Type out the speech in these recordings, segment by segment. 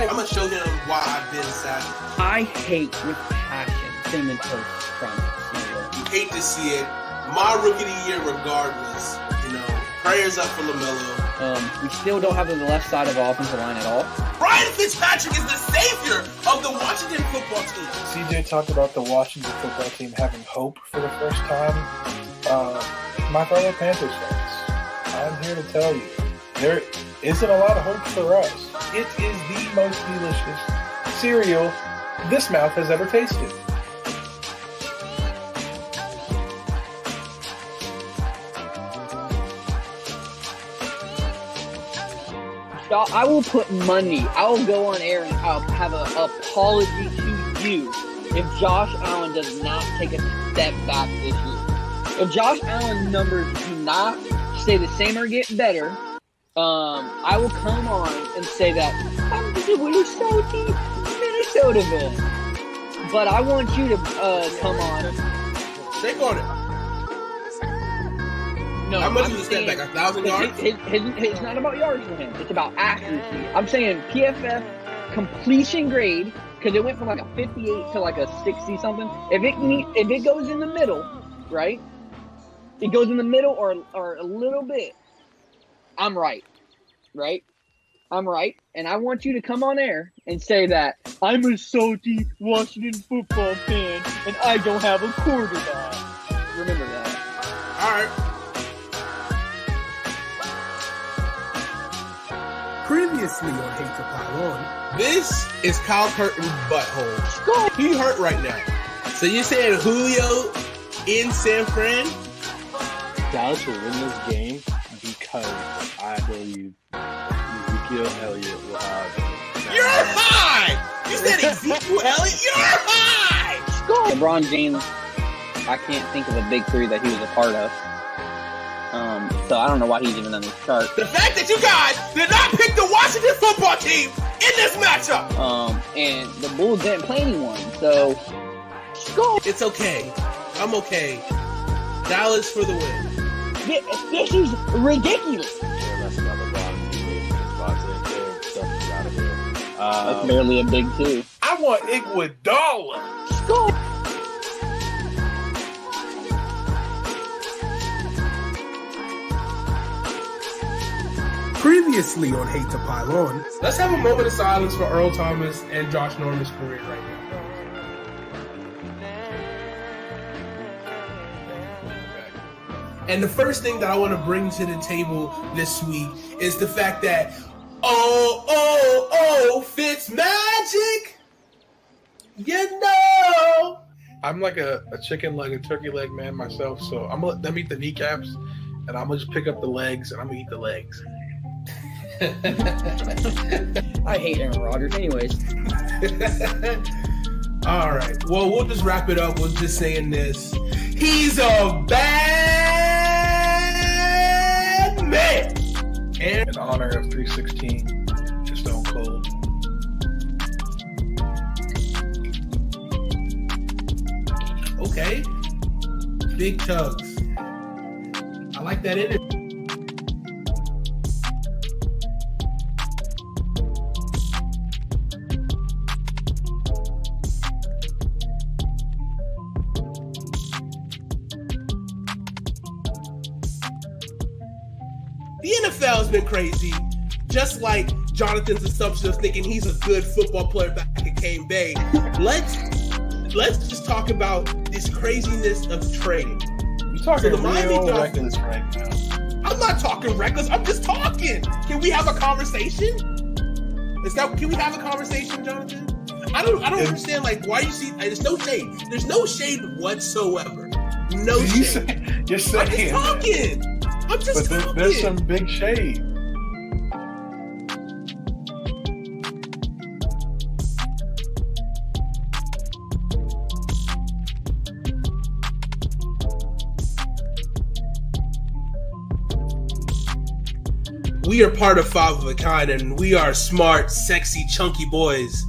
I'm gonna show him why I've been sad. I hate with passion Cinnamon Toast Crunch cereal. You hate to see it. My rookie of the year, regardless. You know, prayers up for LaMelo. We still don't have the left side of the offensive line at all. Ryan Fitzpatrick is the savior of the Washington football team. CJ talked about the Washington football team having hope for the first time. My fellow Panthers fans, I'm here to tell you, there isn't a lot of hope for us. It is the most delicious cereal this mouth has ever tasted. I will put money. I will go on air and I'll have an apology to you if Josh Allen does not take a step back this year. If Josh Allen's numbers do not stay the same or get better, I will come on and say that I'm just a really salty Minnesota fan. But I want you to come on. Stick on it. No, how much I'm is the step back? 1,000 yards? It's not about yards for him. It's about accuracy. I'm saying PFF completion grade, because it went from like a 58 to like a 60 something. If it goes in the middle, right? It goes in the middle or a little bit. I'm right, right? I'm right, and I want you to come on air and say that I'm a salty Washington football fan and I don't have a quarterback. Remember that. All right. Previously on Hate to Pile On, this is Kyle Curtin's butthole. He hurt right now. So you're saying Julio in San Fran? Dallas will win this game because I believe Ezekiel Elliott will have. You're high! You said Ezekiel Elliott? You're high! LeBron James, I can't think of a big three that he was a part of. So I don't know why he's even on this chart. The fact that you guys did not pick the Washington football team in this matchup! And the Bulls didn't play anyone, so it's okay. I'm okay. Dallas for the win. This is ridiculous. That's barely a big two. I want Iguodala. Score. Previously on Hate to Pile On, let's have a moment of silence for Earl Thomas and Josh Norman's career right now. And the first thing that I want to bring to the table this week is the fact that, Fitzmagic, you know. I'm like a chicken leg, a turkey leg man myself, so I'm gonna let them eat the kneecaps, and I'm gonna just pick up the legs, and I'm gonna eat the legs. I hate Aaron Rodgers anyways. All right. Well, we'll just wrap it up with just saying this. He's a bad man. And in honor of 316 to Stone Cold. Okay. Big tugs. I like that energy. The NFL has been crazy, just like Jonathan's assumption of thinking he's a good football player back in Cane Bay. Let's just talk about this craziness of trading. You're talking real reckless right now. I'm not talking reckless. I'm just talking. Can we have a conversation? Can we have a conversation, Jonathan? I don't understand. Like, why you see? There's no shade. There's no shade whatsoever. No shade. You're saying. I'm just talking. But there's some big shade. We are part of Five of a Kind, and we are smart, sexy, chunky boys.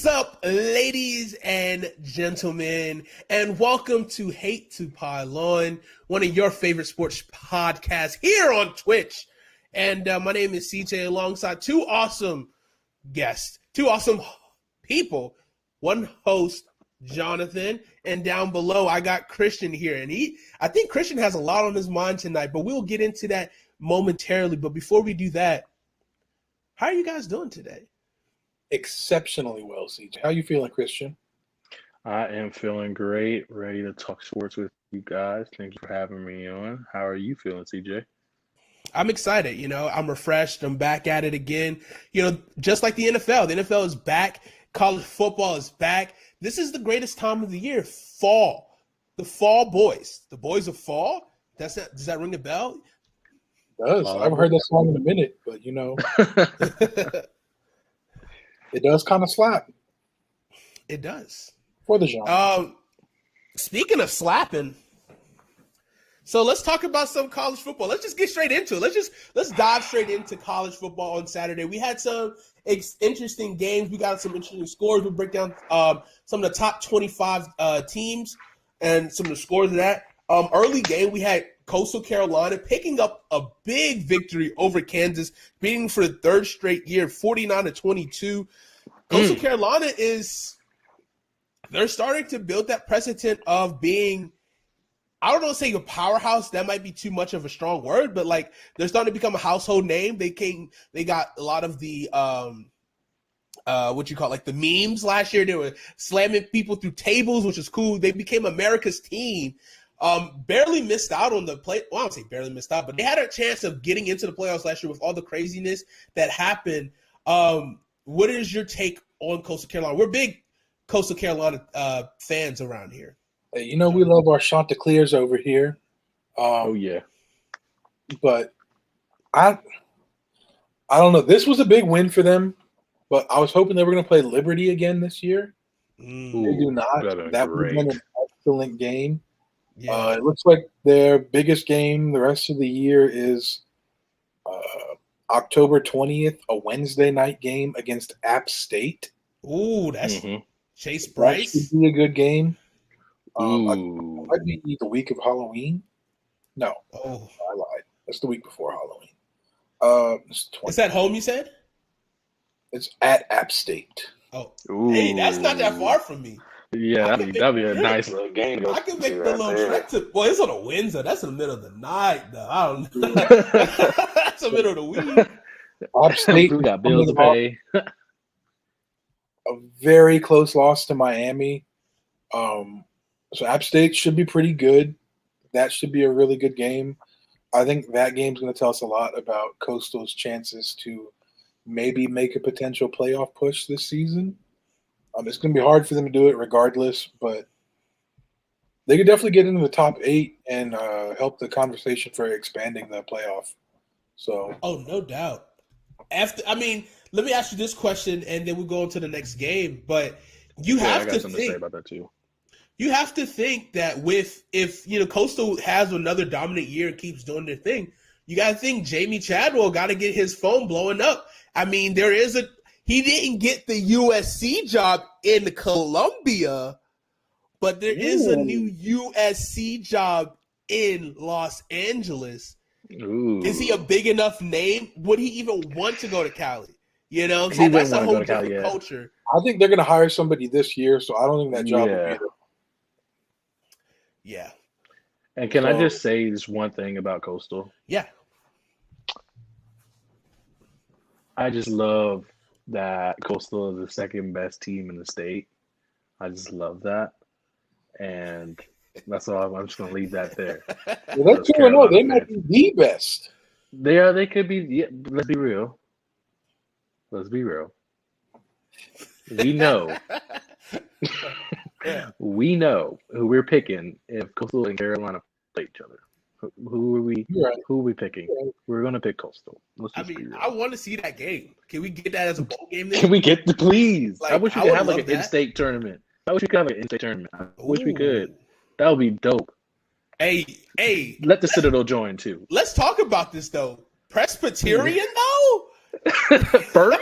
What's up, ladies and gentlemen, and welcome to Hate to Pile On, one of your favorite sports podcasts here on Twitch. And my name is CJ, alongside two awesome guests, two awesome people, one host, Jonathan, and down below I got Christian here. And I think Christian has a lot on his mind tonight, but we'll get into that momentarily. But before we do that, how are you guys doing today? Exceptionally well, CJ. How you feeling, Christian? I am feeling great, ready to talk sports with you guys. Thank you for having me on. How are you feeling, CJ? I'm excited. I'm refreshed. I'm back at it again. Just like the NFL. The NFL is back. College football is back. This is the greatest time of the year. Fall. The fall boys. The boys of fall. Does that ring a bell? It does. I haven't heard that song in a minute, but it does kind of slap. It does. For the genre. Speaking of slapping, so let's talk about some college football. Let's just get straight into it. Let's dive straight into college football on Saturday. We had some interesting games. We got some interesting scores. We'll break down some of the top 25 teams and some of the scores of that. Early game, we had Coastal Carolina picking up a big victory over Kansas, beating for the third straight year, 49-22. Coastal Carolina they're starting to build that precedent of being, I don't want to say a powerhouse. That might be too much of a strong word, but they're starting to become a household name. They got a lot of the the memes last year. They were slamming people through tables, which is cool. They became America's team. Barely missed out on the play. Well, I don't say barely missed out, but they had a chance of getting into the playoffs last year with all the craziness that happened. What is your take on Coastal Carolina? We're big Coastal Carolina fans around here. Hey, we love our Chanticleers over here. Oh yeah, but I don't know. This was a big win for them, but I was hoping they were going to play Liberty again this year. They do not. That would have been an excellent game. Yeah. It looks like their biggest game the rest of the year is October 20th, a Wednesday night game against App State. Ooh, that's Chase Bryce. That should be a good game. Might be the week of Halloween. No, I lied. That's the week before Halloween. Is that home, you said? It's at App State. Oh, hey, that's not that far from me. Yeah, that'd be a nice little game. I can make the little trek to. Well, it's on a Wednesday. That's in the middle of the night, though. I don't know. That's the middle of the week. App State, we got bills to pay. A very close loss to Miami. So App State should be pretty good. That should be a really good game. I think that game's going to tell us a lot about Coastal's chances to maybe make a potential playoff push this season. It's going to be hard for them to do it regardless, but they could definitely get into the top 8 and help the conversation for expanding the playoff. So, no doubt. Let me ask you this question, and then we'll go on to the next game. But you have to think. To say about that too. You have to think that if Coastal has another dominant year and keeps doing their thing, you got to think Jamie Chadwell got to get his phone blowing up. He didn't get the USC job in Columbia, but there is a new USC job in Los Angeles. Ooh. Is he a big enough name? Would he even want to go to Cali? So that's a whole different culture. I think they're going to hire somebody this year, so I don't think that job will be there. Yeah. And can I just say this one thing about Coastal? Yeah. I just love that Coastal is the second best team in the state. I just love that. And that's all. I'm just going to leave that there. Well, they're 2-0. They might be the best. They are. They could be. Yeah, let's be real. We know. We know who we're picking if Coastal and Carolina play each other. Who are we? Right. Who are we picking? Right. We're going to pick Coastal. I want to see that game. Can we get that as a bowl game? Can we get the please? I wish we could have an in-state tournament. I wish we could have an in-state tournament. I wish we could. That would be dope. Hey. Let the Citadel join too. Let's talk about this though. Presbyterian though? Furman?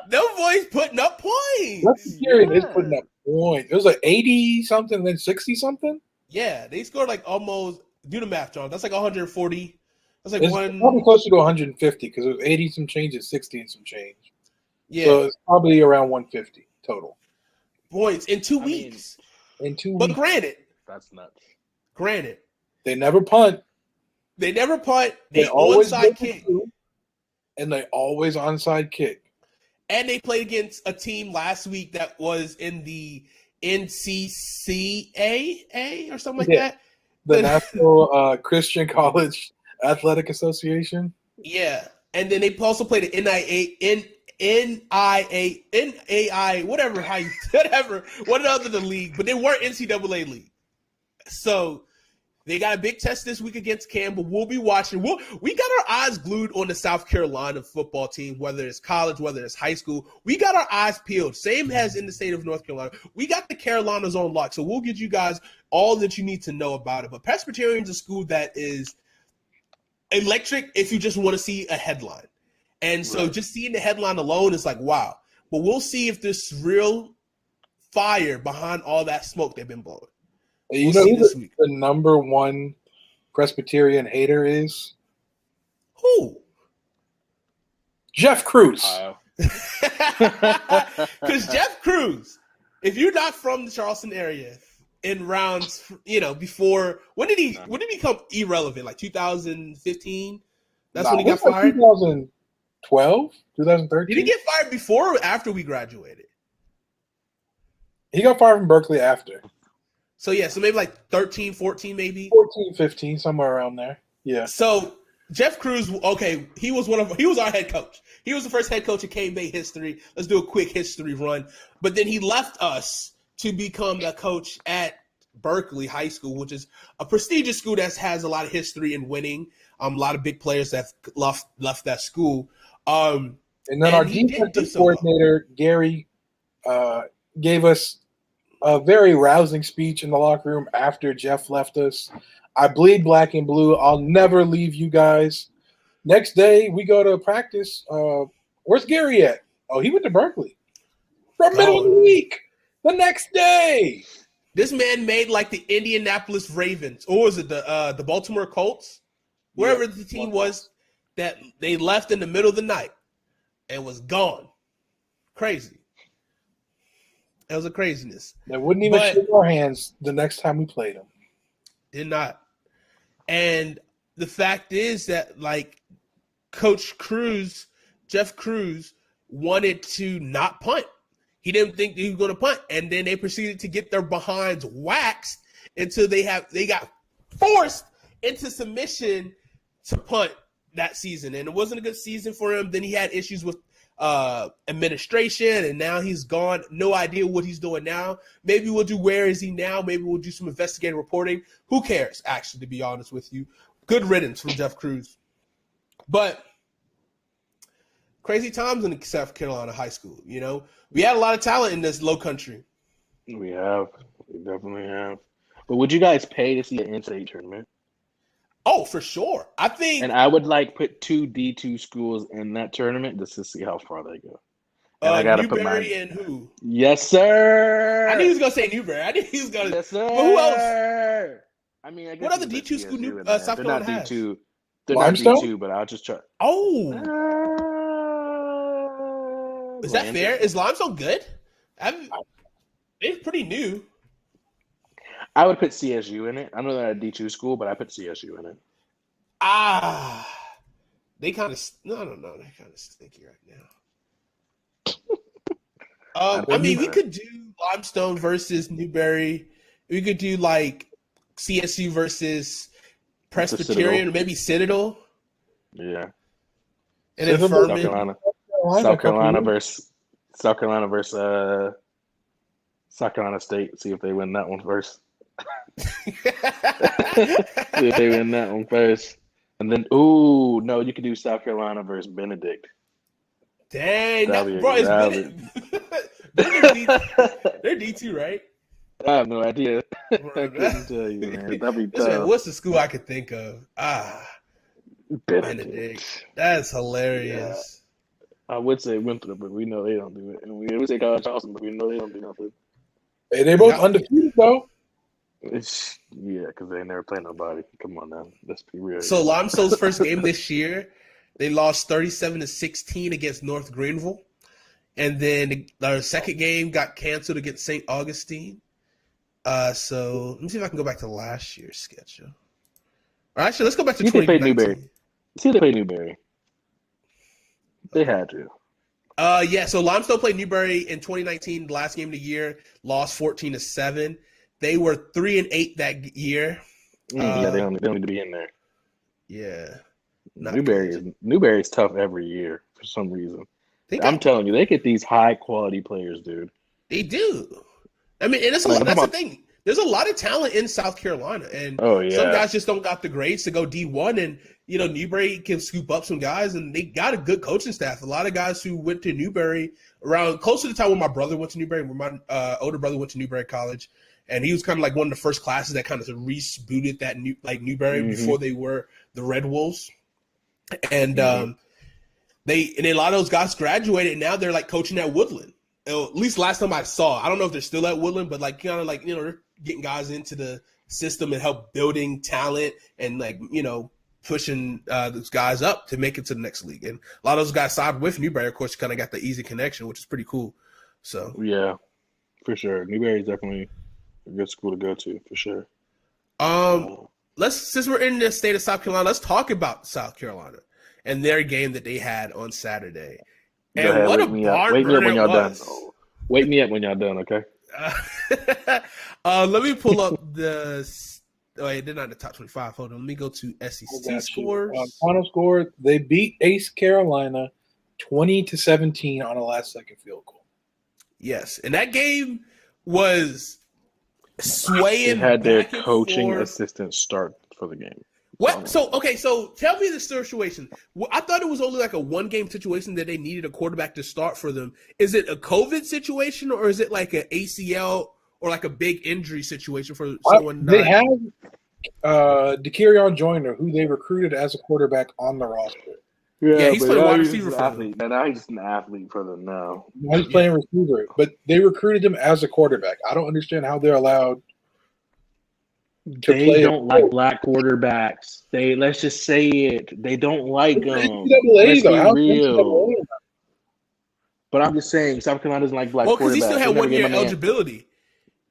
No boys putting up points. Presbyterian is putting up points. It was like 80 something, then 60 something. Yeah, they scored like almost. Do the math, John. That's like 140. That's like It's one. probably closer to 150 because it was 80 some change and 60 and some change. Yeah, So it's probably around 150 total points in 2 weeks. in 2 But weeks. That's nuts. granted, They never punt. they never punt. They always onside go for kick, two, and they always onside kick. and they played against a team last week that was in the NCCAA or something like Yeah. that. The National Christian College Athletic Association. Yeah, and then they also played the NAI, whatever, one other the league, but they weren't NCAA league. So they got a big test this week against Campbell. We'll be watching. We got our eyes glued on the South Carolina football team, whether it's college, whether it's high school. We got our eyes peeled, same as in the state of North Carolina. We got the Carolinas on lock, so we'll get you guys all that you need to know about it. But Presbyterian's a school that is electric if you just want to see a headline. And so just seeing the headline alone is like, wow. But we'll see if there's real fire behind all that smoke they've been blowing. You We'll know see who this the week. number one Presbyterian hater is? Who? Jeff Cruz. Ohio. Because Jeff Cruz, if you're not from the Charleston area in rounds, before when did he become irrelevant? Like 2015? That's when he got fired? 2012? 2013? Did he get fired before or after we graduated? He got fired from Berkeley after. So maybe like 13, 14 maybe? 14, 15, somewhere around there. Yeah. So Jeff Cruz, okay, he was our head coach. He was the first head coach in K-Bay history. Let's do a quick history run. But then he left us to become the coach at Berkeley High School, which is a prestigious school that has a lot of history in winning. A lot of big players that left that school. And then our defensive coordinator, Gary, gave us a very rousing speech in the locker room after Jeff left us. I bleed black and blue. I'll never leave you guys. Next day, we go to practice. Where's Gary at? Oh, he went to Berkeley. From middle of the week. The next day. This man made like the Indianapolis Ravens. Or was it the Baltimore Colts? Wherever the team was that they left in the middle of the night and was gone. Crazy. It was a craziness. They wouldn't even shake our hands the next time we played them. Did not. And the fact is that, like, Coach Cruz, Jeff Cruz, wanted to not punt. He didn't think he was going to punt. And then they proceeded to get their behinds waxed until they got forced into submission to punt that season. And it wasn't a good season for him. Then he had issues with administration, and now he's gone. No idea what he's doing now. Maybe we'll do where is he now? Maybe we'll do some investigative reporting. Who cares, actually, to be honest with you. Good riddance from Jeff Cruz. But crazy times in South Carolina high school, We had a lot of talent in this low country. We have. We definitely have. But would you guys pay to see an NCAA tournament? Oh, for sure. I think. And I would put 2 D2 schools in that tournament just to see how far they go. And I gotta Newberry and who? Yes, sir. I knew he was gonna say Newberry. I knew he was gonna. Yes, sir. But who else? I mean, I guess what other D2 school South They're Carolina not has? D2. They're Limestone? not D2, but I'll just try. Oh, is that Limestone. fair? Is Limestone good? It's pretty new. I would put CSU in it. I know they're a D2 school, but I put CSU in it. They kind of no. They're kind of stinky right now. I mean, we could do Limestone versus Newberry. We could do like CSU versus Presbyterian, or maybe Citadel. Yeah. And then Citadel, Furman. South Carolina versus South Carolina State. See if they win that one first. See if they win that one first. And then, no, you could do South Carolina versus Benedict. Dang, That'd be bro, it's exciting. they're D2, right? I have no idea. I couldn't tell you, man. That'd be tough. What's the school I could think of? Benedict. Benedict. That's hilarious. I would say Winthrop, but we know they don't do it. And we would say College Charleston, but we know they don't do nothing. Hey, they both undefeated though. Because they never play nobody. Come on now, let's be real. So Limestone's first game this year, they lost 37-16 against North Greenville, and then their second game got canceled against St. Augustine. So let me see if I can go back to last year's schedule. Or actually, let's go back to 2019. See, they played Newberry. They had to. Yeah. So Limestone played Newberry in 2019, last game of the year, lost 14-7. They were 3-8 that year. Yeah, they don't need to be in there. Yeah. Newberry's tough every year for some reason. I'm telling you, they get these high quality players, dude. They do. I mean, and that's the thing. There's a lot of talent in South Carolina, and some guys just don't got the grades to go D1. And Newberry can scoop up some guys, and they got a good coaching staff. A lot of guys who went to Newberry around close to the time when my brother went to Newberry, when my older brother went to Newberry College, and he was kind of like one of the first classes that kind of rebooted that Newberry before they were the Red Wolves, and a lot of those guys graduated, and now they're like coaching at Woodland. At least last time I saw, I don't know if they're still at Woodland, but they're getting guys into the system and help building talent and pushing those guys up to make it to the next league. And a lot of those guys signed with Newberry, of course, kind of got the easy connection, which is pretty cool. So yeah, for sure, Newberry is definitely a good school to go to for sure. Since we're in the state of South Carolina, let's talk about South Carolina and their game that they had on Saturday. And what a barn burner it was. Wake me up when y'all done, okay? Let me pull up the. They're not in the top 25. Hold on. Let me go to SEC scores. Final score: they beat Ace Carolina 20-17 on a last-second field goal. Yes, and that game was swaying. They had their back and coaching forth. assistant start for the game. What? So tell me the situation. I thought it was only like a one-game situation that they needed a quarterback to start for them. Is it a COVID situation, or is it like an ACL or like a big injury situation for someone? They have DeCarrion Joyner, who they recruited as a quarterback on the roster. Yeah, he's playing wide receiver for them. And now he's just an athlete for them now. Now he's playing receiver, but they recruited him as a quarterback. I don't understand how they're allowed to play. They don't like black quarterbacks. Let's just say it. They don't like them. Let's be real. But I'm just saying, South Carolina doesn't like black quarterbacks. Well, because he still had 1 year eligibility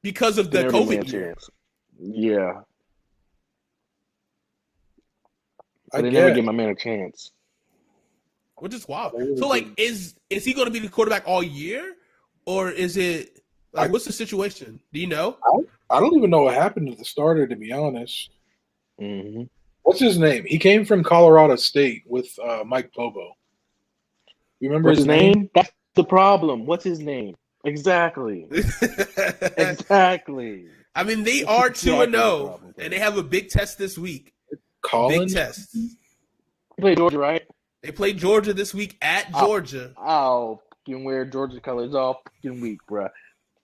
because of the COVID year. Yeah. They never give my man a chance. Which is wild. So, is he going to be the quarterback all year? Or is it, what's the situation? Do you know? I don't even know what happened to the starter, to be honest. Mm-hmm. What's his name? He came from Colorado State with Mike Bobo. You remember his name? That's the problem. What's his name? Exactly. Exactly. I mean, they are 2-0, and they have a big test this week. Colin? Big test. They play Georgia, right? They play Georgia this week at Georgia. I'll fucking wear Georgia colors all fucking week, bro.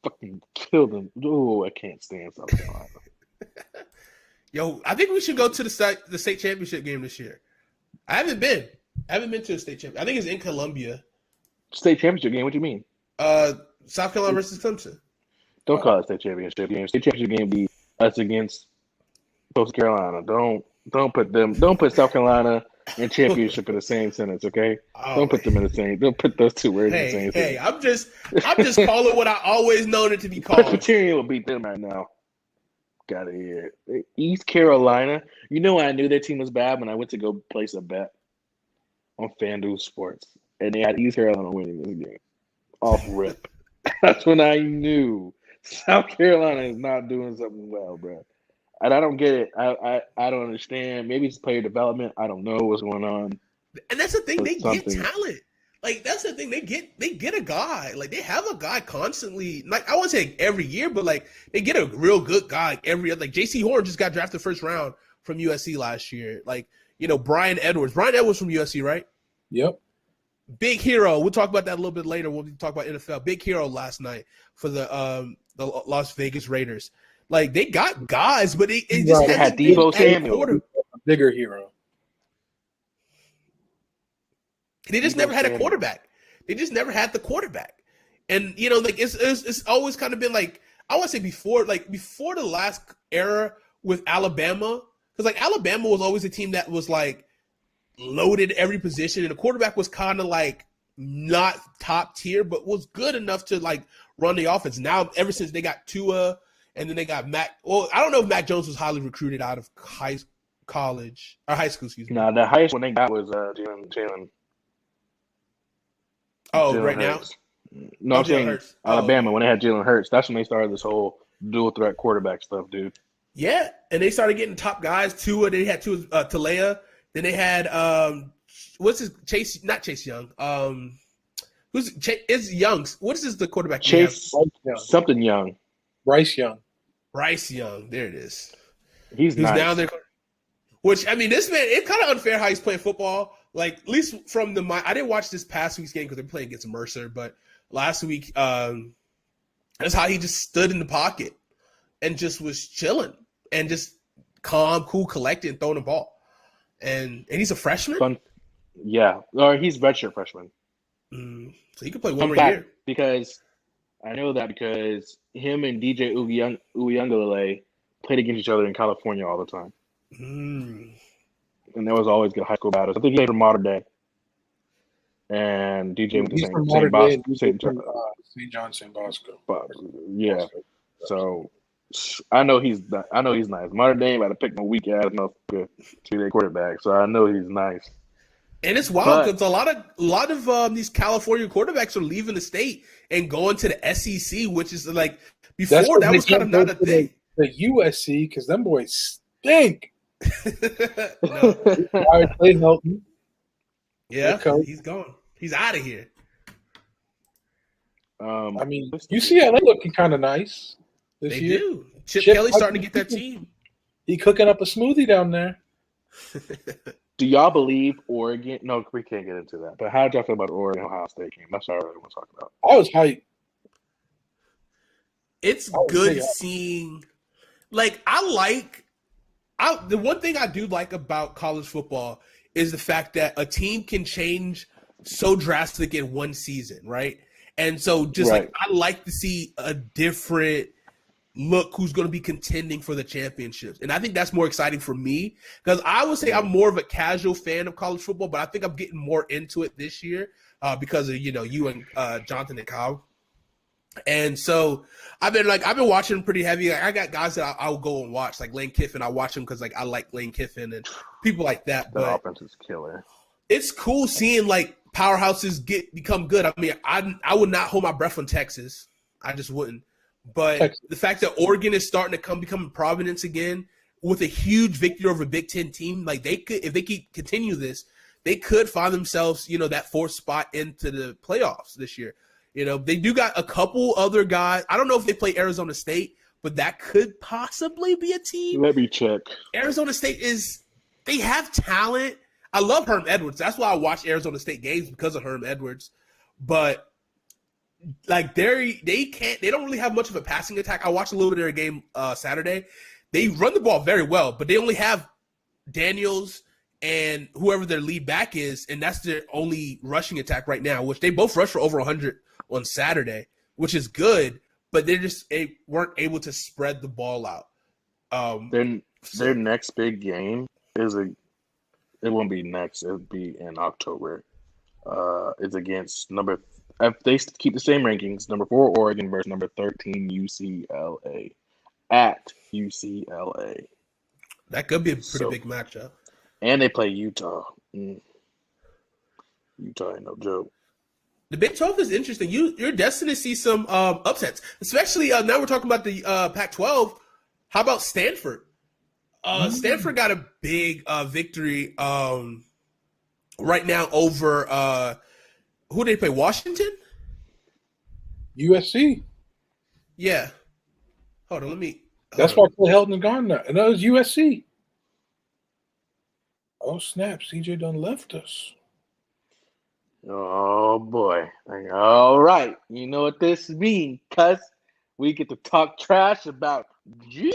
Fucking kill them. Oh, I can't stand South Carolina. Yo, I think we should go to the state championship game this year. I haven't been to a state championship. I think it's in Columbia. State championship game? What do you mean? South Carolina versus Clemson. Don't call it state championship game. State championship game be us against South Carolina. Don't put South Carolina and championship in the same sentence, okay? Don't put them in the same. Don't put those two words in the same sentence. I'm just calling what I always known it to be called. Presbyterian will beat them right now. Got to hear it. East Carolina. You know, I knew their team was bad when I went to go place a bet on FanDuel Sports, and they had East Carolina winning this game off rip. That's when I knew South Carolina is not doing something well, bro. And I don't get it. I don't understand. Maybe it's player development. I don't know what's going on. And that's the thing. They get talent. That's the thing. They get a guy. They have a guy constantly. I won't say every year, but they get a real good guy every other. J.C. Horn just got drafted first round from USC last year. Brian Edwards. Brian Edwards from USC, right? Yep. Big hero. We'll talk about that a little bit later when we talk about NFL. Big hero last night for the Las Vegas Raiders. They got guys, but it just had Deebo Samuel, a bigger hero. They just never had a quarterback. They just never had the quarterback. And like it's always kind of been like, I want to say before the last era with Alabama, because like Alabama was always a team that was like loaded every position, and the quarterback was kind of like not top tier, but was good enough to like run the offense. Now, ever since they got Tua, and then they got Mac. Well, I don't know if Mac Jones was highly recruited out of high school. Excuse me. No, the highest one they got was Jalen. Oh, Jalen right Hurts. now? No, I'm saying Hurts. Alabama when they had Jalen Hurts. That's when they started this whole dual threat quarterback stuff, dude. Yeah, and they started getting top guys. Tua, they had Talea. Then they had what's his Chase? Not Chase Young. Who's it's Young's? What is the quarterback? Chase something Young. Bryce Young. Bryce Young. There it is. He's nice. Down there. Which, I mean, this man, it's kind of unfair how he's playing football. Like, at least from I didn't watch this past week's game because they're playing against Mercer, but last week, that's how he just stood in the pocket and just was chilling and just calm, cool, collected, and throwing the ball. And he's a freshman? Yeah. Or he's redshirt freshman. So he could play one more year. Because I know that because him and DJ Uyunglele played against each other in California all the time. And there was always good high school battles. I think he played for Modern Day. And DJ went to St. John St. Bosco. Yeah. So I know he's nice. Modern Day about to pick my weak ass motherfucker to their quarterback. So I know he's nice. And it's wild because a lot of these California quarterbacks are leaving the state and going to the SEC, which is like before that was kind of not a thing. The USC, because them boys stink. No. Clay Helton. Yeah, he's gone. He's out of here. I mean, UCLA looking kind of nice this year. Do. Chip Kelly's starting to get that team. He cooking up a smoothie down there. Do y'all believe Oregon? No, we can't get into that. But how did y'all feel about the Oregon Ohio State game? That's what I really want to talk about. I was hyped. It's good seeing. Like the one thing I do like about college football is the fact that a team can change so drastic in one season, right? And so just like I like to see a different look who's going to be contending for the championships. And I think that's more exciting for me because I would say I'm more of a casual fan of college football, but I think I'm getting more into it this year because of, you and Jonathan and Kyle. And so I've been watching pretty heavy. Like, I got guys that I'll go and watch, like Lane Kiffin. I watch him because like I like Lane Kiffin and people like that. The offense is killer. It's cool seeing like powerhouses become good. I mean, I would not hold my breath on Texas. I just wouldn't. But the fact that Oregon is starting to becoming Providence again with a huge victory over a Big Ten team, like they could, if they continue this, they could find themselves, that fourth spot into the playoffs this year. They do got a couple other guys. I don't know if they play Arizona State, but that could possibly be a team. Let me check. Arizona State they have talent. I love Herm Edwards. That's why I watch Arizona State games because of Herm Edwards. But like they don't really have much of a passing attack. I watched a little bit of their game Saturday. They run the ball very well, but they only have Daniels and whoever their lead back is, and that's their only rushing attack right now, which they both rushed for over 100 on Saturday, which is good, but they weren't able to spread the ball out. Their next big game it won't be next, it'll be in October. It's against if they keep the same rankings, number 4 Oregon versus number 13 UCLA at UCLA. That could be a pretty big matchup. And they play Utah. Utah ain't no joke. The Big 12 is interesting. You're destined to see some upsets, especially now we're talking about the Pac-12. How about Stanford? Stanford got a big victory right now over who did they play? Washington? USC. Yeah. Hold on, let me. That's why Clay Helton is gone now. And that was USC. Oh, snap. CJ done left us. Oh, boy. All right. You know what this means, cuz we get to talk trash about G1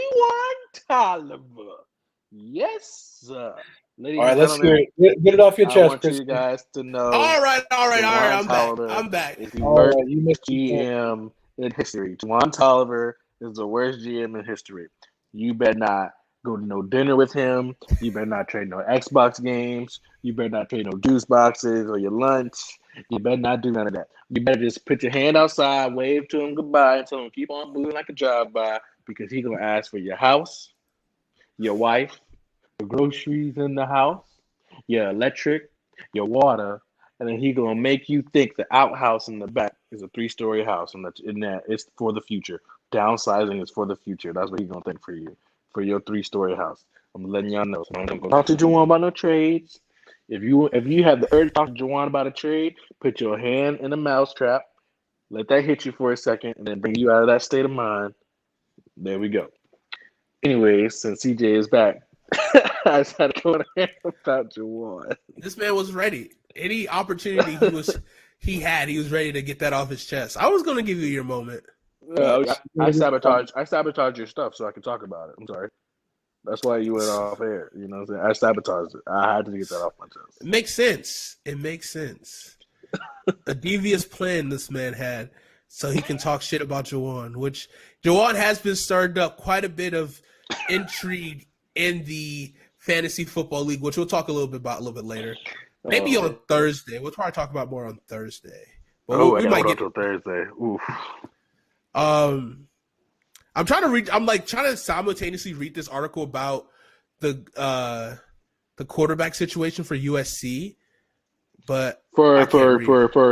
Tolliver. Yes, sir. Ladies All right, and let's hear gentlemen, it. Get it off your I chest, want Chris. you guys to know. All right. Jawan I'm back. is the All worst right, you missed your chance. GM in history. Jawan Tolliver is the worst GM in history. You better not go to no dinner with him. You better not trade no Xbox games. You better not trade no juice boxes or your lunch. You better not do none of that. You better just put your hand outside, wave to him goodbye, and tell him keep on moving like a drive-by, because he's going to ask for your house, your wife, the groceries in the house, your electric, your water, and then he's going to make you think the outhouse in the back is a 3-story house, and that's in that it's for the future. Downsizing is for the future. That's what he's going to think for you, for your 3-story house. I'm letting y'all know. So don't go talk to Jawan about no trades. If you have the urge to talk to Jawan about a trade, put your hand in a mousetrap, let that hit you for a second, and then bring you out of that state of mind. There we go. Anyways, since CJ is back, I just had to go ahead about Jawan. This man was ready. Any opportunity he was ready to get that off his chest. I was going to give you your moment. I sabotaged your stuff so I could talk about it. I'm sorry. That's why you went off air. You know what I'm saying? I sabotaged it. I had to get that off my chest. It makes sense. A devious plan this man had so he can talk shit about Jawan, which Jawan has been stirred up quite a bit of intrigue in the fantasy football league, which we'll talk a little bit later. Maybe on Thursday. We'll probably talk about more on Thursday. But we might get to Thursday. Oof. I'm trying to simultaneously read this article about the quarterback situation for USC, but for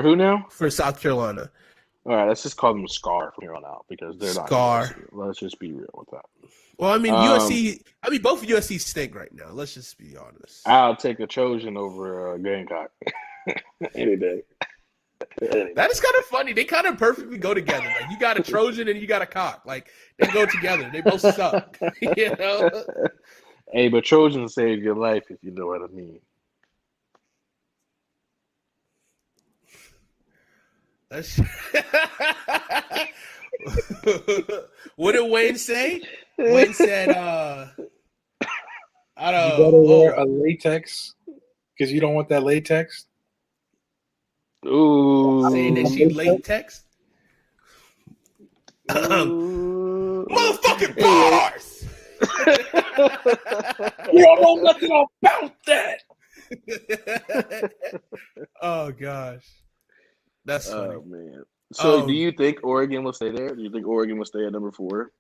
who now? For South Carolina. All right, let's just call them Scar from here on out because they're not Scar. Let's just be real with that. Well, I mean USC. I mean both USC stink right now. Let's just be honest. I'll take a Trojan over Gamecock any day. That is kind of funny. They kind of perfectly go together. Like you got a Trojan and you got a cock. Like they go together. They both suck. You know. Hey, but Trojan saved your life if you know what I mean. What did Wayne say? Wayne said, I don't know. You better wear a latex because you don't want that latex. Ooh. Saying that she latex? Motherfucking bars! You don't know nothing about that. Oh, gosh. That's funny. Oh, man. So do you think Oregon will stay there? Do you think Oregon will stay at number 4?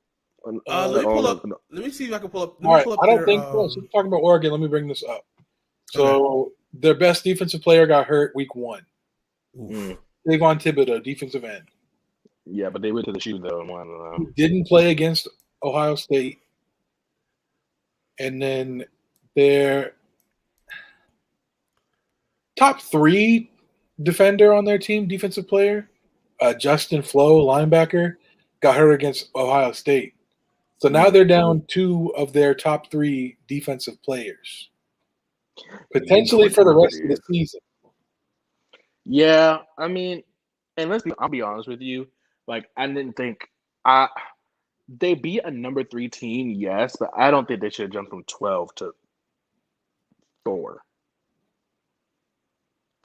Let me pull up. Let me see if I can pull up. All right. I don't think so. So talking about Oregon, let me bring this up. So their best defensive player got hurt week 1. Davon Thibodeau, defensive end. Yeah, but they went to the shoe though and won. Didn't play against Ohio State. And then their top 3 defender on their team, defensive player, Justin Flo, linebacker, got hurt against Ohio State. So now they're down 2 of their top 3 defensive players, potentially for the rest of the season. Yeah, I mean, and I'll be honest with you. Like, I didn't think they beat a number 3 team, yes, but I don't think they should have jumped from 12 to 4.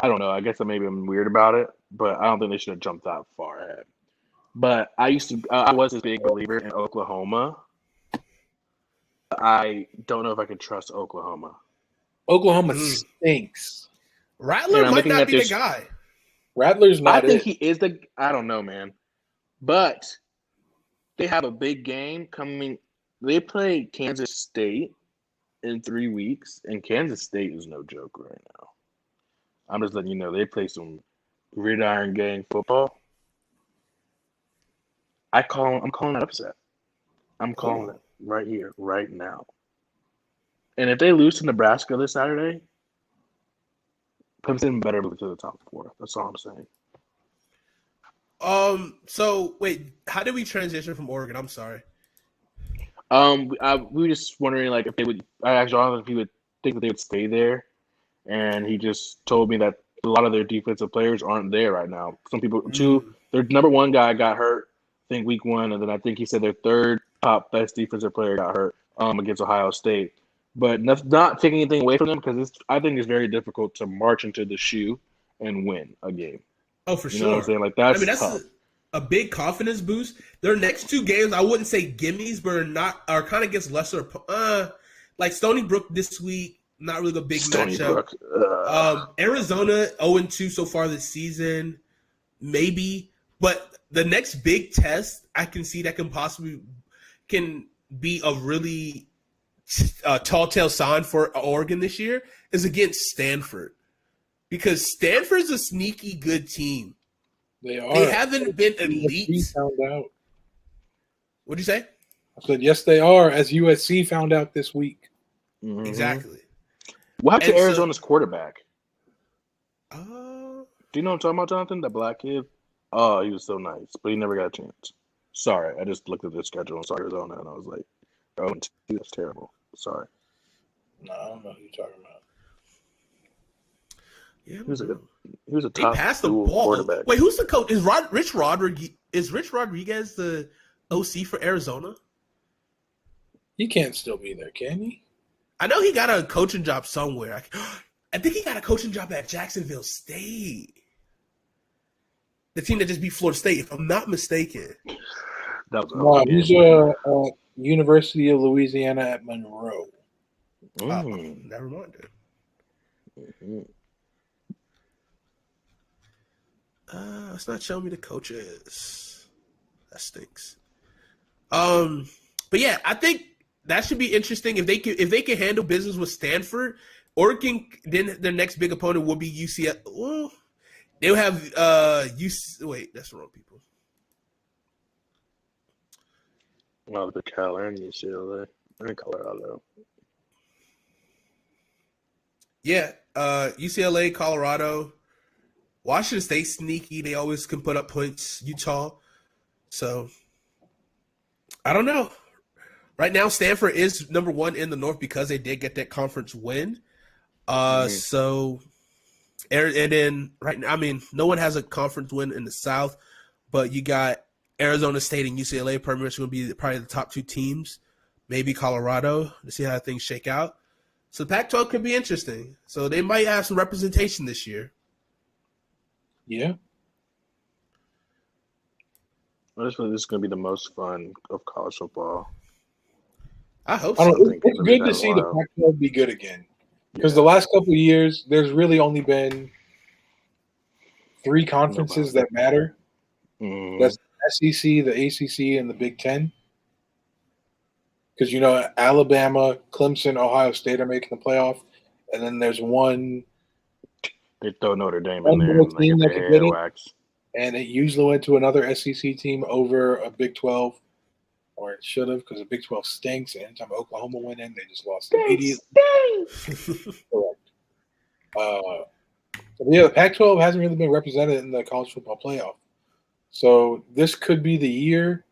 I don't know. I guess maybe I'm weird about it, but I don't think they should have jumped that far ahead. But I was a big believer in Oklahoma. I don't know if I can trust Oklahoma. Oklahoma stinks. Rattler might not be the guy. Rattler's not. I think he is the. I don't know, man. But they have a big game coming. They play Kansas State in 3 weeks, and Kansas State is no joke right now. I'm just letting you know they play some gridiron gang football. I'm calling that upset. I'm calling it right here, right now. And if they lose to Nebraska this Saturday, Clemson better move to the top 4. That's all I'm saying. So wait, how did we transition from Oregon? I'm sorry. We were just wondering, like, if they would. I asked Jonathan if he would think that they would stay there, and he just told me that a lot of their defensive players aren't there right now. Some people, their number 1 guy got hurt, I think week 1, and then I think he said their 3rd top best defensive player got hurt against Ohio State. But not taking anything away from them because I think it's very difficult to march into the shoe and win a game. Oh, for You sure. know what I'm saying? Like that's tough. A big confidence boost. Their next two games, I wouldn't say gimmies, but are kind of against lesser. Like Stony Brook this week, not really a big matchup. Arizona 0-2 so far this season, maybe. But the next big test I can see that can be a really tall tale sign for Oregon this year is against Stanford, because Stanford's a sneaky good team. They are. They haven't been elite. USC found out. What'd you say? I said yes, they are. As USC found out this week. Mm-hmm. Exactly. What happened to Arizona's quarterback? Uh, Do you know what I'm talking about, Jonathan? That black kid? Oh, he was so nice, but he never got a chance. Sorry, I just looked at the schedule and saw Arizona, and I was like, oh, that's terrible. Sorry. No, I don't know who you're talking about. yeah, He was a they top passed the dual ball. quarterback. Wait, who's the coach? Is Rich Rodriguez the OC for Arizona? He can't still be there, can he? I know he got a coaching job somewhere. I think he got a coaching job at Jacksonville State. The team that just beat Florida State, if I'm not mistaken. That was No, he's University of Louisiana at Monroe. Never mind. Mm-hmm. It's not showing me the coaches. That stinks. But yeah, I think that should be interesting if they can handle business with Stanford. Oregon, then their next big opponent will be UCLA. Well, they'll have Wait, that's the wrong people. Oh, the Cal and UCLA and Colorado. Yeah, UCLA, Colorado, Washington State sneaky. They always can put up points. Utah. So I don't know. Right now, Stanford is number one in the North because they did get that conference win. So, and then right now, I mean, no one has a conference win in the South, but you got Arizona State and UCLA pretty much going to be probably the top two teams. Maybe Colorado to see how things shake out. So Pac-12 could be interesting. So they might have some representation this year. Yeah. I just think this is going to be the most fun of college football. I hope I so. don't, it's good to see the Pac-12 be good again. Because the last couple of years, there's really only been 3 conferences that matter. That's the SEC, the ACC, and the Big Ten. Because, you know, Alabama, Clemson, Ohio State are making the playoff. And then there's one. They throw Notre Dame in there and team that could get it. Wax. And it usually went to another SEC team over a Big 12. Or it should have, because the Big 12 stinks. And anytime Oklahoma went in, they just lost immediately. Correct. Yeah, the Pac-12 hasn't really been represented in the college football playoff. So this could be the year,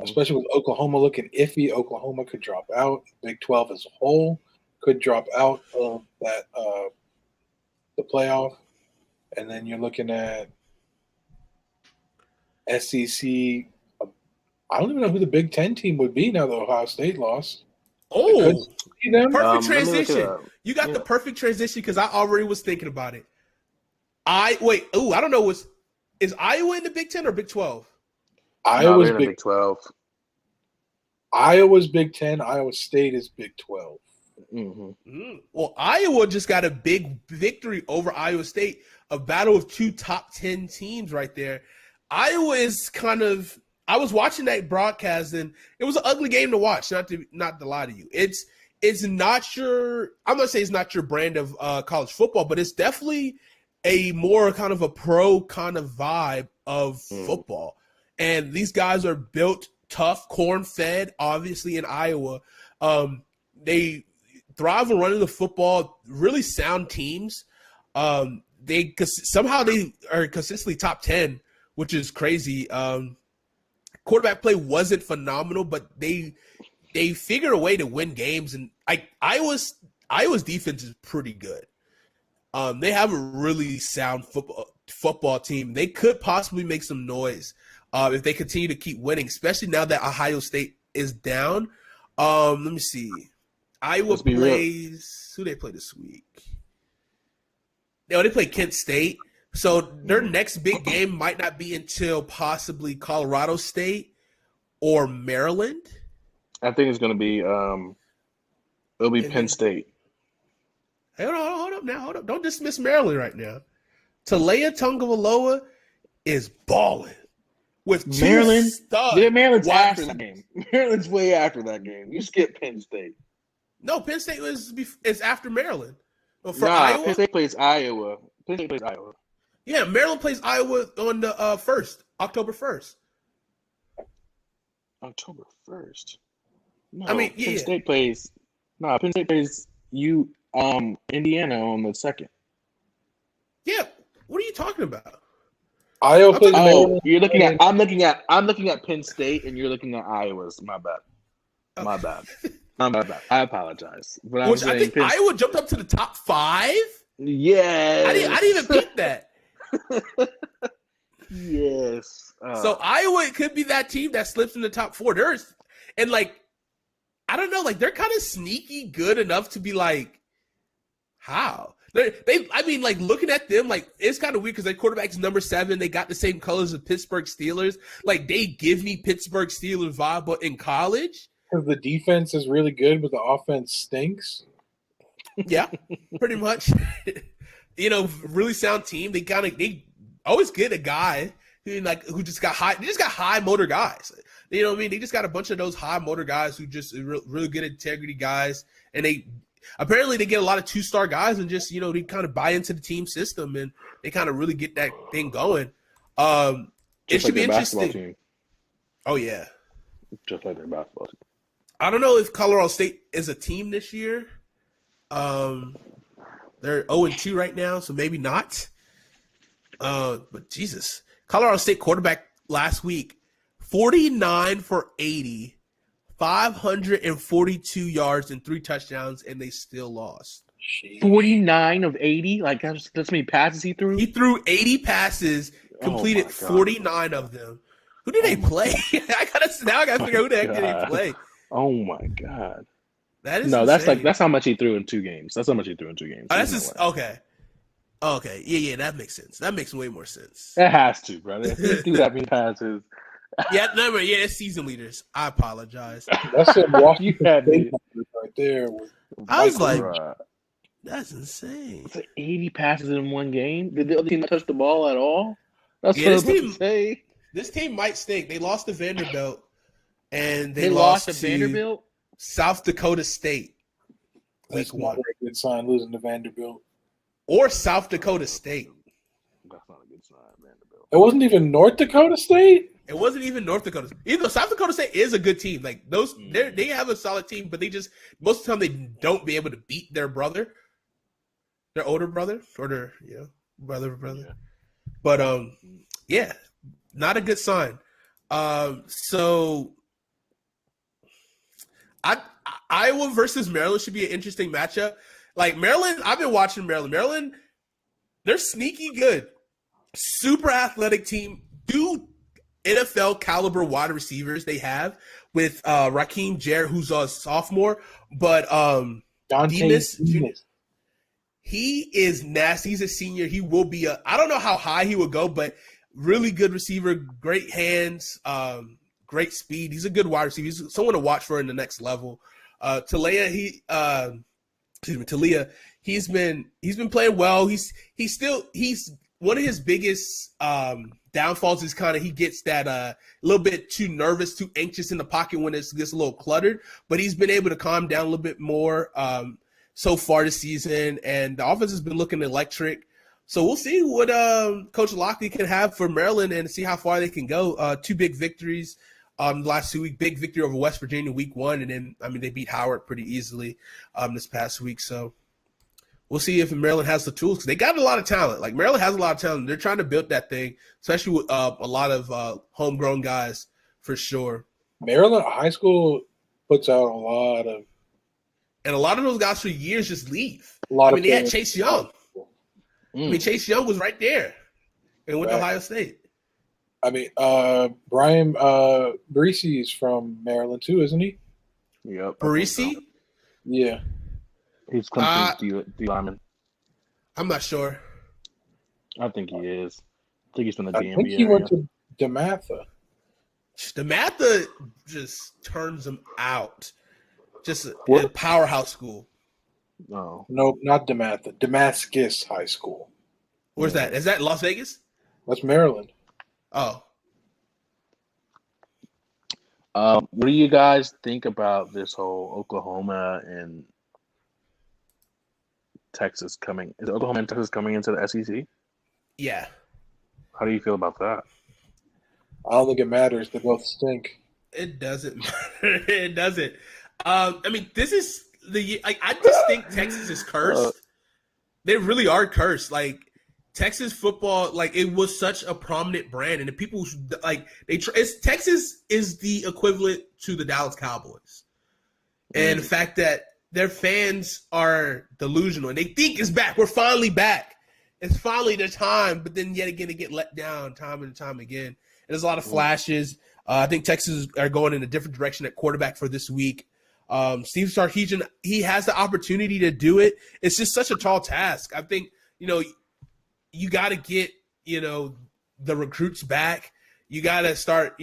especially with Oklahoma looking iffy. Oklahoma could drop out. Big 12 as a whole could drop out of that the playoff. And then you're looking at SEC. I don't even know who the Big Ten team would be now that Ohio State lost. Oh, perfect transition. transition. You got the perfect transition because I already was thinking about it. I don't know. Is Iowa in the Big 10 or Big 12? Iowa's Big 12. Iowa's Big 10. Iowa State is Big 12. Well, Iowa just got a big victory over Iowa State, a battle of 2 top 10 teams right there. Iowa is kind of – I was watching that broadcast, and it was an ugly game to watch, not to lie to you. It's not your – I'm going to say it's not your brand of college football, but it's definitely a more kind of a pro kind of vibe of football. And these guys are built tough, corn-fed, obviously, in Iowa. They thrive on running the football, really sound teams. Somehow they are consistently top 10, which is crazy. Quarterback play wasn't phenomenal, but they figured a way to win games. And Iowa's defense is pretty good. They have a really sound football team. They could possibly make some noise if they continue to keep winning, especially now that Ohio State is down. Let me see. Iowa plays who they play this week. They play Kent State. So their next big game might not be until possibly Colorado State or Maryland. I think it's going to be it'll be Penn State. Hey, hold up. Don't dismiss Maryland right now. Talea Tagovailoa is balling with Maryland. Yeah, Maryland's after that game. Maryland's way after that game. You skip Penn State. No, Penn State is after Maryland. Iowa? Penn State plays Iowa. Yeah, Maryland plays Iowa on the October 1st. October 1st. No, Penn State plays Indiana on the 2nd. Yeah, what are you talking about? Iowa plays Maryland. I'm looking at Penn State, and you're looking at Iowa's. My bad. My bad. I apologize. But I think Iowa jumped up to the top 5. Yeah, I didn't even pick that. Yes. So Iowa could be that team that slips in the top 4. I don't know, they're kind of sneaky good enough to be like, how? Looking at them, it's kind of weird because their quarterback's number 7. They got the same colors as Pittsburgh Steelers. They give me Pittsburgh Steelers vibe, but in college. Because the defense is really good, but the offense stinks. Yeah, pretty much. Really sound team. They always get a guy who just got high. They just got high motor guys. You know what I mean? They just got a bunch of those high motor guys who just really good integrity guys, and they get a lot of 2-star guys, and just they kind of buy into the team system, and they kind of really get that thing going. It should be interesting. Team. Oh yeah, just like their basketball team. I don't know if Colorado State is a team this year. They're 0-2 right now, so maybe not. But Jesus, Colorado State quarterback last week, 49 for 80, 542 yards and 3 touchdowns, and they still lost. 49 of 80? That's many passes he threw? He threw 80 passes, completed 49 of them. Who did they play? I gotta figure out who the heck did they play. Oh my God. That is insane. That's how much he threw in 2 games. That's how much he threw in 2 games. Oh, that's just okay. Okay, yeah, that makes sense. That makes way more sense. It has to, brother. He threw that many passes. Yeah, it's season leaders. I apologize. That's a Washington State right there. I was like, that's insane. It's 80 passes in 1 game. Did the other team touch the ball at all? That's what I was about to say. This team might stink. They lost to Vanderbilt, and they lost to Vanderbilt. South Dakota State. That's not a good sign, losing to Vanderbilt. Or South Dakota State. That's not a good sign, Vanderbilt. It wasn't even North Dakota State? It wasn't even North Dakota. Even though South Dakota State is a good team. They have a solid team, but they just, most of the time, they don't be able to beat their brother. Their older brother. Or their, brother. Yeah. But, yeah, not a good sign. So Iowa versus Maryland should be an interesting matchup. Maryland, I've been watching Maryland. Maryland, they're sneaky good. Super athletic team. 2 NFL caliber wide receivers they have with Raheem Jarrett, who's a sophomore, but Demas, he is nasty. He's a senior. He will be I don't know how high he will go, but really good receiver, great hands, great speed. He's a good wide receiver. He's someone to watch for in the next level. Talea, he's been playing well. He's one of his biggest downfalls is kind of he gets that a little bit too nervous, too anxious in the pocket when it gets a little cluttered. But he's been able to calm down a little bit more so far this season, and the offense has been looking electric. So we'll see what Coach Lockley can have for Maryland and see how far they can go. 2 big victories the last 2 weeks. Big victory over West Virginia week 1, and then they beat Howard pretty easily this past week. So we'll see if Maryland has the tools, because they got a lot of talent. Maryland has a lot of talent. They're trying to build that thing, especially with a lot of homegrown guys for sure. Maryland high school puts out a lot of, and a lot of those guys for years just leave. They had Chase Young. Chase Young was right there and went to Ohio State. Brian Barisi is from Maryland too, isn't he? Yep. Barisi? Yeah. He's Clemson's D lineman. I'm not sure. I think he is. I think he's from the I DMV think he area. went to DeMatha. DeMatha just turns him out. Just a powerhouse school. No. Nope, not DeMatha. Damascus High School. Where's that? Is that Las Vegas? That's Maryland. Oh. What do you guys think about this whole Oklahoma and Texas coming? Is Oklahoma and Texas coming into the SEC? Yeah. How do you feel about that? I don't think it matters. They both stink. It doesn't matter. It doesn't. I mean, this is the year. Like, I just think Texas is cursed. They really are cursed. Like, Texas football, like, it was such a prominent brand, and the people like Texas is the equivalent to the Dallas Cowboys, and the fact that their fans are delusional and they think it's back. We're finally back. It's finally the time, but then yet again they get let down time and time again. And there's a lot of flashes. I think Texas are going in a different direction at quarterback for this week. Steve Sarkisian, he has the opportunity to do it. It's just such a tall task. I think, you got to get, the recruits back. You got to start,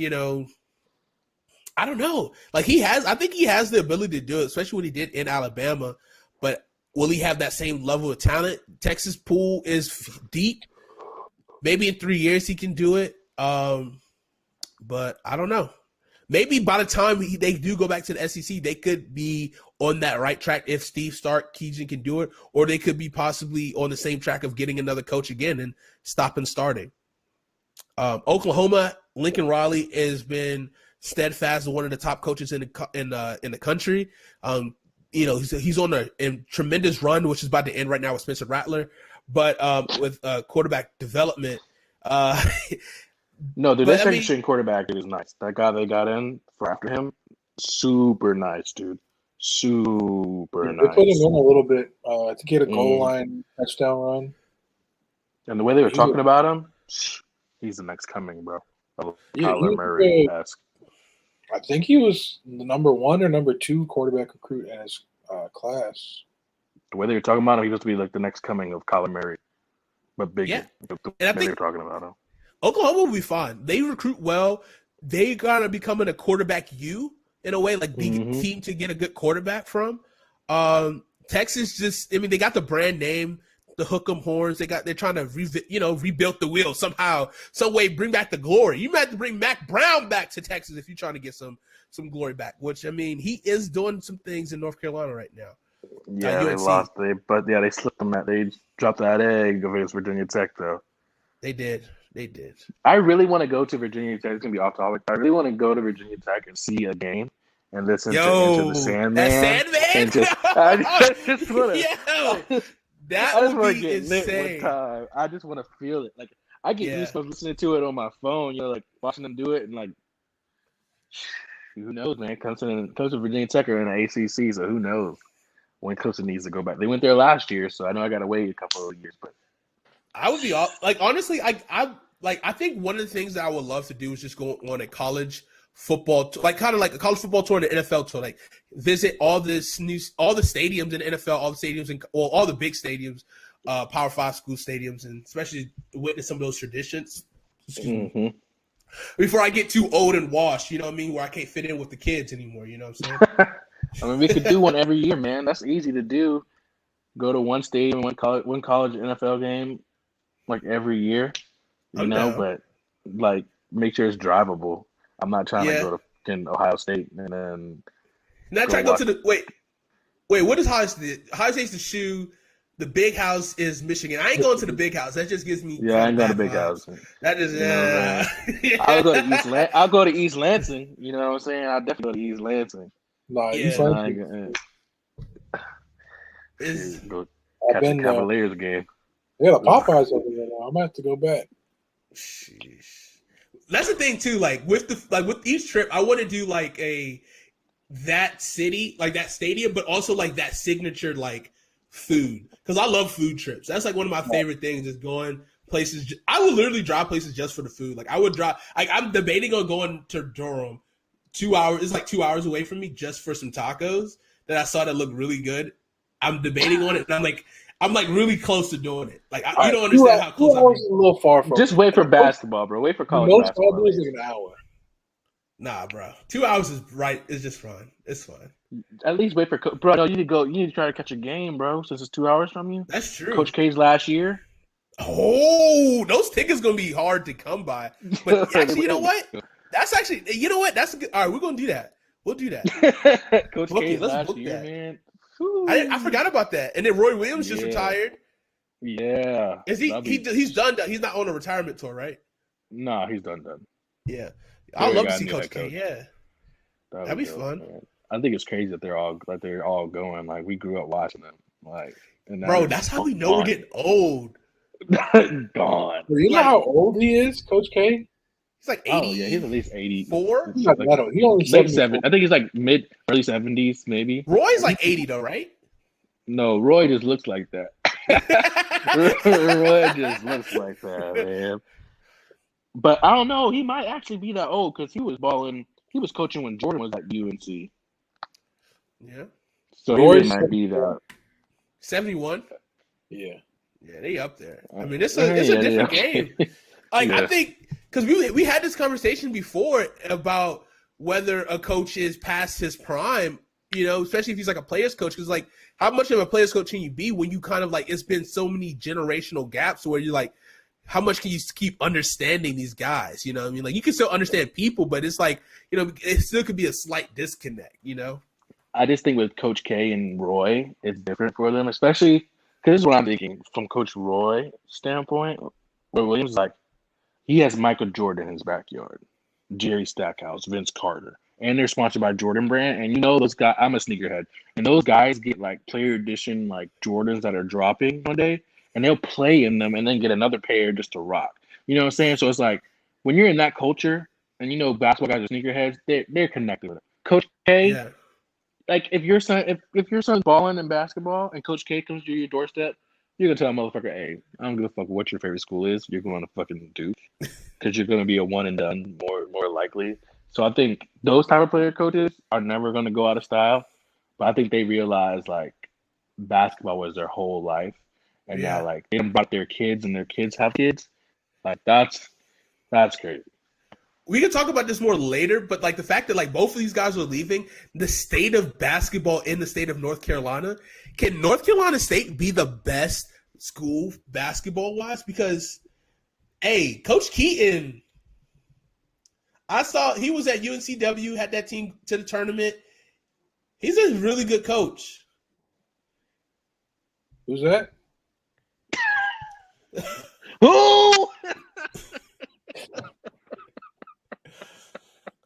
I don't know. Like I think he has the ability to do it, especially what he did in Alabama. But will he have that same level of talent? Texas pool is deep. Maybe in 3 years he can do it. But I don't know. Maybe by the time they do go back to the SEC, they could be on that right track if Steve Sarkisian can do it, or they could be possibly on the same track of getting another coach again and stop and starting. Oklahoma, Lincoln Riley has been steadfast as one of the top coaches in the country. He's on a tremendous run, which is about to end right now with Spencer Rattler, but with quarterback development. No, the second quarterback is nice. That guy they got in for after him, super nice, dude. Super nice. They put him in a little bit. I think he had a goal line touchdown run. And the way they were talking about him, he's the next coming, bro. Kyler Murray-esque. I think he was the number 1 or number 2 quarterback recruit in his class. The way they were talking about him, he was to be like the next coming of Kyler Murray, but bigger. Yeah. The And I way they were talking about him. Oklahoma will be fine. They recruit well. They gotta becoming a quarterback in a way, like the team to get a good quarterback from. Texas they got the brand name, the Hook'em Horns. They're trying to rebuild the wheel somehow, some way, bring back the glory. You might have to bring Mac Brown back to Texas if you're trying to get some glory back. Which he is doing some things in North Carolina right now. Yeah, they lost. They slipped them. They dropped that egg against Virginia Tech though. They did. I really want to go to Virginia Tech. It's going to be off topic. I really want to go to Virginia Tech and see a game and listen to Into the Sandman. That Sandman? I just want to. That would be insane. One time. I just want to feel it. Like I get goosebumps listening to it on my phone. Like watching them do it, and like, who knows, man? Comes to Virginia Tech or in the ACC, so who knows when Clemson needs to go back. They went there last year, so I know I got to wait a couple of years, but. I would be honestly, I think one of the things that I would love to do is just go on a college football, kind of like a college football tour and an NFL tour, like visit all the stadiums in the NFL, all the stadiums all the big stadiums, Power 5 school stadiums, and especially witness some of those traditions. Before I get too old and washed, where I can't fit in with the kids anymore. You know what I'm saying? I mean, we could do one every year, man. That's easy to do. Go to one stadium, one college NFL game. Like every year, but like make sure it's drivable. I'm not trying to go to Ohio State and then not trying to go to the wait. What is Ohio State? Ohio State's the shoe. The big house is Michigan. I ain't going to the big house. That just gives me I ain't going to big house. That is I'll go to East Lansing. You know what I'm saying? I'll definitely go to East Lansing. East Lansing. Go catch a Cavaliers game. They got a Popeyes over there now. I might have to go back. Sheesh. That's the thing too. Like with each trip, I want to do like that city, like that stadium, but also like that signature like food, because I love food trips. That's like one of my favorite things is going places. I would literally drive places just for the food. Like I would drive. Like I'm debating on going to Durham. 2 hours. It's like 2 hours away from me just for some tacos. that I saw that looked really good. I'm debating on it, and I'm like really close to doing it. Like you don't understand how close I'm. A little far from. Just wait for basketball, bro. Wait for college basketball. Most is an hour. Nah, bro. 2 hours is right. It's just fine. It's fine. At least wait for bro. No, you need to go. You need to try to catch a game, bro. Since it's 2 hours from you. That's true. Coach K's last year. Oh, those tickets gonna be hard to come by. But actually, you know what? That's actually. You know what? That's a good. All right, we're gonna do that. We'll do that. Coach K's last year, man. I forgot about that. And then Roy Williams just retired. Yeah. Is he? He's done. He's not on a retirement tour, right? No, he's done. Yeah. I'd love to see Coach K. Yeah. That'd be fun. Man. I think it's crazy that they're all going. Like we grew up watching them. Like, bro, that's how we know we're getting old. Gone. You know how old he is, Coach K? He's like 80. Oh yeah, he's at least 84. He's not that old. He only late 70s. I think he's like early 70s, maybe. Roy's like 80 though, right? No, Roy just looks like that. Roy just looks like that, man. But I don't know. He might actually be that old because he was balling. He was coaching when Jordan was at UNC. Yeah. So Roy might be that. 71. Yeah. Yeah, they up there. I mean, it's a different game. Like I think because we had this conversation before about whether a coach is past his prime. You know, especially if he's like a player's coach, because like, how much of a player's coach can you be when you kind of like it's been so many generational gaps where you're like, how much can you keep understanding these guys? You know what I mean? Like you can still understand people, but it's like, you know, it still could be a slight disconnect, you know? I just think with Coach K and Roy, it's different for them, especially because this is what I'm thinking from Coach Roy's standpoint. Roy Williams, like, he has Michael Jordan in his backyard, Jerry Stackhouse, Vince Carter, and they're sponsored by Jordan Brand. And you know those guys, I'm a sneakerhead, and those guys get like player edition like Jordans that are dropping one day, and they'll play in them and then get another pair just to rock. You know what I'm saying? So it's like when you're in that culture, and you know basketball guys are sneakerheads, they're connected with it. Coach K, like if your son's balling in basketball and Coach K comes to your doorstep, you're gonna tell a motherfucker, hey, I don't give a fuck what your favorite school is. You're going to fucking Duke because you're gonna be a one and done more likely. So I think those type of player coaches are never gonna go out of style, but I think they realize like basketball was their whole life, and now like they brought their kids and their kids have kids. Like that's crazy. We can talk about this more later, but like the fact that like both of these guys are leaving the state of basketball in the state of North Carolina, can North Carolina State be the best school basketball wise? Because, hey, Coach Keaton, I saw he was at UNCW, had that team to the tournament. He's a really good coach. Who's that? Who?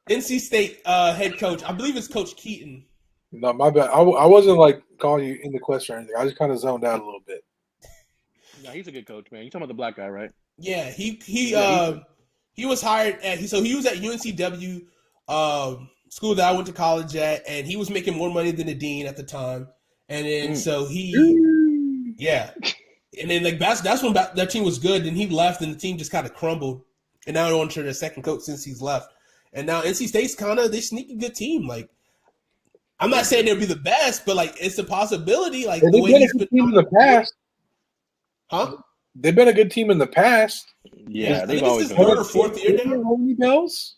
NC State head coach. I believe it's Coach Keaton. No, my bad. I wasn't like calling you in the question or anything. I just kind of zoned out a little bit. Yeah, he's a good coach, man. You talking about the black guy, right? Yeah, he was hired at he was at UNCW school that I went to college at, and he was making more money than the dean at the time. And then so and then like that's when that team was good. Then he left, and the team just kind of crumbled. And now they're on to their second coach since he's left. And now NC State's kind of this sneaky good team. Like, I'm not saying they'll be the best, but like it's a possibility. Like they've been a good team in the past, huh? They've been a good team in the past. Yeah, they've always been. Third or fourth year now. How many bells?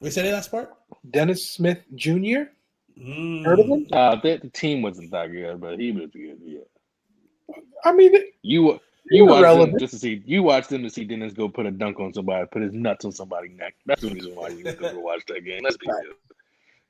We said that last part. Dennis Smith Jr. Heard of him? The team wasn't that good, but he was good. Yeah. I mean, you watched them just to see. You watched them to see Dennis go put a dunk on somebody, put his nuts on somebody's neck. That's the reason why you go watch that game. Let's be real.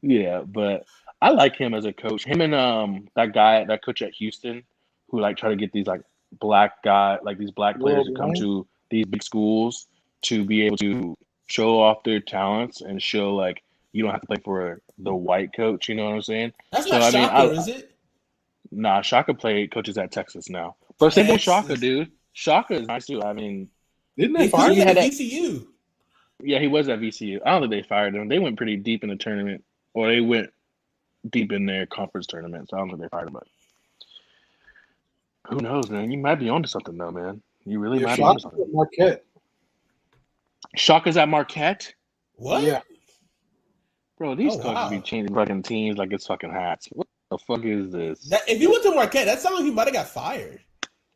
Yeah, but I like him as a coach. Him and that coach at Houston, who like try to get these like black players to come to these big schools to be able to show off their talents and show like you don't have to play for the white coach. You know what I'm saying? That's not Shaka, is it? Nah, Shaka coaches at Texas now. But same thing with Shaka, dude. Shaka is nice too. I mean, didn't they fire him at VCU? Yeah, he was at VCU. I don't think they fired him. They went pretty deep in the tournament, or they went deep in their conference tournament. So I don't think they fired him. But who knows, man? You might be onto something, though, man. You really might be onto something. Marquette. Shaka's at Marquette? What? Yeah. Bro, these Oh, coaches wow. be changing fucking teams like it's fucking hats. What the fuck is this? If he went to Marquette, that sounds like he might have got fired.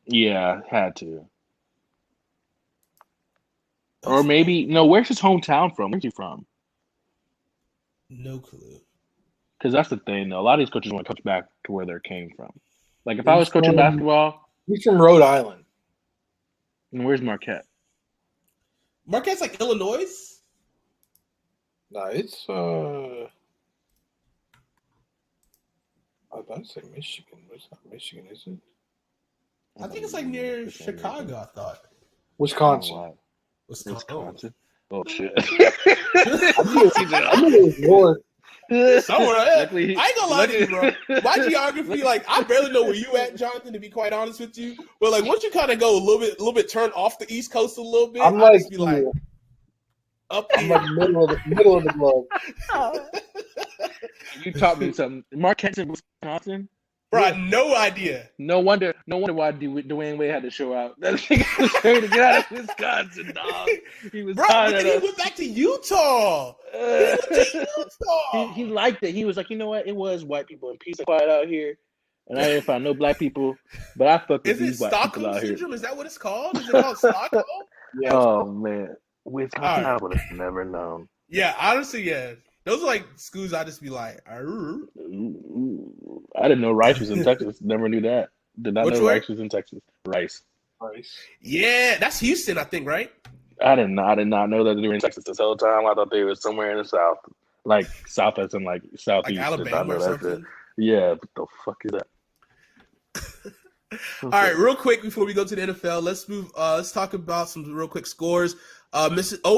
Yeah, had to. Or maybe no. Where's his hometown from? Where's he from? No clue. Because that's the thing, though. A lot of these coaches want to coach back to where they came from. Like if I was coaching basketball, He's from Rhode Island. and where's Marquette? Marquette's like Illinois. No, it's I was about to say Michigan, but it's not Michigan, is it? I think it's like near Chicago. I thought. Wisconsin. Oh, Wisconsin. oh shit. I knew it was north. Somewhere. I ain't gonna lie to you, bro. Luckily- My geography, like, I barely know where you at, Jonathan. To be quite honest with you, but like once you kind of go a little bit turn off the East Coast a little bit, I'm I'll like, just be like up I'm here. like middle of the globe. You taught me something. Marquette's in Wisconsin. Bro, I had no idea. No wonder why Dwayne Wade had to show out. That nigga was ready to get out of Wisconsin, dog. He was Bro, tired but of then he us. went back to Utah. He went to Utah. He liked it. He was like, you know what? It was white people and peace and quiet out here, and I didn't find no black people. But I fuck with Is it these white people Stockholm out here. syndrome? Is that what it's called? Is it called Stockholm? Yeah. Oh man, Wisconsin, All right. I would have never known. Yeah, honestly, yeah. Those are like schools I just be like, Ooh, I didn't know Rice was in Texas. Never knew that. Did not Which know way? Rice was in Texas. Rice. Nice. yeah, that's Houston, I think, right? I did not know that they were in Texas this whole time. I thought they were somewhere in the south, like south as in like southeast. Like Did not Alabama know or that's it. something. Yeah, what the fuck is that? All right, real quick before we go to the NFL, let's move. Let's talk about some real quick scores. Ole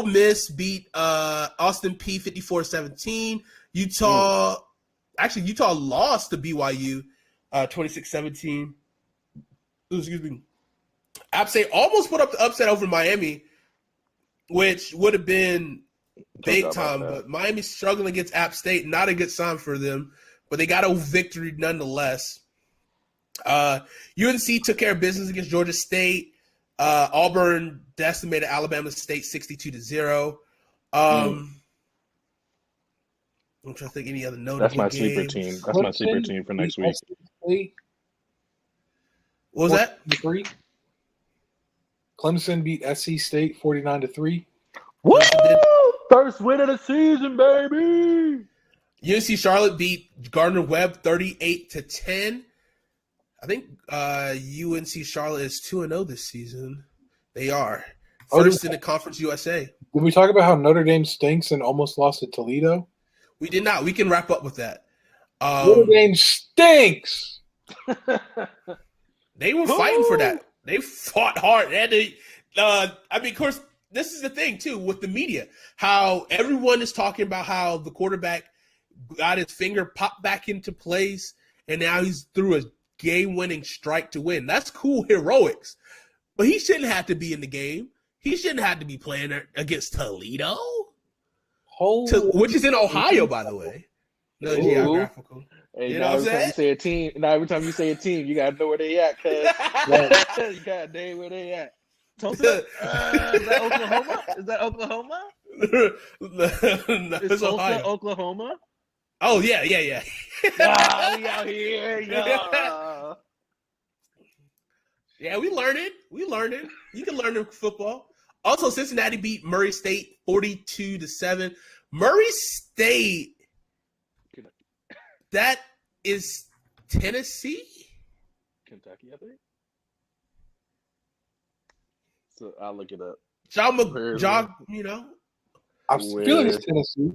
Miss beat Austin P 54-17. Utah lost to BYU 26-17. Excuse me. App State almost put up the upset over Miami, which would have been big time. But Miami's struggling against App State. Not a good sign for them, but they got a victory nonetheless. UNC took care of business against Georgia State. Auburn decimated Alabama State 62-0. I'm trying to think any other notable That's my sleeper games. team. That's my sleeper team for next week. What was that? 3. Clemson beat SC State 49-3. Woo! First win of the season, baby. UNC Charlotte beat Gardner-Webb 38-10. I think UNC Charlotte is 2-0 this season. They are first in the Conference USA. Did we talk about how Notre Dame stinks and almost lost to Toledo? We did not. We can wrap up with that. Notre Dame stinks. They were fighting for that. They fought hard. Of course, this is the thing, too, with the media. How everyone is talking about how the quarterback got his finger popped back into place, and now he's through a game-winning strike to win. That's cool heroics. But he shouldn't have to be in the game. He shouldn't have to be playing against Toledo, which is in Ohio, by the way. No geographical. Hey, You know what I'm saying? Every time you say a team, you gotta know where they at, cuz you gotta name where they at. Tulsa? Is that Oklahoma? Is that Oklahoma? No, Is it's Tulsa Ohio. Oklahoma? Oh, yeah. Nah, we out here, yo. Yeah, we learning. You can learn in football. Also, Cincinnati beat Murray State 42-7. Murray State, that is Tennessee? Kentucky, I think. So I'll look it up. John, you know. I'm feeling it's Tennessee.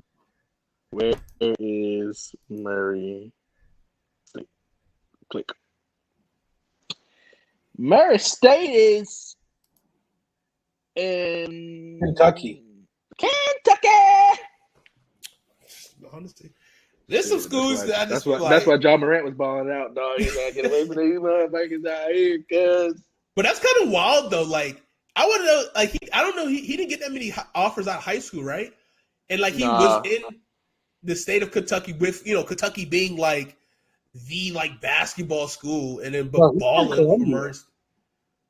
Where is Murray State? Click. Murray State is in Kentucky. Honestly. There's some schools that I just feel like. That's why John Morant was balling out, dog. He's like, get away from these motherfuckers out here, cuz. But that's kind of wild, though. Like, I want to know, like, I don't know, he didn't get that many offers out of high school, right? And, like, he was in the state of Kentucky with, Kentucky being, like, the, like, basketball school and then balling for Murray.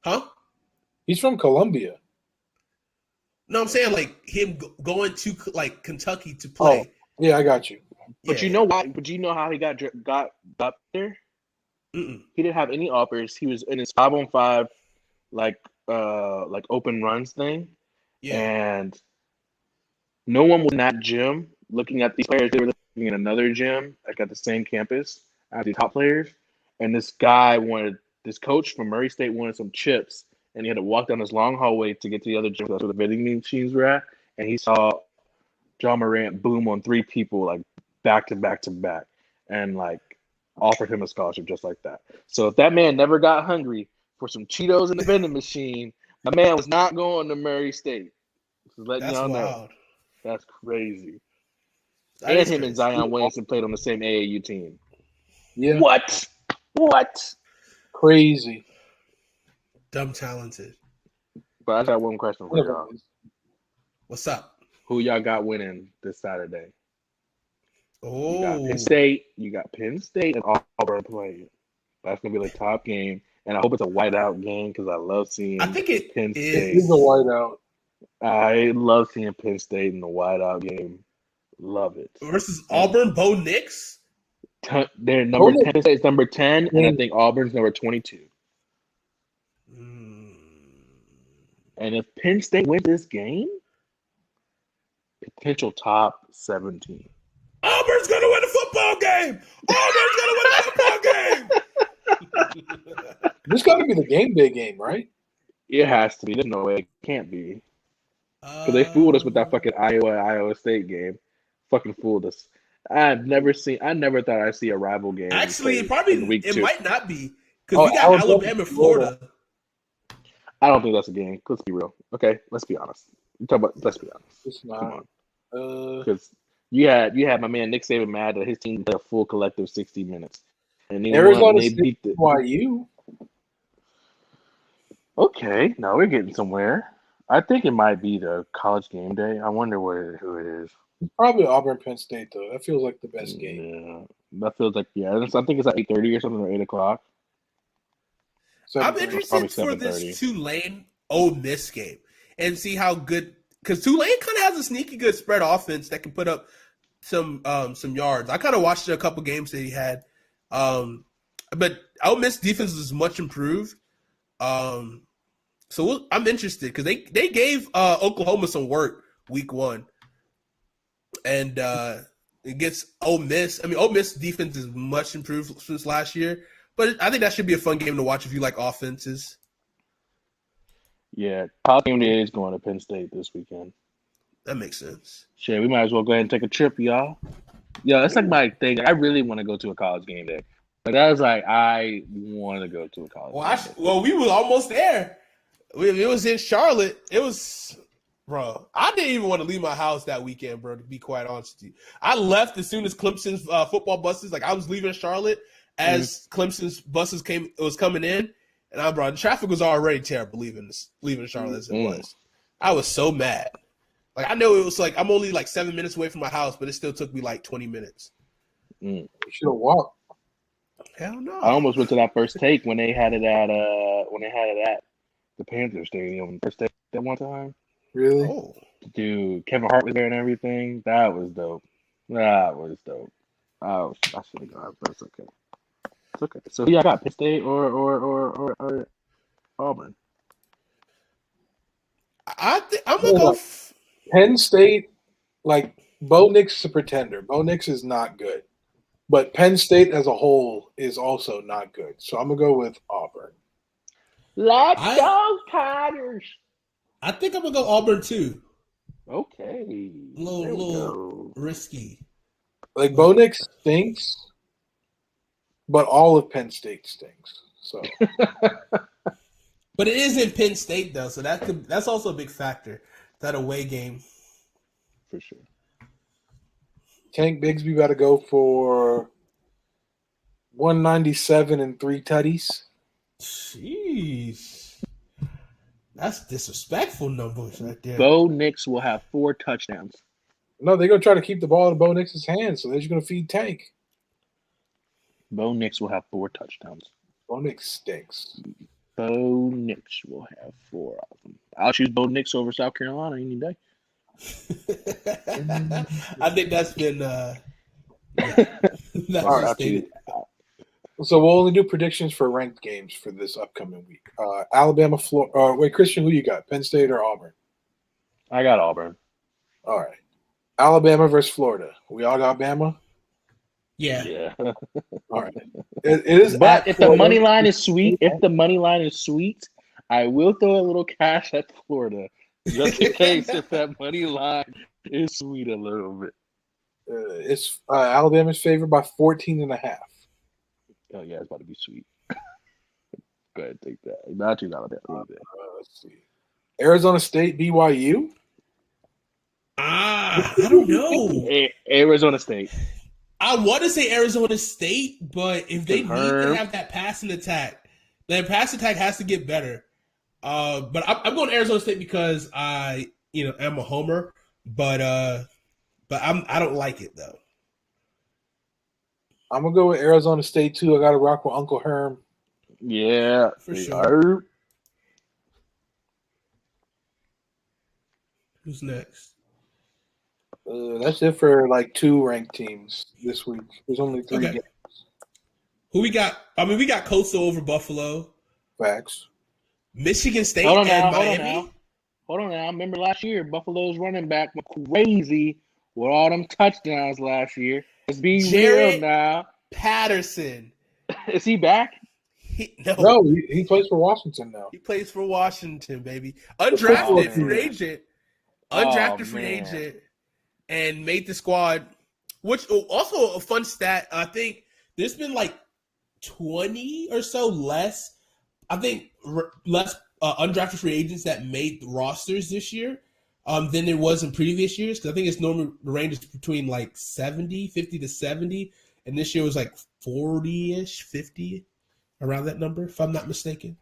Huh? He's from Columbia. No, I'm saying, like, him going to, like, Kentucky to play. Yeah, I got you. But you know why? But you know how he got up there? Mm-mm. He didn't have any offers. He was in his 5-on-5 like open runs thing, Yeah. and no one was in that gym looking at these players. They were looking in another gym, like at the same campus, at the top players. And this coach from Murray State wanted some chips, and he had to walk down this long hallway to get to the other gym. That's where the vending machines were at. And he saw John Morant boom on 3 people, like back to back to back, and like offered him a scholarship just like that. So if that man never got hungry for some Cheetos in the vending machine, my man was not going to Murray State. Just letting That's y'all know. wild. That's crazy. That And is him crazy. and Zion Williamson played on the same AAU team. Yeah. What? Crazy. Dumb talented. But I got one question for y'all. What's up? Who y'all got winning this Saturday? You got Oh, Penn State. You got Penn State and Auburn playing. That's gonna be the top game, and I hope it's a whiteout game because I love seeing I think it Penn is. State. He's a whiteout. I love seeing Penn State in the whiteout game. Love it. Versus Auburn, Bo Nix. They're number Auburn- 10. Penn State's number 10, and I think Auburn's number 22. And if Penn State wins this game, potential top 17. Auburn's gonna win a football game. Auburn's gonna win a football game. This got to be the game day game, right? It has to be. There's no way it can't be. Because they fooled us with that fucking Iowa State game. Fucking fooled us. I never thought I'd see a rival game. Actually, in week it 2. might not be because we got Alabama and Florida. I don't think that's a game. Let's be real. Okay, let's be honest. Let's be honest. It's not. Come on. Because you had my man Nick Saban mad that his team played a full collective 60 minutes. And Arizona they State beat the YU. Okay, now we're getting somewhere. I think it might be the college game day. I wonder who it is. It's probably Auburn Penn State though. That feels like the best game. Yeah, that feels like I think it's at 8:30 or something or 8:00. I'm 7:30. interested for this Tulane Ole Miss game and see how good because Tulane kind of has a sneaky good spread offense that can put up some yards. I kind of watched a couple games that he had, but Ole Miss defense is much improved. So I'm interested because they gave Oklahoma some work week 1, and against Ole Miss. I mean, Ole Miss defense is much improved since last year, but I think that should be a fun game to watch if you like offenses. Yeah, college game day is going to Penn State this weekend. That makes sense. Shit, we might as well go ahead and take a trip, y'all. Yeah, that's like my thing. I really want to go to a college game day. But that was like, I want to go to a college game day. Well, we were almost there. It was in Charlotte. It was, bro. I didn't even want to leave my house that weekend, bro. To be quite honest with you, I left as soon as Clemson's football buses. Like I was leaving Charlotte as Clemson's buses was coming in, and the traffic was already terrible leaving Charlotte as it was. I was so mad. Like I know it was like I'm only like 7 minutes away from my house, but it still took me like 20 minutes. You should have walked. Hell no. I almost went to that first take when they had it at the Panther Stadium first take that one time. Really? Oh. Dude, Kevin Hart was there and everything. That was dope. Oh, I should have gone, but it's okay. It's okay. So yeah, I got Penn State or Auburn. I'm gonna go. Penn State, like Bo Nix is a pretender. Bo Nix is not good, but Penn State as a whole is also not good. So I'm gonna go with Auburn. Let's go, Tigers. I think I'm gonna go Auburn too. Okay. A little risky. Like Bo Nix stinks, but all of Penn State stinks. So. But it is in Penn State though, so that's also a big factor. That away game. For sure. Tank Bigsby got to go for 197 and 3 tutties. Jeez. That's disrespectful numbers right there. Bo Nix will have 4 touchdowns. No, they're going to try to keep the ball in Bo Nix's hands, so they're just going to feed Tank. Bo Nix will have 4 touchdowns. Bo Nix stinks. Bo Nix will have 4 of them. I'll choose Bo Nix over South Carolina any day. I think that's been that's All been right, stated. So we'll only do predictions for ranked games for this upcoming week. Alabama, Florida. Wait, Christian, who you got? Penn State or Auburn? I got Auburn. All right. Alabama versus Florida. We all got Bama? Yeah. All right. It is. But if the Florida. money line is sweet, I will throw a little cash at Florida just in case if that money line is sweet a little bit. It's Alabama's favored by 14.5. Oh yeah, it's about to be sweet. Go ahead, take that. Not you got that a little bit. Let's see. Arizona State, BYU. I don't know. Arizona State. I want to say Arizona State, but if they need to have that passing attack, then pass attack has to get better. But I'm going to Arizona State because I am a homer, but I don't like it though. I'm gonna go with Arizona State too. I got to rock with Uncle Herm. Yeah, for sure. Who's next? That's it for like 2 ranked teams this week. There's only 3 games. Who we got? I mean, we got Coastal over Buffalo. Facts. Michigan State and Miami. Hold on now. Remember last year, Buffalo's running back went crazy with all them touchdowns last year. Let's be real now. Patterson. Is he back? No, he plays for Washington now. He plays for Washington, baby. Undrafted free agent. Free agent. And made the squad, which also a fun stat. I think there's been like 20 or so less undrafted free agents that made the rosters this year than it was in previous years. Because I think it's normally the range is between like 50 to 70. And this year was like 40-ish, 50, around that number, if I'm not mistaken.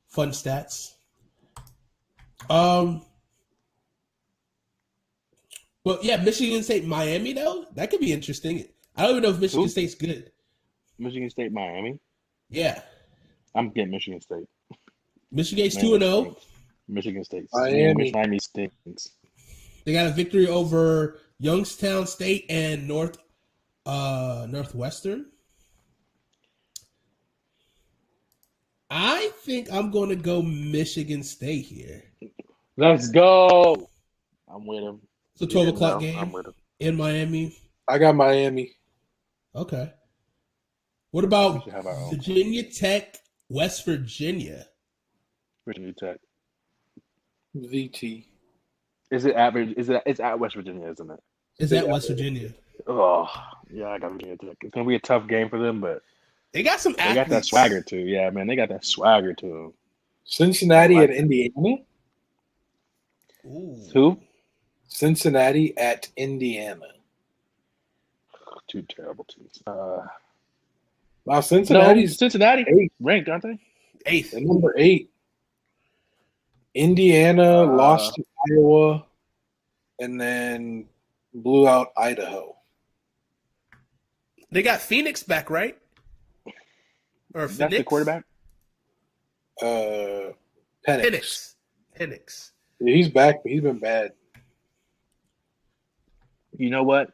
Fun stats. Well, yeah, Michigan State, Miami, though, that could be interesting. I don't even know if Michigan State's good. Michigan State, Miami? Yeah. I'm getting Michigan State. Michigan's 2-0. Michigan State. Miami stinks. They got a victory over Youngstown State and Northwestern. I think I'm going to go Michigan State here. Let's go. I'm with him. It's a 12 o'clock game in Miami. I got Miami. Okay. What about Virginia Tech, West Virginia? Virginia Tech. VT. Is it average? It's at West Virginia, isn't it? It's at West Virginia. Oh, yeah, I got Virginia Tech. It's gonna be a tough game for them, but they got some athletes. They got that swagger too. Yeah, man, they got that swagger to them. Cincinnati at Indiana. Ooh. Who? Cincinnati at Indiana. Two terrible teams. Wow, Cincinnati ranked, aren't they? 8th. They're number 8. Indiana lost to Iowa and then blew out Idaho. They got Phoenix back, right? Or Phoenix? That's the quarterback? Penix. Yeah, he's back, but he's been bad. You know what?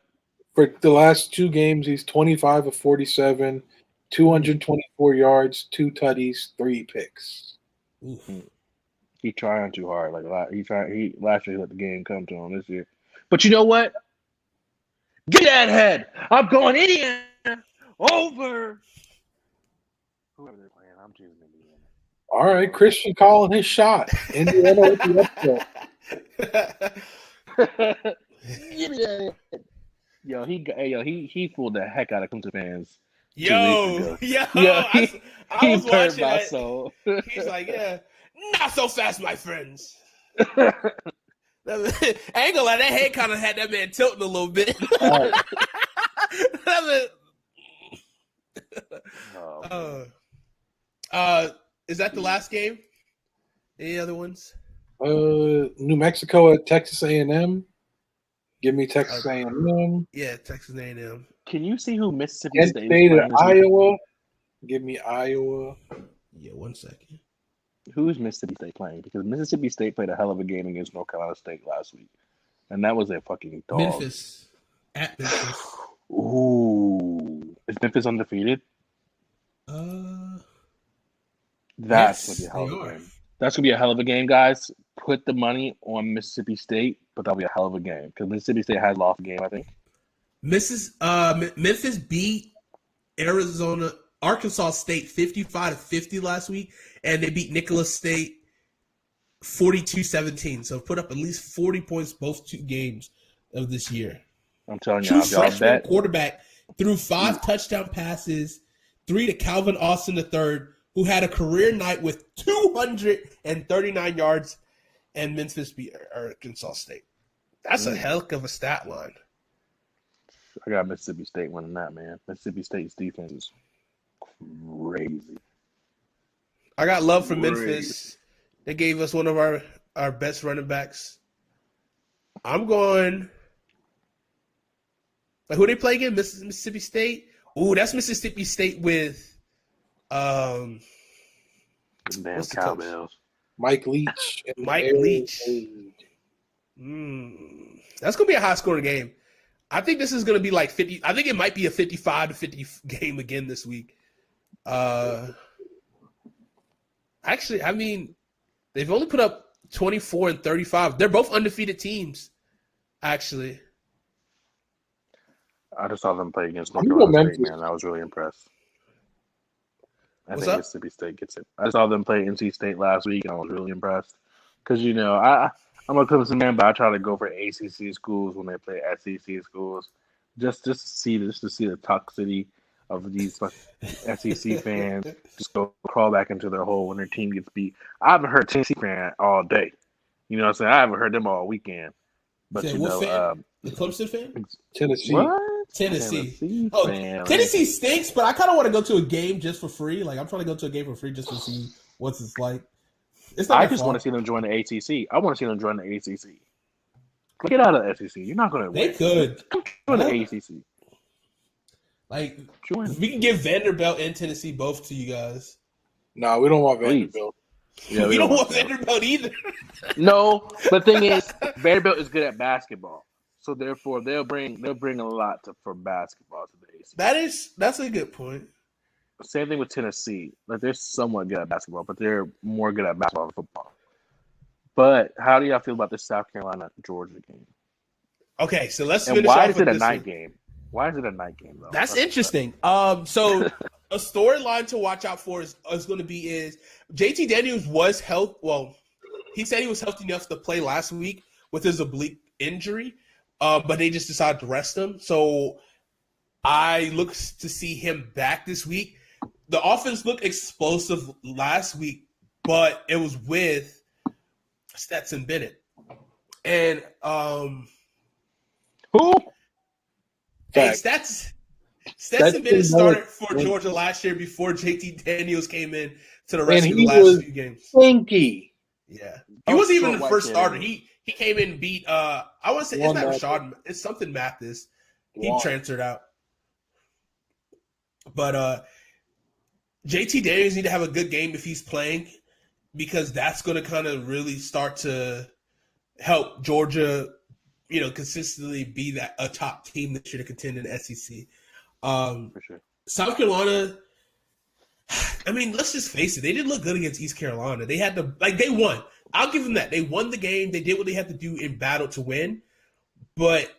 For the last 2 games, he's 25 of 47, 224 yards, 2 tutties, 3 picks. He trying too hard. Like last year, he let the game come to him this year. But you know what? Get that head. I'm going Indiana over whoever they're playing. I'm choosing Indiana. All right, Christian calling his shot. Indiana with the upset. Yo, he fooled the heck out of Clemson fans. I was watching that. Soul. He's like, yeah, not so fast, my friends. I ain't gonna lie, that head kind of had that man tilting a little bit. Is that the last game? Any other ones? New Mexico at Texas A&M. Give me Texas A&M. Yeah, Texas A&M. Can you see who Mississippi State at Iowa. Give me Iowa. Yeah, 1 second. who's Mississippi State playing? Because Mississippi State played a hell of a game against North Carolina State last week, and that was a fucking dog. Memphis at Memphis. Ooh, is Memphis undefeated? That's gonna be a hell of a game. That's gonna be a hell of a game, guys. Put the money on Mississippi State, but that'll be a hell of a game because Mississippi State has lost a game, I think. Memphis beat Arkansas State 55-50 last week, and they beat Nicholas State 42-17. So put up at least 40 points both two games of this year. I'm telling you, True freshman quarterback threw 5 touchdown passes, 3 to Calvin Austin III, who had a career night with 239 yards, and Memphis beat Arkansas State. That's a hell of a stat line. I got Mississippi State winning that, man. Mississippi State's defense is crazy. I got love for Memphis. They gave us one of our best running backs. I'm going. Like, who they play again? Mississippi State. Ooh, that's Mississippi State with Damn Cowbells. Mike Leach. Mike Leach. That's gonna be a high scoring game. I think this is gonna be like 50. I think it might be a 55-50 game again this week. Actually, I mean, they've only put up 24 and 35. They're both undefeated teams. Actually, I just saw them play against North Carolina State, man. I was really impressed. I think Mississippi State gets it. I saw them play NC State last week, and I was really impressed. Because, you know, I'm a Clemson man, but I try to go for ACC schools when they play SEC schools, just to see the toxicity of these SEC fans just go crawl back into their hole when their team gets beat. I haven't heard Tennessee fan all day. You know what I'm saying? I haven't heard them all weekend. But the Clemson fan? Tennessee. What? Tennessee fan, Tennessee stinks, but I kind of want to go to a game just for free. Like, I'm trying to go to a game for free just to see what's it's like. It's not I just want to see them join the ACC. I want to see them join the ACC. Get out of the SEC. You're not going to win. They could. Join the ACC. Like, we can give Vanderbilt and Tennessee both to you guys. No, we don't want Vanderbilt. Yeah, we don't want Vanderbilt either. No, but the thing is, Vanderbilt is good at basketball, so therefore they'll bring a lot for basketball to the ACC. That's a good point. Same thing with Tennessee. Like, they're somewhat good at basketball, but they're more good at basketball than football. But how do y'all feel about this South Carolina Georgia game? Okay, so let's and finish why off is it a this night one. game? Why is it a night game though? That's interesting. So a storyline to watch out for is going to be JT Daniels was healthy. Well, he said he was healthy enough to play last week with his oblique injury, but they just decided to rest him. So I look to see him back this week. The offense looked explosive last week, but it was with Stetson Bennett. And who? Hey, Stetson Bennett started for Georgia last year before JT Daniels came in to the rest of the last few games. Stinky. Yeah. He wasn't even the first starter. He came in and beat I want to say it's not Rashad, it's something Mathis. He transferred out. But JT Daniels need to have a good game if he's playing, because that's going to kind of really start to help Georgia, consistently be a top team this year to contend in the SEC. For sure. South Carolina, I mean, let's just face it. They didn't look good against East Carolina. They had to, they won. I'll give them that. They won the game. They did what they had to do in battle to win. But,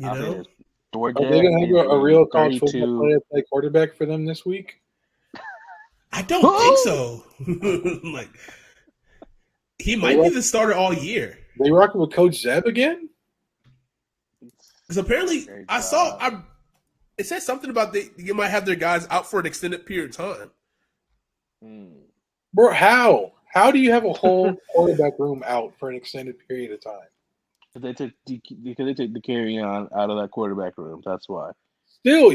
Are they going to have a real college football player play quarterback for them this week? I don't think so. He might be the starter all year. They rocking with Coach Zeb again? Because apparently, it said something about you might have their guys out for an extended period of time. Bro, how? How do you have a whole quarterback room out for an extended period of time? Because they took the carry on out of that quarterback room. That's why. Still,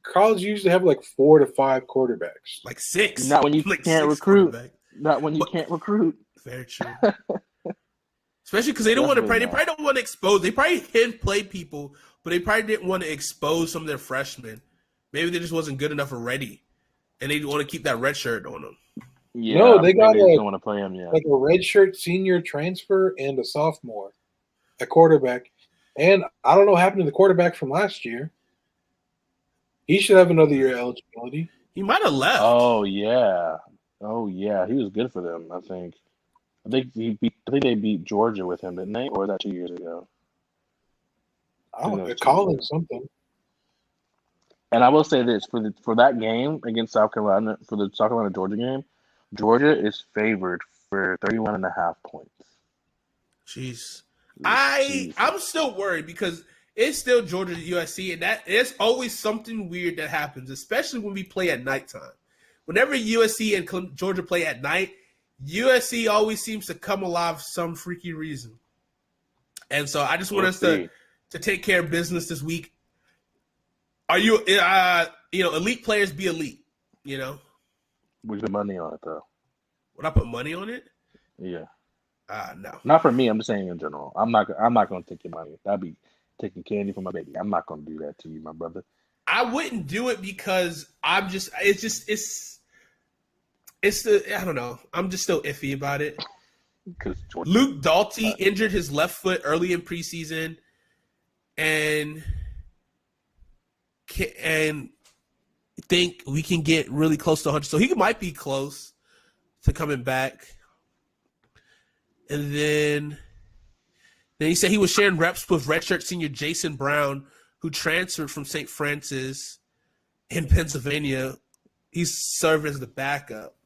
college usually have 4 to 5 quarterbacks. 6. Not when you can't recruit. Not when you can't recruit. Very true. Especially because they don't want to play. They probably don't want to expose. They probably can play people, but they probably didn't want to expose some of their freshmen. Maybe they just wasn't good enough already. and they want to keep that red shirt on him. Yeah, No, they got don't want to play him yet. like a redshirt senior transfer and a sophomore at quarterback. And I don't know what happened to the quarterback from last year. He should have another year eligibility. He might have left. Oh yeah, he was good for them. I think they beat Georgia with him, didn't they? Or was that 2 years ago? I don't know. They're calling something. And I will say this for that game against South Carolina, for the South Carolina Georgia game, Georgia is favored for 31.5 points. Jeez. I'm still worried because it's still Georgia USC, and that it's always something weird that happens, especially when we play at nighttime. Whenever USC and Georgia play at night, USC always seems to come alive for some freaky reason. And so I just want us to take care of business this week. Are you, elite players be elite, We put money on it, though. Would I put money on it? Yeah. No. Not for me. I'm just saying in general. I'm not going to take your money. That'd be taking candy from my baby. I'm not going to do that to you, my brother. I wouldn't do it because I don't know. I'm just still iffy about it. Luke Dalty injured his left foot early in preseason, and think we can get really close to 100. So he might be close to coming back. And then he said he was sharing reps with redshirt senior Jason Brown, who transferred from St. Francis in Pennsylvania. He's serving as the backup.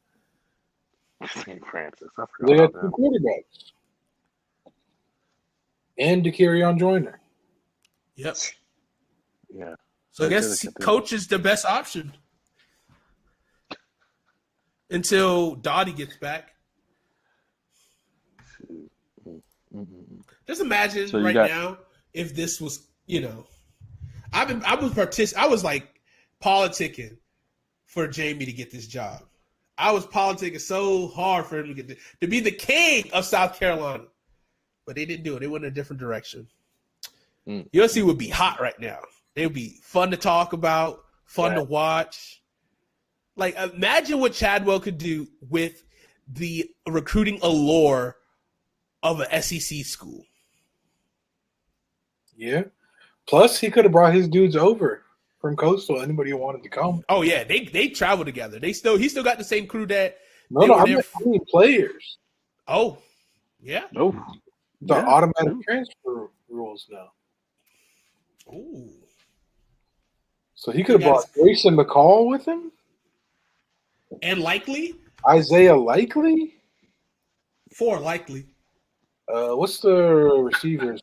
St. Francis. I forgot They got about two that. quarterbacks. And DeCarrion Joyner. Yep. Yeah. So I guess coach is the best option until Dottie gets back. Just imagine now if this was, I was like politicking for Jamie to get this job. I was politicking so hard for him to be the king of South Carolina, but they didn't do it. They went in a different direction. USC would be hot right now. It would be fun to talk about, fun to watch. Like, imagine what Chadwell could do with the recruiting allure of an SEC school. Yeah. Plus, he could have brought his dudes over from Coastal. Anybody who wanted to come. Oh yeah, they travel together. He still got the same crew that. I mean players. Oh, yeah. Oh, The automatic transfer rules now. Ooh. So he could have brought Grayson McCall with him. And Likely. Isaiah Likely. 4 Likely. What's the receivers?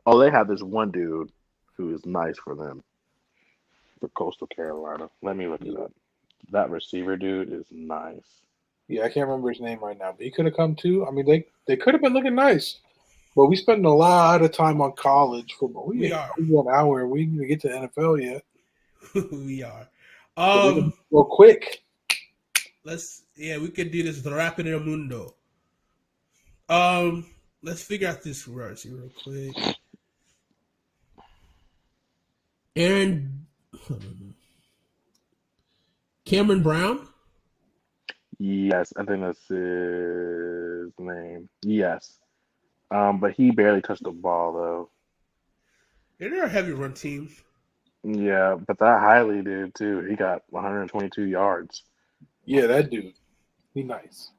Oh, they have this one dude who is nice for them for Coastal Carolina. Let me look it up. That receiver dude is nice. Yeah, I can't remember his name right now, but he could have come too. I mean, they could have been looking nice, but we spend a lot of time on college football. We are an hour. We didn't even get to the NFL yet. We are. Well, quick. We could do this Rapido Mundo. Let's figure out this real quick. Cameron Brown? Yes, I think that's his name. Yes. But he barely touched the ball, though. They're a heavy run team. Yeah, but that Hiley dude, too. He got 122 yards. Yeah, that dude. He nice.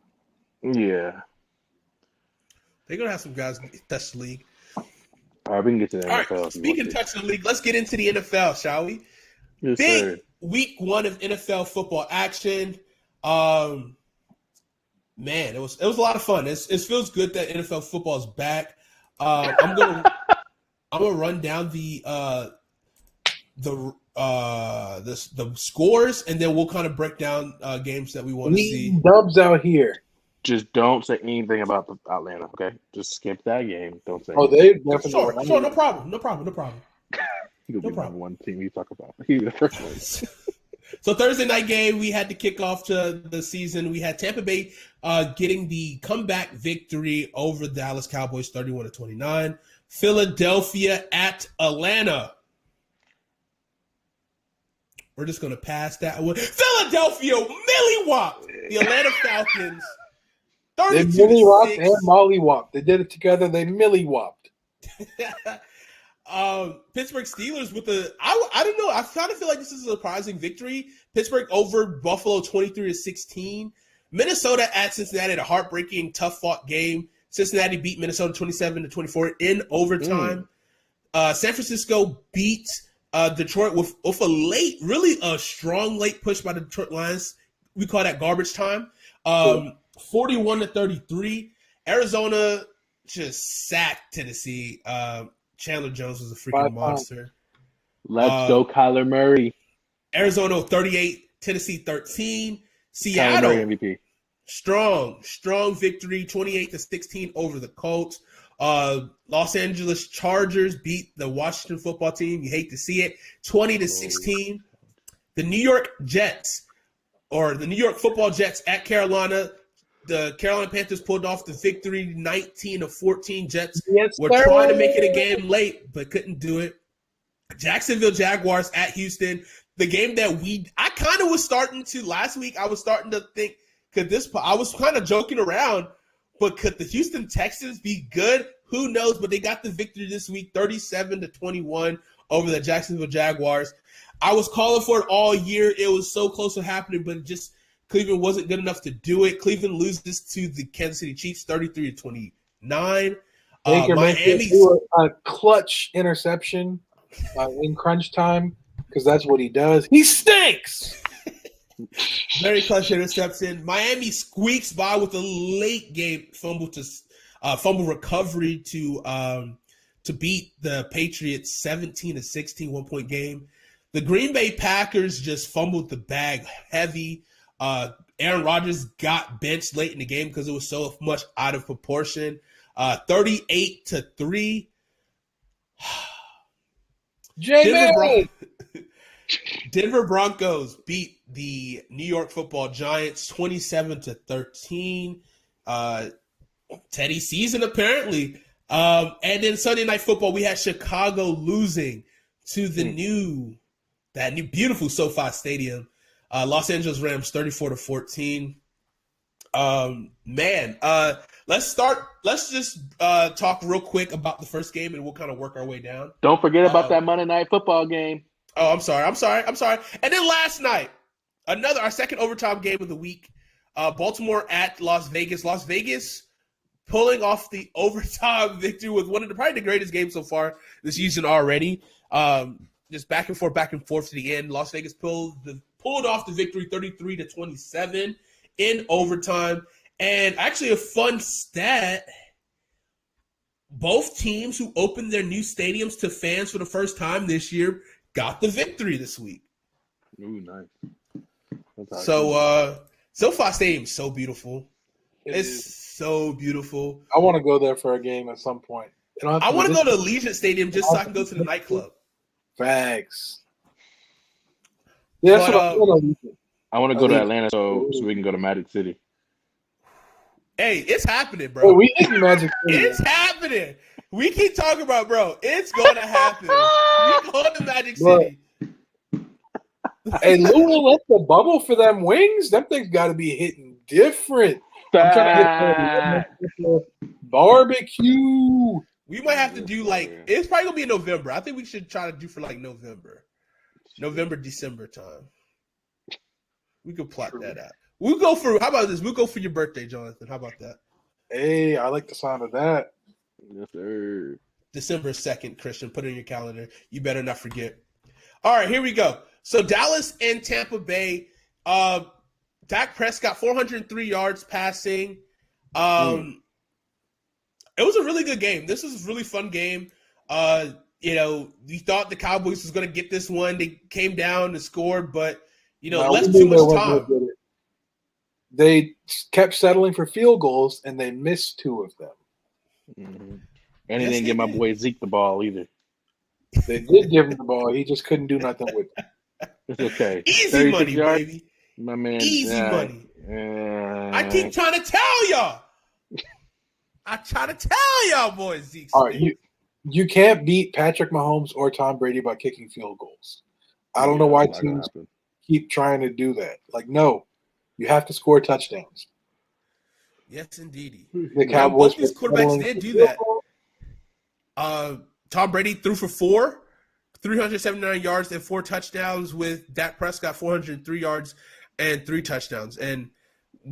Yeah. They're going to have some guys touch the league. All right, we can get to the NFL. All right, speaking of touching the league, let's get into the NFL, shall we? Yes, Big sir. week 1 of NFL football action. Man, it was a lot of fun. It feels good that NFL football is back. I'm gonna run down the scores, and then we'll kind of break down games that we want to see. Dubs out here. Just don't say anything about Atlanta, okay? Just skip that game. Don't say. Oh, they definitely. Sure, no problem. He'll be no problem. one team you talk about. He's the first one. So Thursday night game, we had to kick off to the season. We had Tampa Bay getting the comeback victory over the Dallas Cowboys, 31-29. Philadelphia at Atlanta. We're just going to pass that one. Philadelphia millywhopped the Atlanta Falcons. They millywhopped and mollywhopped. They did it together. They millywhopped. Pittsburgh Steelers with I don't know. I kind of feel like this is a surprising victory. Pittsburgh over Buffalo 23-16. Minnesota at Cincinnati had a heartbreaking, tough-fought game. Cincinnati beat Minnesota 27-24 in overtime. San Francisco beat Detroit with a late, really a strong late push by the Detroit Lions. We call that garbage time. 41-33. Arizona just sacked Tennessee. Chandler Jones was a freaking monster. Let's go, Kyler Murray. Arizona 38, Tennessee 13. Seattle MVP. Strong victory, 28-16 over the Colts. Los Angeles Chargers beat the Washington football team. You hate to see it, 20-16. The New York Jets, or the New York Football Jets at Carolina. The Carolina Panthers pulled off the victory, 19-14. Jets were trying to make it a game late, but couldn't do it. Jacksonville Jaguars at Houston. The game that I kind of was starting to last week. I was starting to think, I was kind of joking around, but could the Houston Texans be good? Who knows? But they got the victory this week, 37-21 over the Jacksonville Jaguars. I was calling for it all year. It was so close to happening, but just Cleveland wasn't good enough to do it. Cleveland loses to the Kansas City Chiefs 33-29. Miami threw a clutch interception in crunch time because that's what he does. He stinks. Very clutch interception. Miami squeaks by with a late game fumble recovery to beat the Patriots 17-16 1-point game. The Green Bay Packers just fumbled the bag heavy. Aaron Rodgers got benched late in the game because it was so much out of proportion. 38-3. Denver Broncos beat the New York Football Giants 27-13. Teddy season apparently. And then Sunday Night Football, we had Chicago losing to the new beautiful SoFi Stadium. Los Angeles Rams 34-14. Let's just talk real quick about the first game and we'll kind of work our way down. Don't forget about that Monday Night Football game. Oh, I'm sorry. And then last night, our second overtime game of the week, Baltimore at Las Vegas. Las Vegas pulling off the overtime victory with probably the greatest game so far this season already. Just back and forth to the end. Las Vegas pulled off the victory 33-27 in overtime. And actually a fun stat, both teams who opened their new stadiums to fans for the first time this year got the victory this week. Ooh, nice. So SoFi Stadium's so beautiful. It's so beautiful. I want to go there for a game at some point. I want to go to Allegiant Stadium just so I can go to the nightclub. Facts. Yeah, that's what I want to go to Atlanta so we can go to Magic City. Hey, it's happening, bro. We need Magic City. It's happening. We keep talking about, bro. It's going to happen. We going to Magic City. Hey, Lou left the bubble for them wings. Them things got to be hitting different. I'm trying to get barbecue. We might have to do it's probably gonna be in November. I think we should try to do for November, December time. We could plot that out. How about this? We'll go for your birthday, Jonathan. How about that? Hey, I like the sound of that. Yes, sir. December 2nd, Christian. Put it in your calendar. You better not forget. All right, here we go. So Dallas and Tampa Bay. Dak Prescott, 403 yards passing. It was a really good game. This was a really fun game. We thought the Cowboys was going to get this one. They came down and scored, but, less too much time. They kept settling for field goals, and they missed 2 of them. Mm-hmm. And they didn't give my boy Zeke the ball either. They did give him the ball. He just couldn't do nothing with it. It's okay. Easy money, yards, baby. My man. Easy money. I keep trying to tell y'all. Boys. Zeke. All right, you can't beat Patrick Mahomes or Tom Brady by kicking field goals. I don't know why That's not gonna teams happen. keep trying to do that. Like, no, you have to score touchdowns. Yes, indeedy. The Cowboys Both these were quarterbacks settling did for do field that. goal. Tom Brady threw for 379 yards and 4 touchdowns, with Dak Prescott 403 yards and 3 touchdowns. And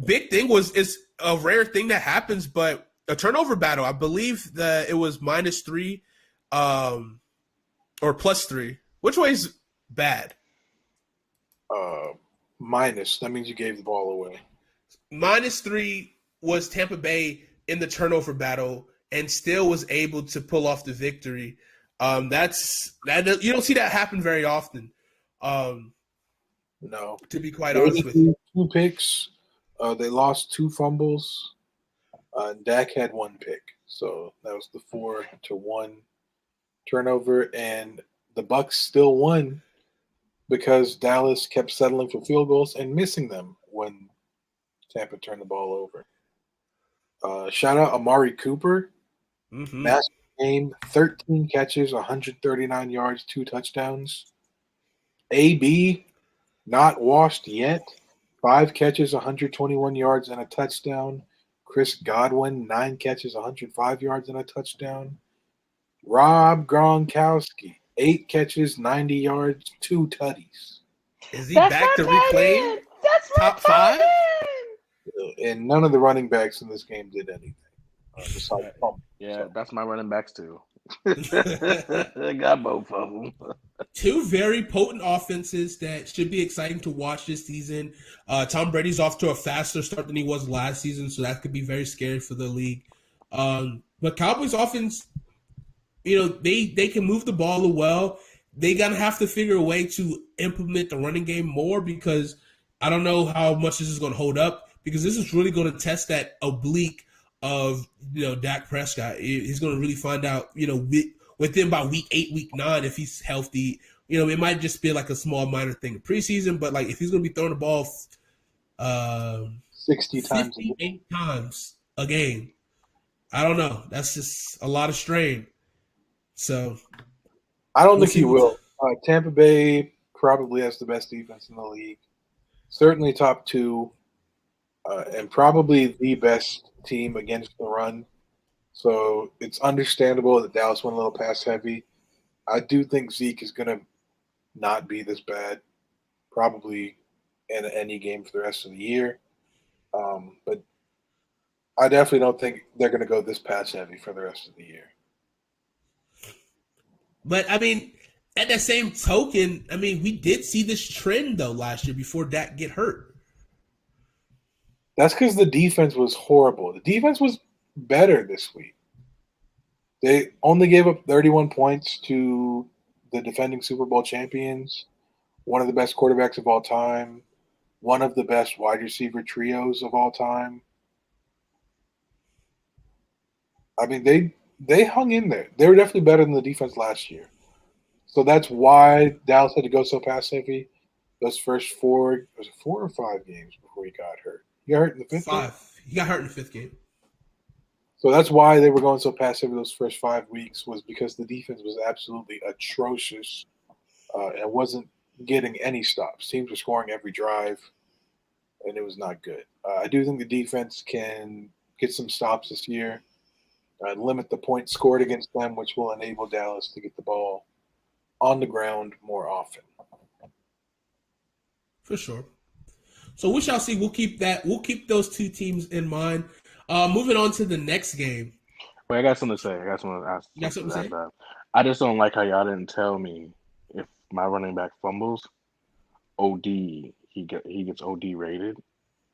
big thing is a rare thing that happens, but a turnover battle. I believe that it was -3, or +3. Which way is bad? Minus. That means you gave the ball away. -3 was Tampa Bay in the turnover battle, and still was able to pull off the victory. That you don't see that happen very often. No. To be quite honest with you. 2 picks. They lost 2 fumbles. And Dak had 1 pick. So that was the 4-1 turnover. And the Bucs still won because Dallas kept settling for field goals and missing them when Tampa turned the ball over. Shout out Amari Cooper. Mm-hmm. Massive game, 13 catches, 139 yards, 2 touchdowns. AB, not washed yet. 5 catches, 121 yards, and a touchdown. Chris Godwin, 9 catches, 105 yards, and a touchdown. Rob Gronkowski, 8 catches, 90 yards, 2 tutties. Is he back to reclaim top 5? And none of the running backs in this game did anything. Besides Pump. Yeah, that's my running backs too. I got both of them. 2 very potent offenses that should be exciting to watch this season. Tom Brady's off to a faster start than he was last season, so that could be very scary for the league. But Cowboys offense, they can move the ball well. They gotta have to figure a way to implement the running game more, because I don't know how much this is going to hold up, because this is really going to test that oblique of Dak Prescott. He's going to really find out within by week 8, week 9, if he's healthy. It might just be like a small minor thing in preseason, but like if he's going to be throwing the ball 60 times, 58 times a game, I don't know. That's just a lot of strain. So I don't think he will. Tampa Bay probably has the best defense in the league. Certainly top 2, and probably the best team against the run. So it's understandable that Dallas went a little pass heavy. I do think Zeke is going to not be this bad, probably in any game for the rest of the year. But I definitely don't think they're going to go this pass heavy for the rest of the year. But, I mean, at that same token, I mean, we did see this trend, though, last year before Dak get hurt. That's because the defense was horrible. The defense was better this week. They only gave up 31 points to the defending Super Bowl champions, one of the best quarterbacks of all time, one of the best wide receiver trios of all time. I mean, they hung in there. They were definitely better than the defense last year. So that's why Dallas had to go so pass heavy those first 4 or 5 games before he got hurt. He got hurt in the 5th game? 5. He got hurt in the 5th game. So that's why they were going so pass heavy those first 5 weeks, was because the defense was absolutely atrocious and wasn't getting any stops. Teams were scoring every drive, and it was not good. I do think the defense can get some stops this year, limit the points scored against them, which will enable Dallas to get the ball on the ground more often. For sure. So we shall see. We'll keep those 2 teams in mind. Moving on to the next game. Wait, I got something to say. I got something to ask. You got something to say? I just don't like how y'all didn't tell me if my running back fumbles, OD, he gets OD rated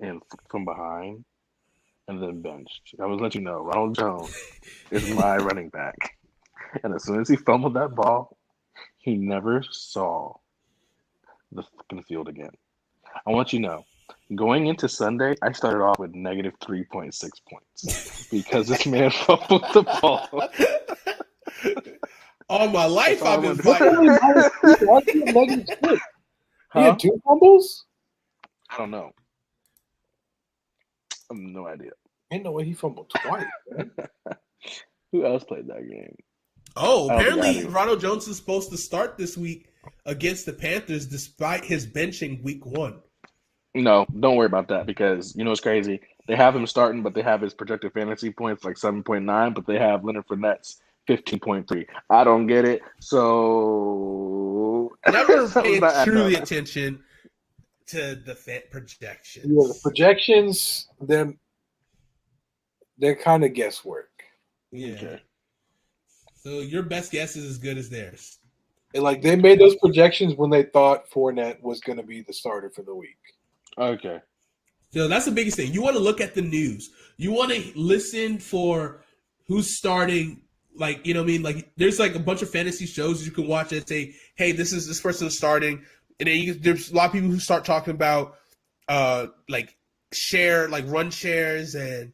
and from behind and then benched. I was letting you know, Ronald Jones is my running back. And as soon as he fumbled that ball, he never saw the fucking field again. I want you to know, going into Sunday, I started off with negative 3.6 points because this man fumbled the ball. All my life I've been fighting. He had 2 fumbles? I don't know. I have no idea. Ain't no way he fumbled twice. Who else played that game? Oh, apparently Ronald Jones is supposed to start this week against the Panthers despite his benching week 1. No, don't worry about that because you know what's crazy? They have him starting, but they have his projected fantasy points like 7.9, but they have Leonard Fournette's 15.3. I don't get it. So never pay truly attention to the projections. Yeah, the projections, they're kind of guesswork. Yeah. Okay. So your best guess is as good as theirs. And like they made those projections when they thought Fournette was going to be the starter for the week. Okay. So that's the biggest thing. You want to look at the news. You want to listen for who's starting. Like, you know what I mean? Like, there's like a bunch of fantasy shows you can watch that say, hey, this person is starting. And then there's a lot of people who start talking about like run shares and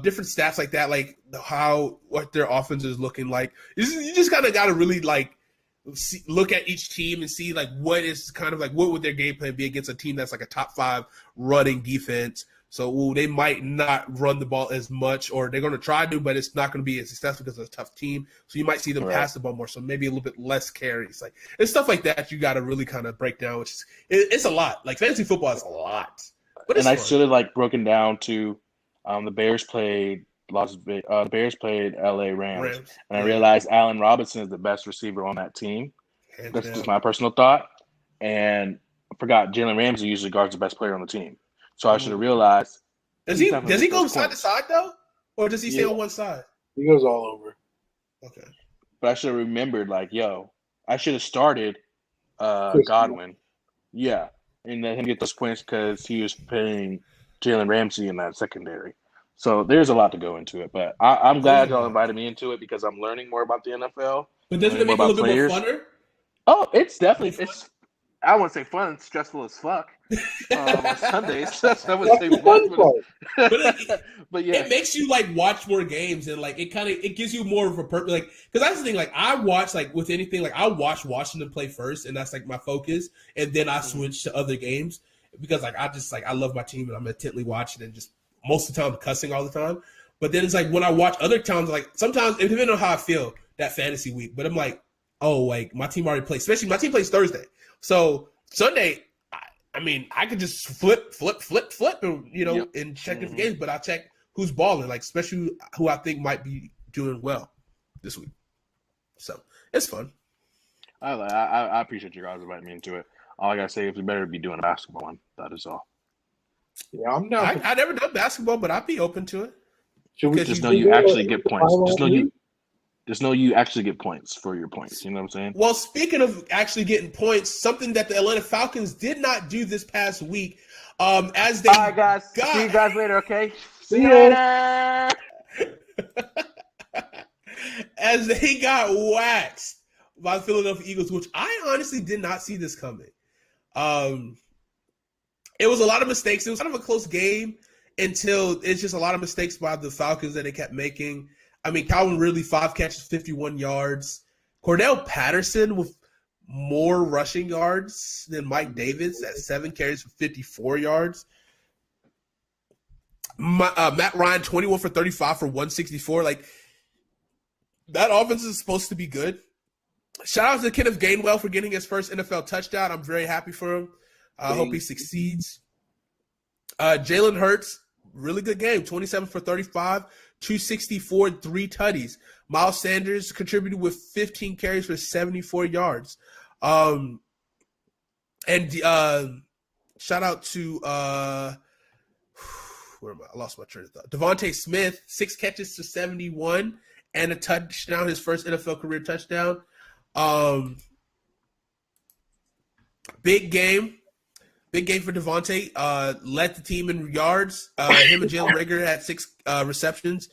different stats like that, like what their offense is looking like. You just kind of got to really like look at each team and see like what would their game plan be against a team that's like a top 5 running defense. So they might not run the ball as much, or they're going to try to, but it's not going to be as successful because it's a tough team. So you might see them pass the ball more, so maybe a little bit less carries. Like it's stuff like that you got to really kind of break down, which is it's a lot. Like fantasy football is a lot. But I should have like broken down to the Bears played LA Rams, and I realized Allen Robinson is the best receiver on that team. That's just my personal thought. And I forgot Jalen Ramsey usually guards the best player on the team. So I should have realized. Does he go side to side though? Or does he stay on one side? He goes all over. Okay. But I should have remembered, like, I should have started Godwin. Yeah. And let him get those points because he was paying Jalen Ramsey in that secondary. So there's a lot to go into it, but I'm glad y'all invited me into it because I'm learning more about the NFL. But doesn't it make it a little bit more funner? Oh, it's definitely I wouldn't say fun. It's stressful as fuck on Sundays. I would say fun. But yeah, it makes you like watch more games and like it gives you more of a purpose. Like because that's the thing. Like I watch like with anything like I watch Washington play first, and that's like my focus, and then I switch to other games because like I love my team and I'm intently watching and just. Most of the time cussing all the time. But then it's like when I watch other times, like sometimes it depends on how I feel that fantasy week. But I'm like, oh, like my team already plays. Especially my team plays Thursday. So Sunday, I could just flip and, and check different games. But I check who's balling, like especially who I think might be doing well this week. So it's fun. I appreciate you guys inviting me into it. All I got to say is we better be doing a basketball one. That is all. Yeah, I'm not. I never done basketball, but I'd be open to it. Just know you actually get points. Just know you actually get points for your points. You know what I'm saying? Well, speaking of actually getting points, something that the Atlanta Falcons did not do this past week, as they. All right, guys. See you guys later. Okay. See you later. As they got waxed by the Philadelphia Eagles, which I honestly did not see this coming. It was a lot of mistakes. It was kind of a close game until it's just a lot of mistakes by the Falcons that they kept making. I mean, Calvin Ridley, 5 catches, 51 yards. Cordell Patterson with more rushing yards than Mike Davis at 7 carries for 54 yards. Matt Ryan, 21 for 35 for 164. Like, that offense is supposed to be good. Shout out to Kenneth Gainwell for getting his first NFL touchdown. I'm very happy for him. I hope he succeeds. Jalen Hurts, really good game. 27 for 35, 264, 3 tutties. Miles Sanders contributed with 15 carries for 74 yards. And shout out to where am I? I lost my train of thought. Devante Smith, 6 catches to 71 and a touchdown, his first NFL career touchdown. Big game. Big game for Devontae. Led the team in yards. Him and Jalen Reagor had 6 receptions.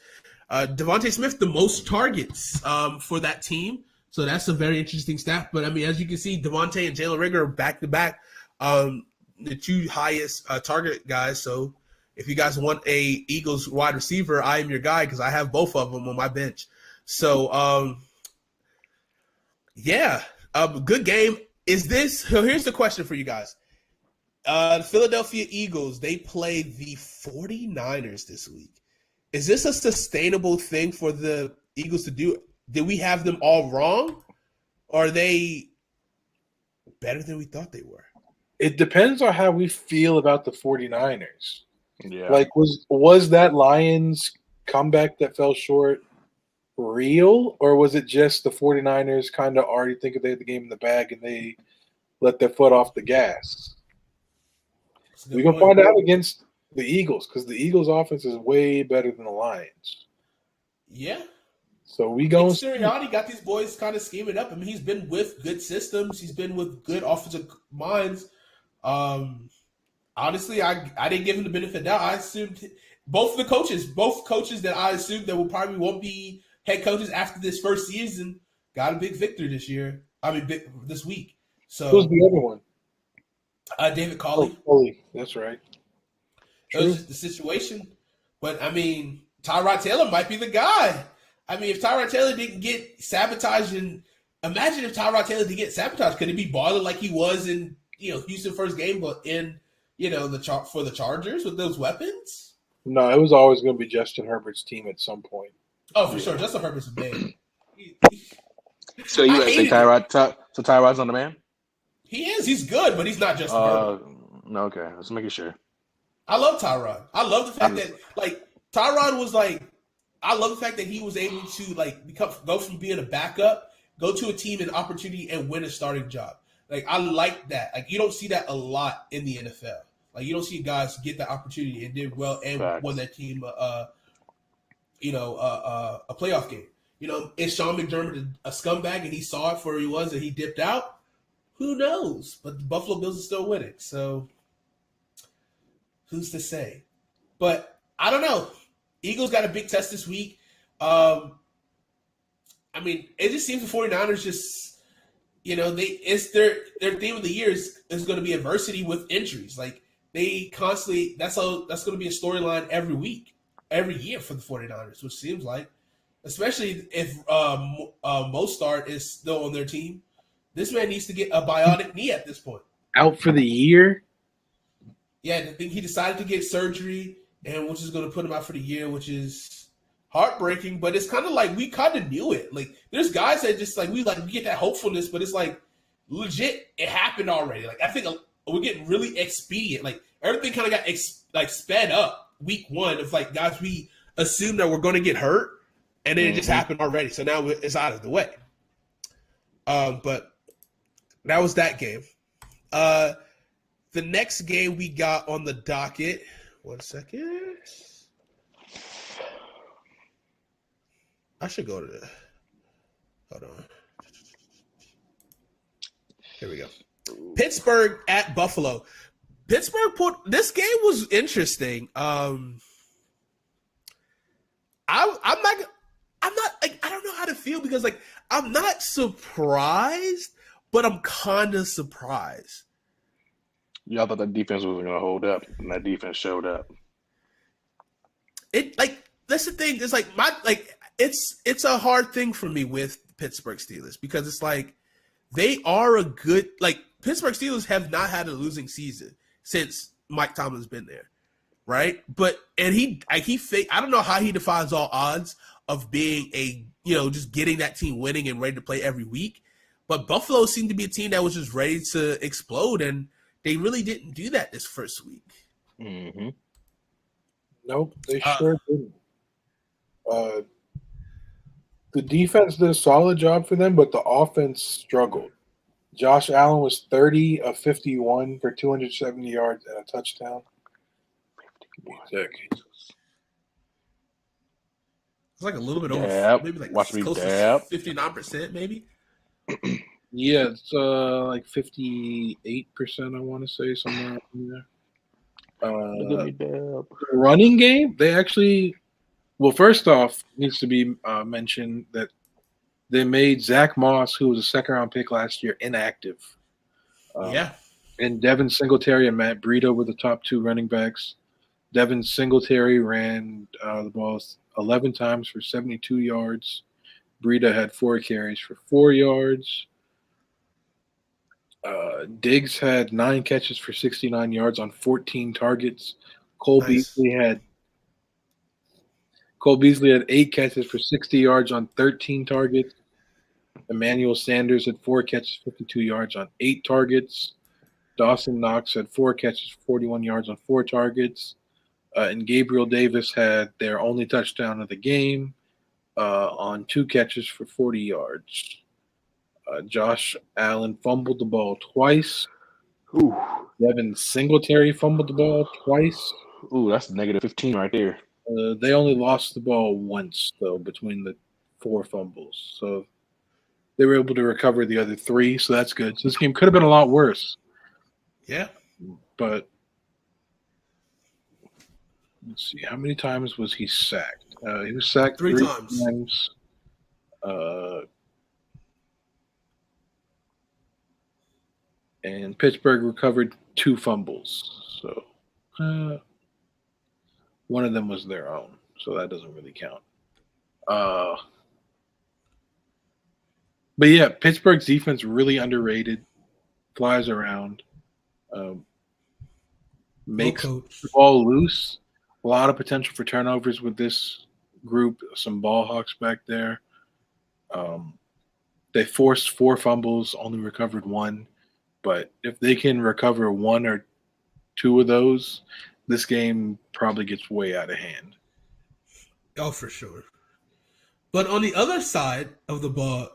Devante Smith, the most targets for that team. So that's a very interesting stat. But, I mean, as you can see, Devontae and Jalen Reagor are back-to-back the 2 highest target guys. So if you guys want a Eagles wide receiver, I am your guy because I have both of them on my bench. So, good game. So here's the question for you guys. The Philadelphia Eagles, they play the 49ers this week. Is this a sustainable thing for the Eagles to do? Did we have them all wrong? Or are they better than we thought they were. It depends on how we feel about the 49ers. Yeah. Like, was that Lions comeback that fell short real, or was it just the 49ers kind of already thinking they had the game in the bag and they let their foot off the gas? We're going to find out against the Eagles because the Eagles' offense is way better than the Lions. Yeah. So we go. Sirianni got these boys kind of scheming up. I mean, he's been with good systems. He's been with good offensive minds. Honestly, I didn't give him the benefit of the doubt. I assumed both coaches that I assumed that probably won't be head coaches after this first season got a big victory this year. This week. So who's the other one? David Culley. Culley, that's right. It was just the situation. But, I mean, Tyrod Taylor might be the guy. I mean, if Tyrod Taylor didn't get sabotaged, imagine if Tyrod Taylor didn't get sabotaged. Could he be balling like he was in Houston first game, but in for the Chargers with those weapons? No, it was always going to be Justin Herbert's team at some point. Oh, for sure. Justin Herbert's a man. So you think Tyrod's on the man? He is. He's good, but he's not Justin Herbert. No, okay. Let's make sure. I love Tyrod. I love the fact that Tyrod was I love the fact that he was able to go from being a backup, go to a team and opportunity and win a starting job. I like that. You don't see that a lot in the NFL. You don't see guys get that opportunity and did well and won that team a playoff game. Is Sean McDermott a scumbag and he saw it for who he was and he dipped out? Who knows? But the Buffalo Bills are still winning, so who's to say? But I don't know. Eagles got a big test this week. I mean, it just seems the 49ers just, it's their theme of the year is going to be adversity with injuries. They constantly, that's going to be a storyline every week, every year for the 49ers, which seems like, especially if Mostert is still on their team. This man needs to get a bionic knee at this point. Out for the year? Yeah, I think he decided to get surgery, and which is going to put him out for the year, which is heartbreaking. But it's kind of we kind of knew it. There's guys that just we get that hopefulness, but it's legit. It happened already. I think we're getting really expedient. Everything kind of got sped up week one of guys we assumed that we're going to get hurt, and then it just happened already. So now it's out of the way. But that was that game. The next game we got on the docket. 1 second. I should go to the. Hold on. Here we go. Pittsburgh at Buffalo. This game was interesting. I'm not. I don't know how to feel because I'm not surprised, but I'm kind of surprised. Y'all thought that defense wasn't going to hold up, and that defense showed up. That's the thing. It's it's a hard thing for me with Pittsburgh Steelers because it's they are a good Pittsburgh Steelers have not had a losing season since Mike Tomlin's been there, right? But he I don't know how he defies all odds of being just getting that team winning and ready to play every week. But Buffalo seemed to be a team that was just ready to explode, and they really didn't do that this first week. Mm-hmm. Nope, they sure didn't. The defense did a solid job for them, but the offense struggled. Josh Allen was 30 of 51 for 270 yards and a touchdown. 51. It's a little bit over, maybe Watch me close dab. to 59%, maybe. Yeah, it's 58%. I want to say somewhere in there. The running game, they actually. Well, first off, needs to be mentioned that they made Zach Moss, who was a second-round pick last year, inactive. And Devin Singletary and Matt Breida were the top two running backs. Devin Singletary ran the ball 11 times for 72 yards. Breida had 4 carries for 4 yards. Diggs had 9 catches for 69 yards on 14 targets. Cole Beasley had 8 catches for 60 yards on 13 targets. Emmanuel Sanders had 4 catches, 52 yards on 8 targets. Dawson Knox had 4 catches, 41 yards on 4 targets. And Gabriel Davis had their only touchdown of the game on 2 catches for 40 yards. Josh Allen fumbled the ball twice. Ooh. Devin Singletary fumbled the ball twice. Ooh, that's negative 15 right there. They only lost the ball once, though, between the 4 fumbles. So they were able to recover the other 3, so that's good. So this game could have been a lot worse. Yeah. But let's see. How many times was he sacked? He was sacked 3 times. And Pittsburgh recovered 2 fumbles. So one of them was their own. So that doesn't really count. But yeah, Pittsburgh's defense really underrated. Flies around. Makes the ball loose. A lot of potential for turnovers with this group. Some ball hawks back there. They forced 4 fumbles, only recovered 1. But if they can recover 1 or 2 of those, this game probably gets way out of hand. Oh, for sure. But on the other side of the ball,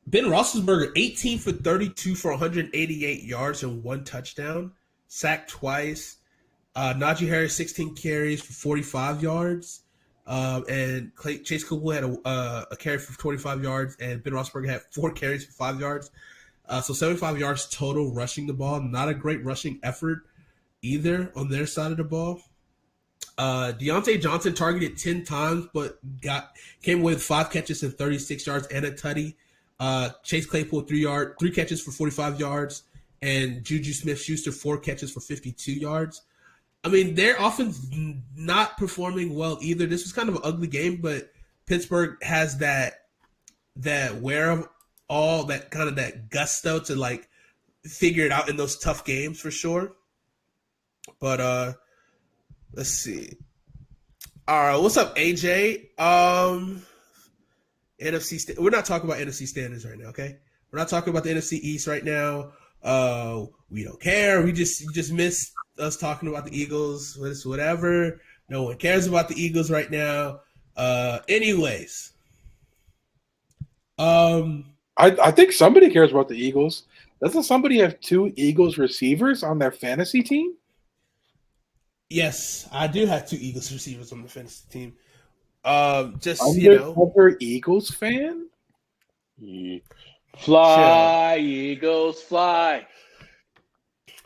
Ben Roethlisberger, 18 for 32 for 188 yards and 1 touchdown, sacked twice. Najee Harris, 16 carries for 45 yards. And Chase Claypool had a carry for 25 yards, and Ben Roethlisberger had 4 carries for 5 yards. So 75 yards total rushing the ball. Not a great rushing effort either on their side of the ball. Deontay Johnson targeted 10 times, but came with 5 catches and 36 yards and a tutty. Chase Claypool 3 catches for 45 yards, and Juju Smith-Schuster 4 catches for 52 yards. I mean, their offense not performing well either. This was kind of an ugly game, but Pittsburgh has that wherewithal, that gusto to like figure it out in those tough games for sure. But let's see. All right, what's up, AJ? NFC. We're not talking about NFC standings right now, okay? We're not talking about the NFC East right now. We don't care. You just missed us talking about the Eagles. Whatever. No one cares about the Eagles right now. Anyways. I think somebody cares about the Eagles. Doesn't somebody have 2 Eagles receivers on their fantasy team? Yes, I do have 2 Eagles receivers on the fantasy team. Undercover Eagles fan? Fly, chill. Eagles, fly.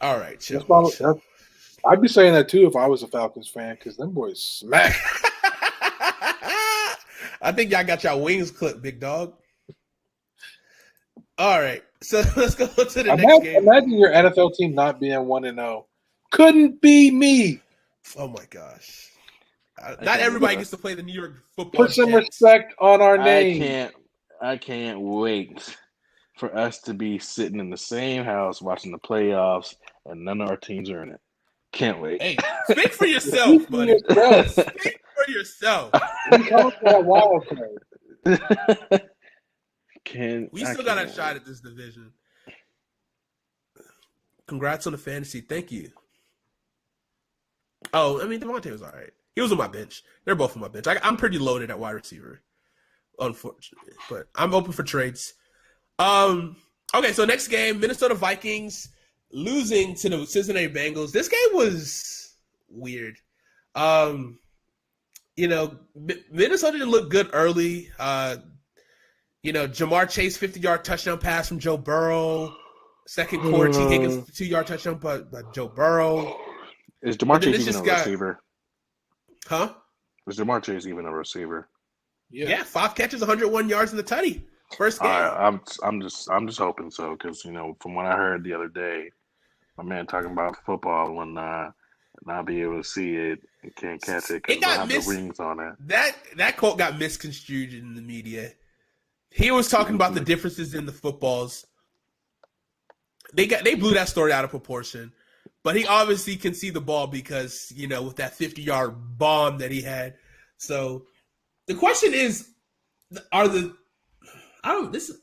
All right, chill. I'd be saying that too if I was a Falcons fan, because them boys smack. I think y'all got y'all wings clipped, big dog. All right, so let's go to the next game. Imagine your NFL team not being 1-0. Couldn't be me. Oh my gosh! Not everybody gets to play the New York Football. Put some respect on our name. I can't wait for us to be sitting in the same house watching the playoffs, and none of our teams are in it. Can't wait. Hey, speak for yourself, buddy. Speak for yourself. We come for that wild card. We still got a shot at this division. Congrats on the fantasy. Thank you. Oh, I mean, Devante was all right. He was on my bench. They're both on my bench. I'm pretty loaded at wide receiver, unfortunately. But I'm open for trades. Okay, so next game, Minnesota Vikings losing to the Cincinnati Bengals. This game was weird. Minnesota didn't look good early. Jamar Chase, 50-yard touchdown pass from Joe Burrow. Second quarter, T. Higgins, 2-yard touchdown by Joe Burrow. Is Jamar Chase even a receiver? Huh? Is Jamar Chase even a receiver? Yeah, 5 catches, 101 yards in the tutty. First game. I'm just hoping so, because from what I heard the other day, my man talking about football and whatnot, not be able to see it and can't catch it because have the rings on it. That quote got misconstrued in the media. He was talking about the differences in the footballs. They blew that story out of proportion, but he obviously can see the ball because with that 50-yard bomb that he had. So the question is, I don't. This is.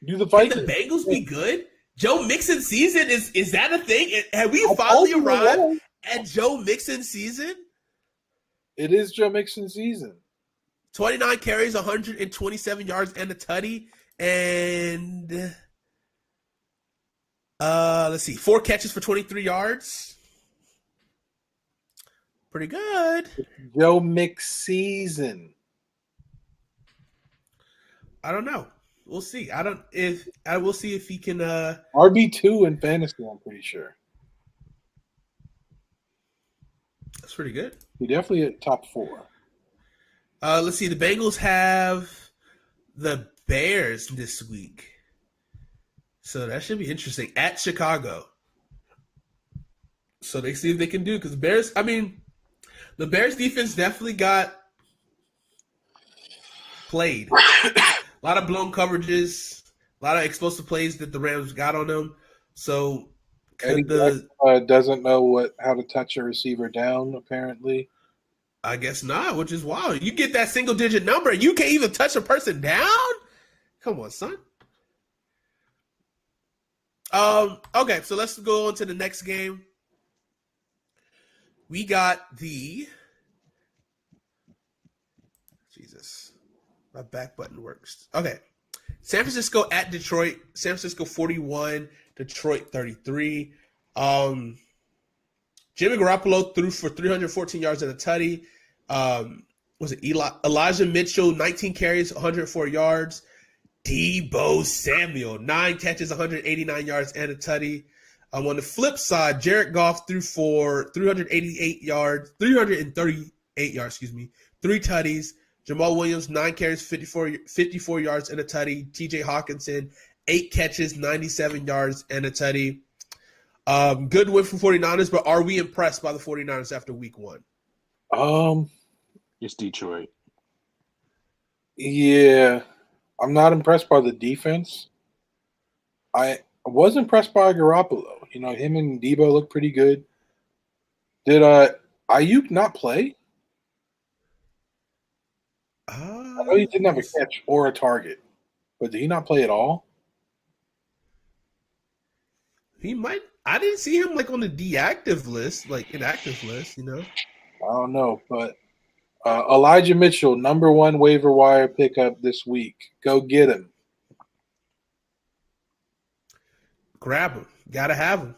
Do the Can Vikings the Bengals be good? Joe Mixon season is that a thing? Have we I finally told you it arrived was. at Joe Mixon season? It is Joe Mixon season. 29 carries, 127 yards, and a tutty. And let's see, 4 catches for 23 yards. Pretty good. Joe Mix season. I don't know. We'll see. We'll see if he can. RB2 in fantasy, I'm pretty sure. That's pretty good. He definitely at top 4. Let's see. The Bengals have the Bears this week, so that should be interesting at Chicago. So they see if they can do, because the Bears. I mean, the Bears defense definitely got played. A lot of blown coverages, a lot of explosive plays that the Rams got on them. So doesn't know how to touch a receiver down, apparently. I guess not, which is wild. You get that single-digit number, and you can't even touch a person down? Come on, son. Okay, so let's go on to the next game. We got the Jesus. My back button works. Okay. San Francisco at Detroit. San Francisco 41, Detroit 33. Jimmy Garoppolo threw for 314 yards and a tutty. Was it Elijah Mitchell, 19 carries, 104 yards. Deebo Samuel, 9 catches, 189 yards and a tutty. On the flip side, Jared Goff threw for 338 yards, 338 yards, 3 tutties. Jamal Williams, 9 carries, 54 yards and a tutty. TJ Hawkinson, 8 catches, 97 yards and a tutty. Good win for 49ers, but are we impressed by the 49ers after week 1? It's Detroit. Yeah. I'm not impressed by the defense. I was impressed by Garoppolo. You know, him and Deebo look pretty good. Did Ayuk not play? I know he didn't have a catch or a target, but did he not play at all? He might. I didn't see him like on the inactive list, you know. I don't know, but Elijah Mitchell, number 1 waiver wire pickup this week. Go get him. Grab him. Gotta have him.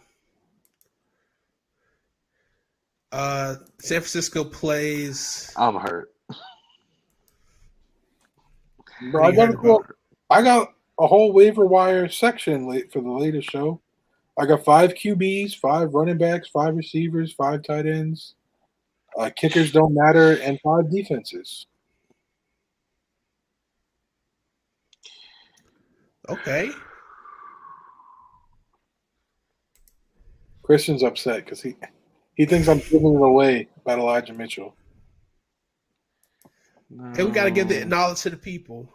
San Francisco plays. I'm hurt. Bro, I got a whole waiver wire section for the latest show. I got 5 QBs, 5 running backs, 5 receivers, 5 tight ends. Kickers don't matter, and 5 defenses. Okay. Christian's upset because he thinks I'm giving it away about Elijah Mitchell. Hey, we got to give the knowledge to the people.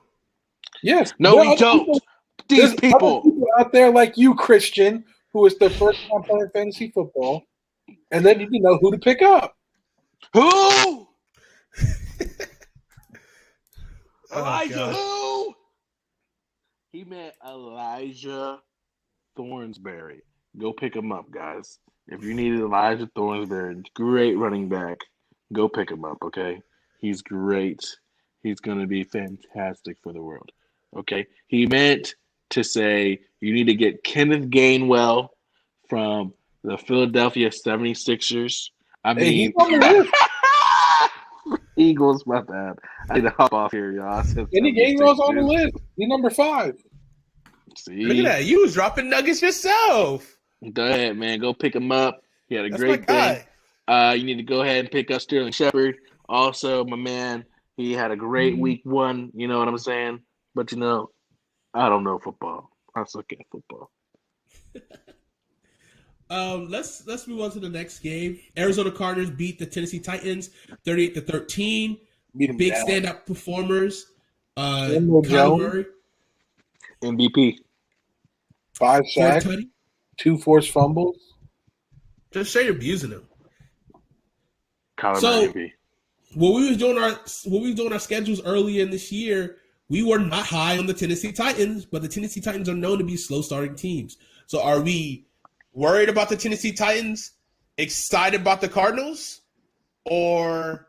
Yes. No, we don't. These people out there like you, Christian, who is the first time playing fantasy football, and then you didn't know who to pick up. Who? Elijah who? He meant Elijah Thornsberry. Go pick him up, guys. If you needed Elijah Thornsberry, great running back, go pick him up, okay? He's great. He's going to be fantastic for the world, okay? He meant to say you need to get Kenneth Gainwell from the Philadelphia 76ers. I mean, he's on the list. Eagles, my bad. I need to hop off here, y'all. Kenny Gainwell's on the list. He's number 5. See? Look at that. You was dropping nuggets yourself. Go ahead, man. Go pick him up. He had a That's great my thing. guy. You need to go ahead and pick up Sterling Shepard. Also, my man, he had a great week 1. You know what I'm saying? But, you know, I don't know football. I suck at football. Let's move on to the next game. Arizona Cardinals beat the Tennessee Titans 38-13. Big stand-up performers. Kyler Murray, MVP. 5 sacks, 2 forced fumbles. Just straight abusing him. Kyler So, Murray MVP. when we was doing our schedules early in this year, we were not high on the Tennessee Titans, but the Tennessee Titans are known to be slow-starting teams. So are we worried about the Tennessee Titans, excited about the Cardinals, or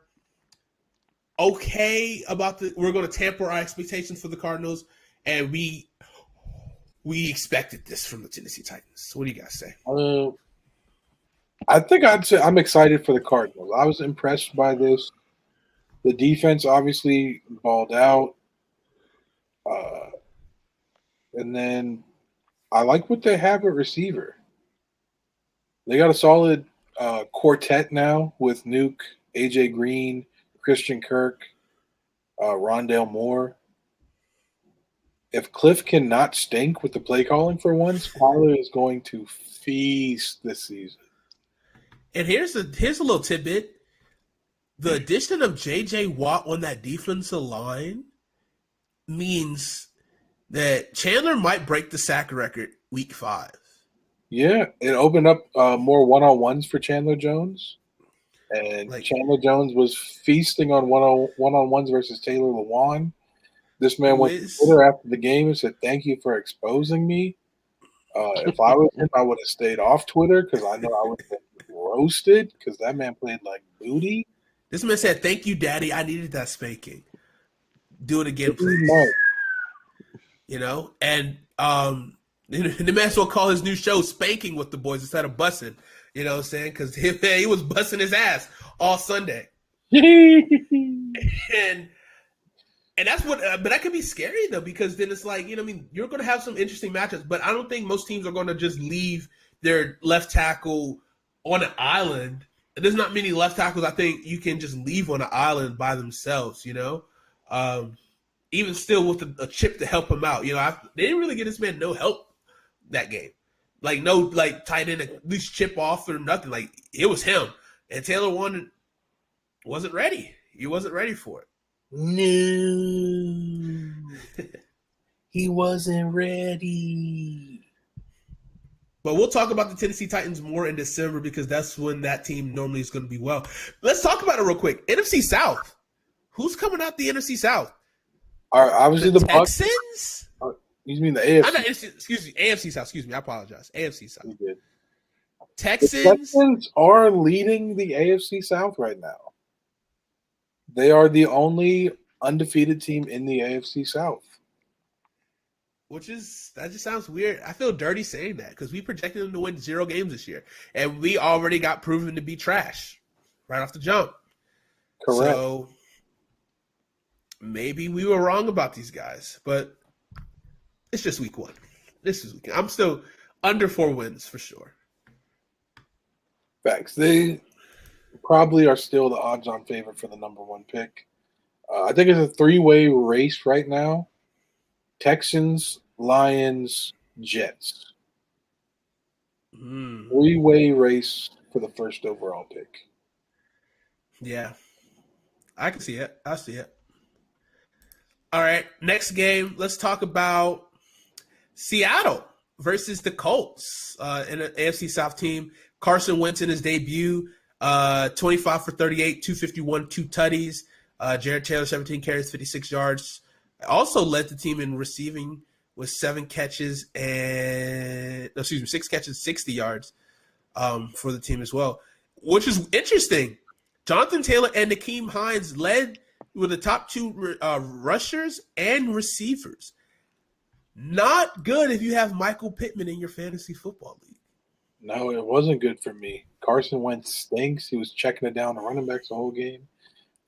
okay about we're going to tamper our expectations for the Cardinals, and we expected this from the Tennessee Titans? What do you guys say? I think I'd say I'm excited for the Cardinals. I was impressed by this. The defense obviously balled out. And then I like what they have at receiver. They got a solid quartet now with Nuke, AJ Green, Christian Kirk, Rondale Moore. If Cliff cannot stink with the play calling for once, Tyler is going to feast this season. And here's a little tidbit. The addition of J.J. Watt on that defensive line means that Chandler might break the sack record week 5. Yeah, it opened up more one-on-ones for Chandler Jones. And Chandler Jones was feasting on one-on-ones versus Taylor Lewan. This man went to Twitter after the game and said, "Thank you for exposing me. If I was him, I would have stayed off Twitter because I know I would have been roasted because that man played like booty." This man said, "Thank you, Daddy. I needed that spanking. Do it again, please." You know, and they may as well call his new show "Spanking with the Boys" instead of "Bussing." You know what I'm saying? Because he was busting his ass all Sunday. And that's what, but that can be scary though, because then it's like, you know, I mean, you're going to have some interesting matchups, but I don't think most teams are going to just leave their left tackle on an island. There's not many left tackles I think you can just leave on an island by themselves, you know, even still with a chip to help him out. You know, they didn't really get this man no help that game. Like, no, like, tight end at least chip off or nothing. Like, it was him. And Taylor wasn't ready. He wasn't ready for it. No. He wasn't ready. But we'll talk about the Tennessee Titans more in December because that's when that team normally is going to be well. Let's talk about it real quick. NFC South. Who's coming out the NFC South? Obviously the Texans? You mean the AFC? Excuse me, AFC South. Excuse me, I apologize. AFC South. You did. Texans? The Texans are leading the AFC South right now. They are the only undefeated team in the AFC South. That just sounds weird. I feel dirty saying that because we projected them to win 0 games this year. And we already got proven to be trash right off the jump. Correct. So maybe we were wrong about these guys, but it's just week 1. This is week 1. I'm still under 4 wins for sure. Facts. They probably are still the odds-on favorite for the number 1 pick. I think it's a 3-way race right now. Texans, Lions, Jets. 3-way race for the first overall pick. Yeah. I can see it. I see it. All right, next game, let's talk about Seattle versus the Colts in an AFC South team. Carson Wentz in his debut, 25 for 38, 251, 2 tutties. Jared Taylor, 17 carries, 56 yards. Also led the team in receiving with 6 catches, 60 yards for the team as well, which is interesting. Jonathan Taylor and Nakeem Hines led with the top 2 rushers and receivers. Not good if you have Michael Pittman in your fantasy football league. No, it wasn't good for me. Carson Wentz stinks. He was checking it down the running backs the whole game.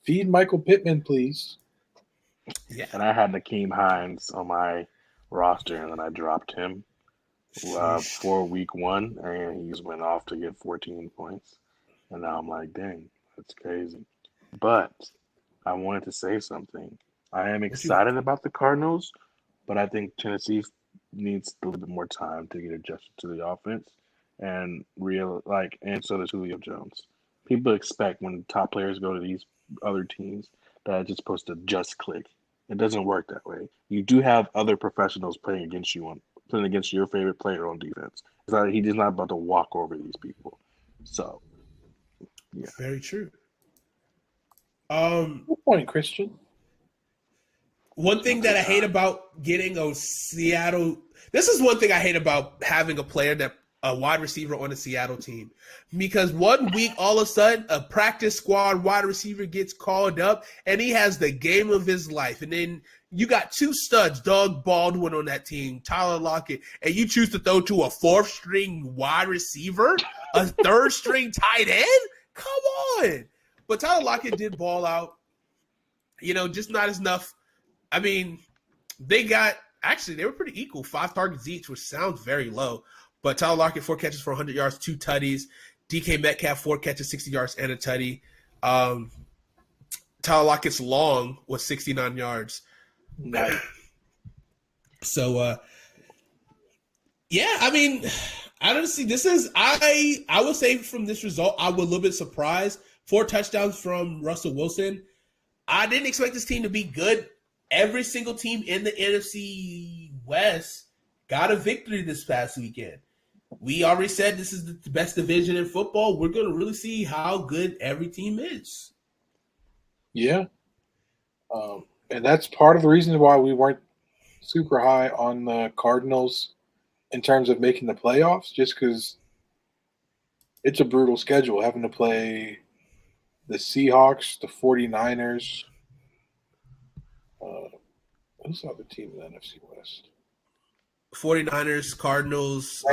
Feed Michael Pittman, please. Yeah. And I had Nakeem Hines on my roster, and then I dropped him for week 1, and he just went off to get 14 points. And now I'm like, dang, that's crazy. But I wanted to say something. I am excited about the Cardinals, but I think Tennessee needs a little bit more time to get adjusted to the offense and and so does Julio Jones. People expect when top players go to these other teams that it's just supposed to just click. It doesn't work that way. You do have other professionals playing against your favorite player on defense. It's not, he's just not about to walk over these people. So, yeah. Very true. Good point, Christian. One thing that I hate about getting a Seattle – this is one thing I hate about having a wide receiver on a Seattle team. Because 1 week, all of a sudden, a practice squad wide receiver gets called up, and he has the game of his life. And then you got two studs, Doug Baldwin on that team, Tyler Lockett, and you choose to throw to a fourth-string wide receiver, a third-string tight end? Come on. But Tyler Lockett did ball out. Just not enough. I mean, they were pretty equal, 5 targets each, which sounds very low. But Tyler Lockett, 4 catches for 100 yards, 2 tutties. DK Metcalf, 4 catches, 60 yards, and a tutty. Tyler Lockett's long was 69 yards. Nice. So, I mean, honestly, I would say from this result, I was a little bit surprised. 4 touchdowns from Russell Wilson. I didn't expect this team to be good. Every single team in the NFC West got a victory this past weekend. We already said this is the best division in football. We're going to really see how good every team is. Yeah. And that's part of the reason why we weren't super high on the Cardinals in terms of making the playoffs, just because it's a brutal schedule, having to play the Seahawks, the 49ers. Who's the other team in the NFC West? 49ers, Cardinals,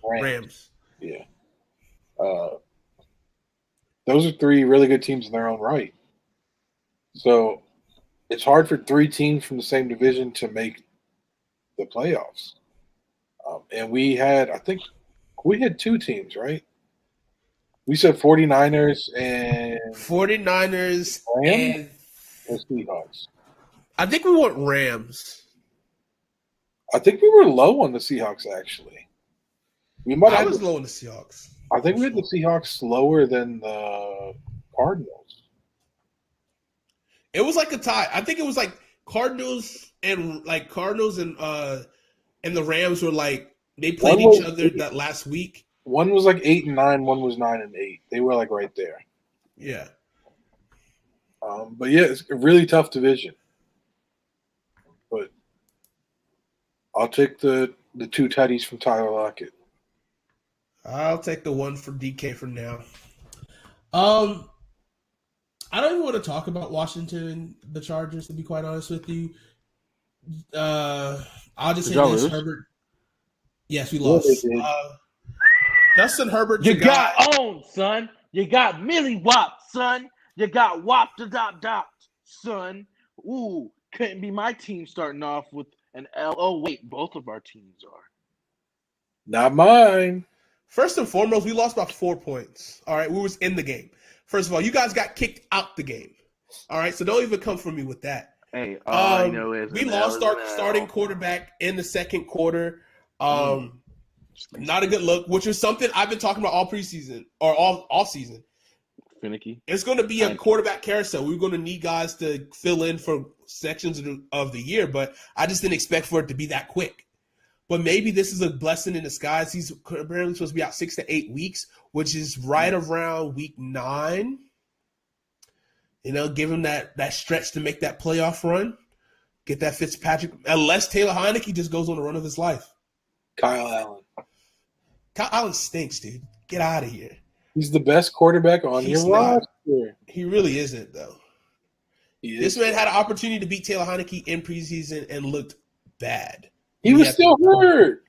Rams. Yeah. Those are 3 really good teams in their own right. So it's hard for 3 teams from the same division to make the playoffs. And we had 2 teams, right? We said 49ers and Rams and Seahawks. I think we want Rams. I think we were low on the Seahawks, actually. I was low on the Seahawks. I think we had the Seahawks lower than the Cardinals. It was like a tie. I think it was like Cardinals and the Rams were like they played each other that last week. One was like 8-9, one was 9-8. They were like right there. Yeah. But yeah, it's a really tough division. But I'll take the 2 tutties from Tyler Lockett. I'll take the 1 for DK for now. I don't even want to talk about Washington and the Chargers, to be quite honest with you. I'll just say this, Herbert. Yes, we lost. Justin Herbert. You got owned, son. You got Millie Wop, son. You got Wop the dot, son. Ooh, couldn't be my team starting off with an L. Oh, wait, both of our teams are. Not mine. First and foremost, we lost by 4 points. All right, we was in the game. First of all, you guys got kicked out the game. All right, so don't even come for me with that. Hey, all I know is we lost our starting quarterback in the second quarter. Not a good look, which is something I've been talking about all preseason or all season. Finicky. It's going to be a quarterback carousel. We're going to need guys to fill in for sections of the year, but I just didn't expect for it to be that quick. But maybe this is a blessing in disguise. He's apparently supposed to be out 6 to 8 weeks, which is right around week 9. Give him that stretch to make that playoff run. Get that Fitzpatrick. Unless Taylor Heineke just goes on the run of his life. Kyle Allen. Kyle Allen stinks, dude. Get out of here. He's the best quarterback on your roster. He really isn't, though. This man had an opportunity to beat Taylor Heineke in preseason and looked bad. He was still hurt.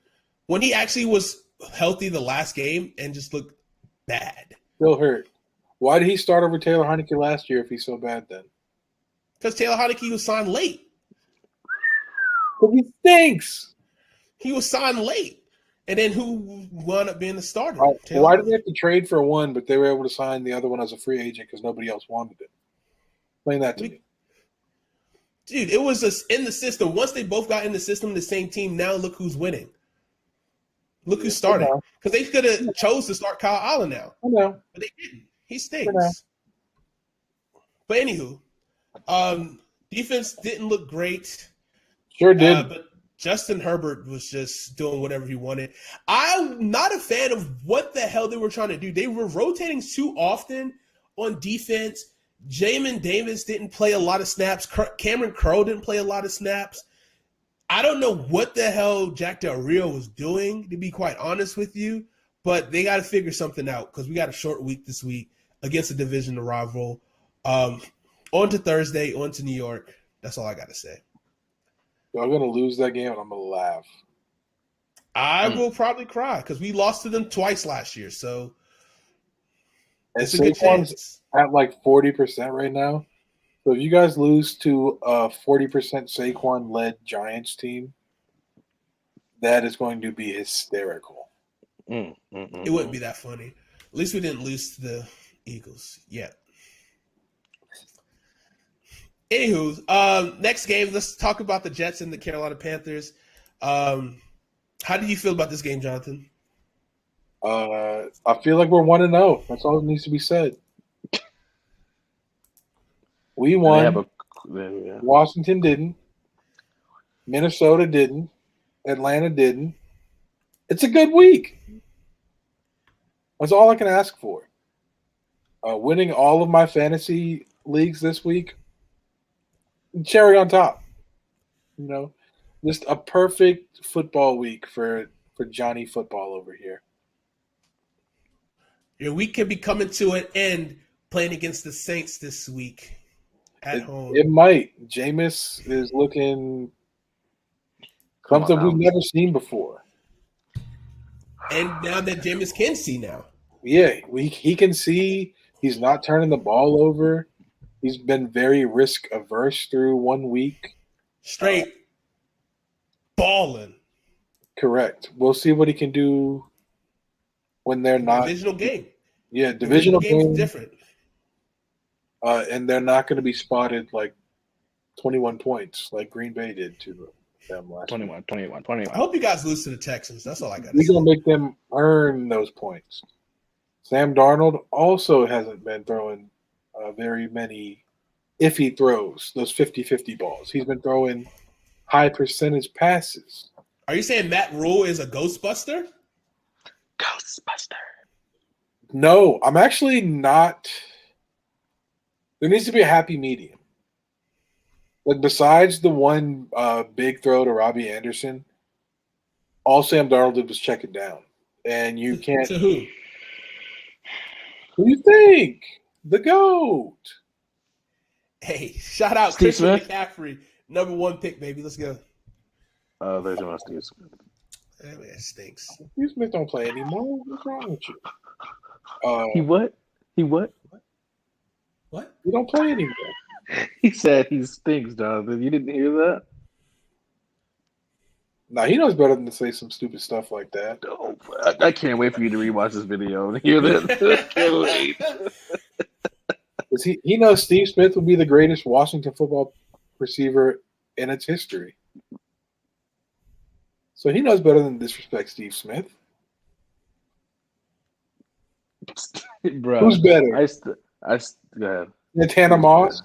When he actually was healthy the last game and just looked bad. Still hurt. Why did he start over Taylor Heineke last year if he's so bad then? Because Taylor Heineke was signed late. But he stinks. He was signed late. And then who wound up being the starter? Why did they have to trade for one, but they were able to sign the other one as a free agent because nobody else wanted it? Explain that to me. Dude, it was just in the system. Once they both got in the system, the same team, now look who's winning. Look who's starting. Because they could have chose to start Kyle Allen now. I know. But they didn't. He stinks. But anywho, defense didn't look great. Sure did. But Justin Herbert was just doing whatever he wanted. I'm not a fan of what the hell they were trying to do. They were rotating too often on defense. Jamin Davis didn't play a lot of snaps. Cameron Crowe didn't play a lot of snaps. I don't know what the hell Jack Del Rio was doing, to be quite honest with you, but they got to figure something out because we got a short week this week against a divisional rival. On to Thursday, on to New York. That's all I got to say. Y'all going to lose that game, and I'm going to laugh. I will probably cry because we lost to them twice last year, so it's a And good chance. at like 40% right now. So if you guys lose to a 40% Saquon-led Giants team, that is going to be hysterical. It wouldn't be that funny. At least we didn't lose to the Eagles yet. Anywho, next game, let's talk about the Jets and the Carolina Panthers. How do you feel about this game, Jonathan? I feel like we're 1-0. That's all that needs to be said. We won. Washington didn't. Minnesota didn't. Atlanta didn't. It's a good week. That's all I can ask for. Winning all of my fantasy leagues this week, cherry on top. You know, just a perfect football week for Johnny Football over here. Your week can be coming to an end playing against the Saints this week at home. It might. Jameis is looking something we've never seen before. And now that Jameis can see now. Yeah, he can see. He's not turning the ball over. He's been very risk averse through 1 week. Straight balling. Correct. We'll see what he can do when they're not. Divisional game. Yeah, divisional game. Different. And they're not going to be spotted like 21 points like Green Bay did to them last 21. I hope you guys lose to the Texans. That's all I got to We're say. going to make them earn those points. Sam Darnold also hasn't been throwing very many iffy throws, those 50-50 balls. He's been throwing high percentage passes. Are you saying Matt Rule is a Ghostbuster? Ghostbuster. No, I'm actually not. There needs to be a happy medium. Like besides the one big throw to Robbie Anderson, all Sam Darnold did was check it down. And you can't. To who? Who do you think? The GOAT. Hey, shout out Steve Christian Smith? McCaffrey. Number 1 pick, baby. Let's go. There's no Steve Smith. That man stinks. Steve Smith don't play anymore. What's wrong with you? He what? He what? What? You don't play anymore. He said he stinks, Jonathan. You didn't hear that? Nah, he knows better than to say some stupid stuff like that. Oh, I can't wait for you to rewatch this video and hear this. Can't wait. Because he knows Steve Smith will be the greatest Washington football receiver in its history. So he knows better than to disrespect Steve Smith. Bro, Who's better? Go ahead. Santana Moss?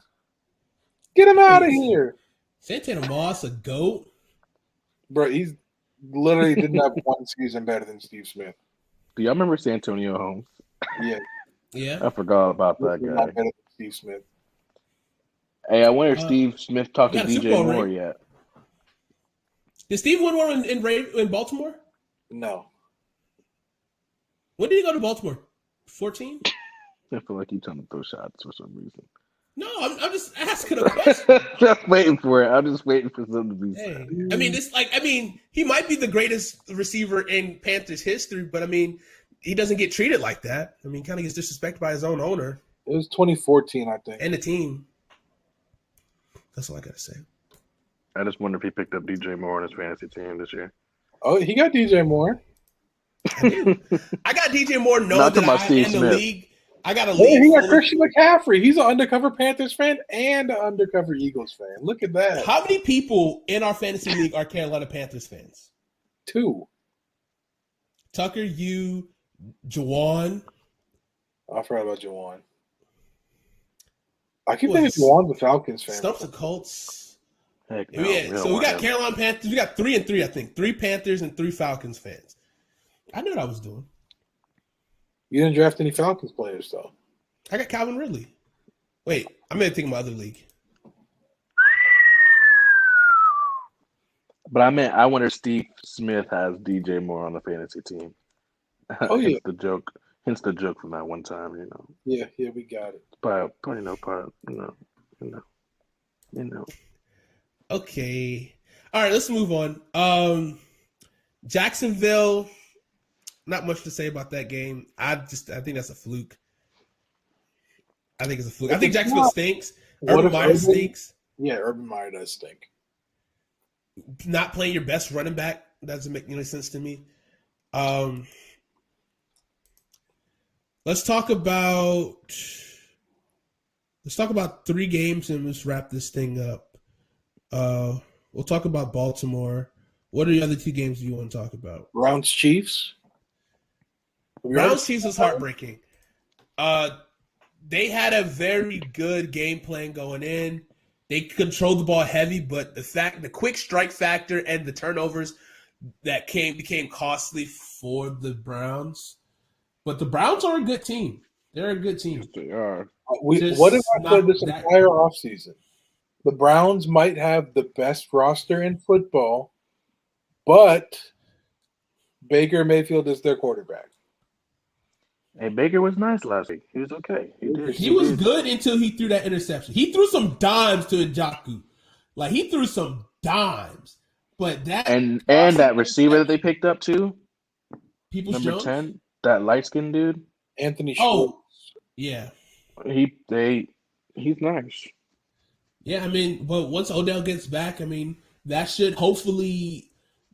Get him out of here. Santana Moss, a GOAT? Bro, he's literally didn't have one season better than Steve Smith. Do y'all remember Santonio Holmes? Yeah. Yeah. I forgot about that He's guy. not better than Steve Smith. Hey, I wonder if Steve Smith talked to got a Super DJ Bowl Moore ring. yet. Did Steve win one in Baltimore? No. When did he go to Baltimore? 14? I feel like he's trying to throw shots for some reason. No, I'm just asking a question. Just waiting for it. I'm just waiting for something to be said. Hey, he might be the greatest receiver in Panthers history, but I mean, he doesn't get treated like that. I mean, kind of gets disrespected by his own owner It was 2014, I think. and the team. That's all I gotta say. I just wonder if he picked up DJ Moore on his fantasy team this year. Oh, he got DJ Moore. I got DJ Moore. Not That to my I Steve in the Smith. league. I got a Oh, league. he got full of- Christian McCaffrey. He's an undercover Panthers fan and an undercover Eagles fan. Look at that. How many people in our fantasy league are Carolina Panthers fans? 2. Tucker, you, Jawan. I forgot about Jawan. I keep Who thinking else? Jawan's a Falcons fan. Stumps the Colts. Heck no. Yeah, don't so we want got him. Carolina Panthers. We got 3 and 3, I think. 3 Panthers and 3 Falcons fans. I knew what I was doing. You didn't draft any Falcons players, though. I got Calvin Ridley. Wait, I'm going to think my other league. But I wonder if Steve Smith has DJ Moore on the fantasy team. Oh, yeah. Hence the joke from that one time, Yeah, we got it. Okay. All right, let's move on. Jacksonville, not much to say about that game. I think that's a fluke. I think it's a fluke. I think Jacksonville stinks. Urban Meyer stinks. Yeah, Urban Meyer does stink. Not playing your best running back doesn't make any sense to me. Let's talk about 3 games and let's wrap this thing up. We'll talk about Baltimore. What are the other 2 games you want to talk about? Browns Chiefs. Browns Chiefs was heartbreaking. They had a very good game plan going in. They controlled the ball heavy, but the quick strike factor and the turnovers that became costly for the Browns. But the Browns are a good team. They're a good team. Yes, they are. What have I said this entire offseason? The Browns might have the best roster in football, but Baker Mayfield is their quarterback. Hey, Baker was nice last week. He was okay. He was good until he threw that interception. He threw some dimes to Njoku. Like, he threw some dimes. But that and that receiver that they picked up too, number Jones? 10, that light-skinned dude, Anthony Schwartz. Oh, yeah. He's nice. Yeah, I mean, but once Odell gets back, I mean, that should hopefully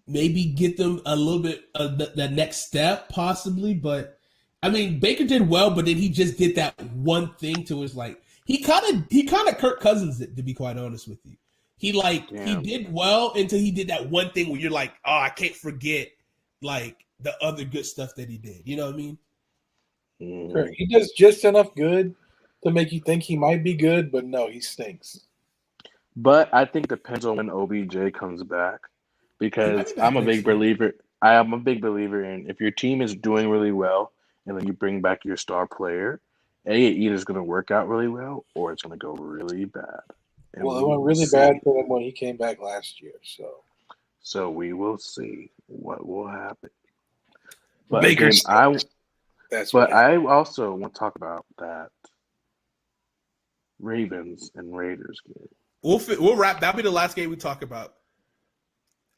maybe get them a little bit of the next step, possibly. But I mean, Baker did well, but then he just did that one thing to his he kind of Kirk Cousins it, to be quite honest with you. He did well until he did that one thing where you're like, oh, I can't forget the other good stuff that he did. You know what I mean? Sure. He does just enough good to make you think he might be good, but no, he stinks. But I think it depends on when OBJ comes back, because I'm a big believer. I am a big believer in if your team is doing really well and then you bring back your star player, it either is going to work out really well or it's going to go really bad. And well, it went really bad for him when he came back last year. So we will see what will happen. But Baker again, I I also want to talk about that Ravens and Raiders game. We'll wrap. That'll be the last game we talk about.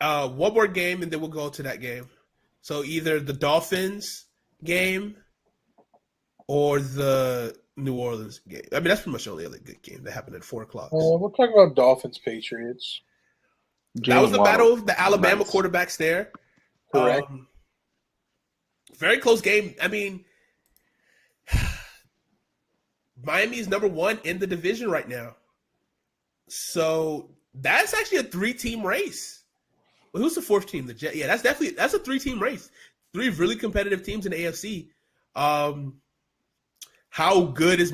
One more game, and then we'll go to that game. So either the Dolphins game or the New Orleans game. I mean, that's pretty much the only other good game that happened at 4:00. We'll talk about Dolphins Patriots. That was the battle of the Alabama quarterbacks there. Correct. Very close game. I mean, Miami is number 1 in the division right now. So that's actually a 3-team race. Well, who's the 4th team? The Jets. Yeah, that's a 3-team race. 3 really competitive teams in the AFC. How good is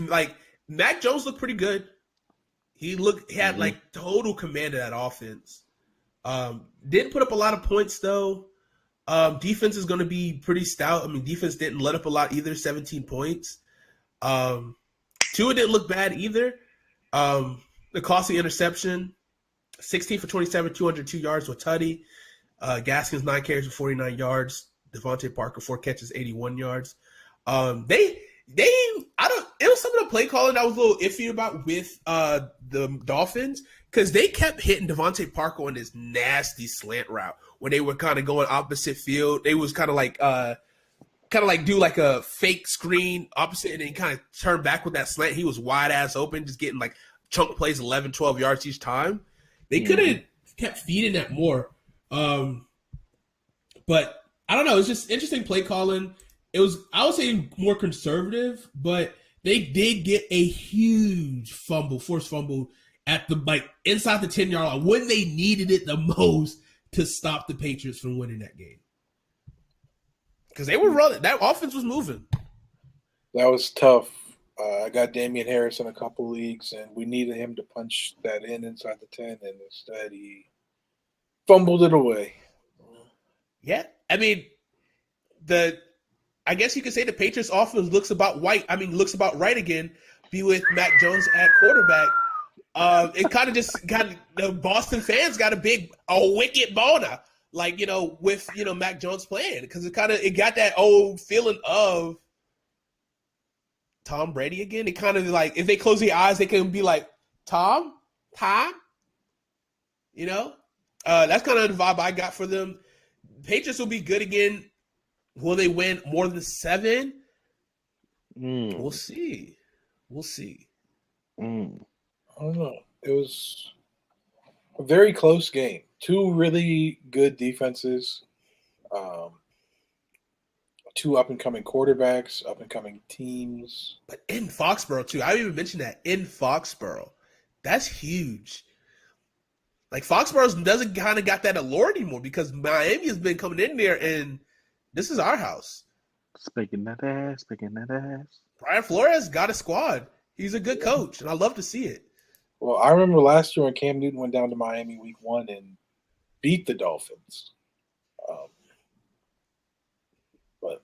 Mac Jones looked pretty good. He had total command of that offense. Didn't put up a lot of points though. Defense is going to be pretty stout. I mean, defense didn't let up a lot either. 17 points. Tua didn't look bad either. The costly interception, 16 for 27, 202 yards with Tutty. Gaskins 9 carries for 49 yards. Devontae Parker 4 catches, 81 yards. It was some of the play calling I was a little iffy about with the Dolphins, because they kept hitting Devontae Parker on this nasty slant route when they were kind of going opposite field. They was kind of do like a fake screen opposite and then kind of turn back with that slant. He was wide ass open, just getting chunk plays 11, 12 yards each time. They could have kept feeding that more. But I don't know. It's just interesting play calling. It was, I would say, more conservative, but they did get a huge forced fumble at the inside the 10-yard line when they needed it the most to stop the Patriots from winning that game. Because they were running. That offense was moving. That was tough. I got Damian Harris in a couple leagues, and we needed him to punch that inside the 10, and instead he fumbled it away. Yeah. I mean, I guess you could say the Patriots offense looks about right again, be with Mac Jones at quarterback. It kind of just got the Boston fans got a wicked boner, like, with Mac Jones playing, because it got that old feeling of Tom Brady again. It kind of like, if they close their eyes, they can be like, Tom. That's kind of the vibe I got for them. Patriots will be good again. Will they win more than 7? We'll see. I don't know. It was a very close game. 2 really good defenses. 2 up-and-coming quarterbacks, up-and-coming teams. But in Foxborough, too. I didn't even mention that. In Foxborough. That's huge. Like, Foxborough doesn't kind of got that allure anymore because Miami has been coming in there, and this is our house. Speaking that ass. Brian Flores got a squad. He's a good coach, and I love to see it. Well, I remember last year when Cam Newton went down to Miami week 1 and beat the Dolphins. But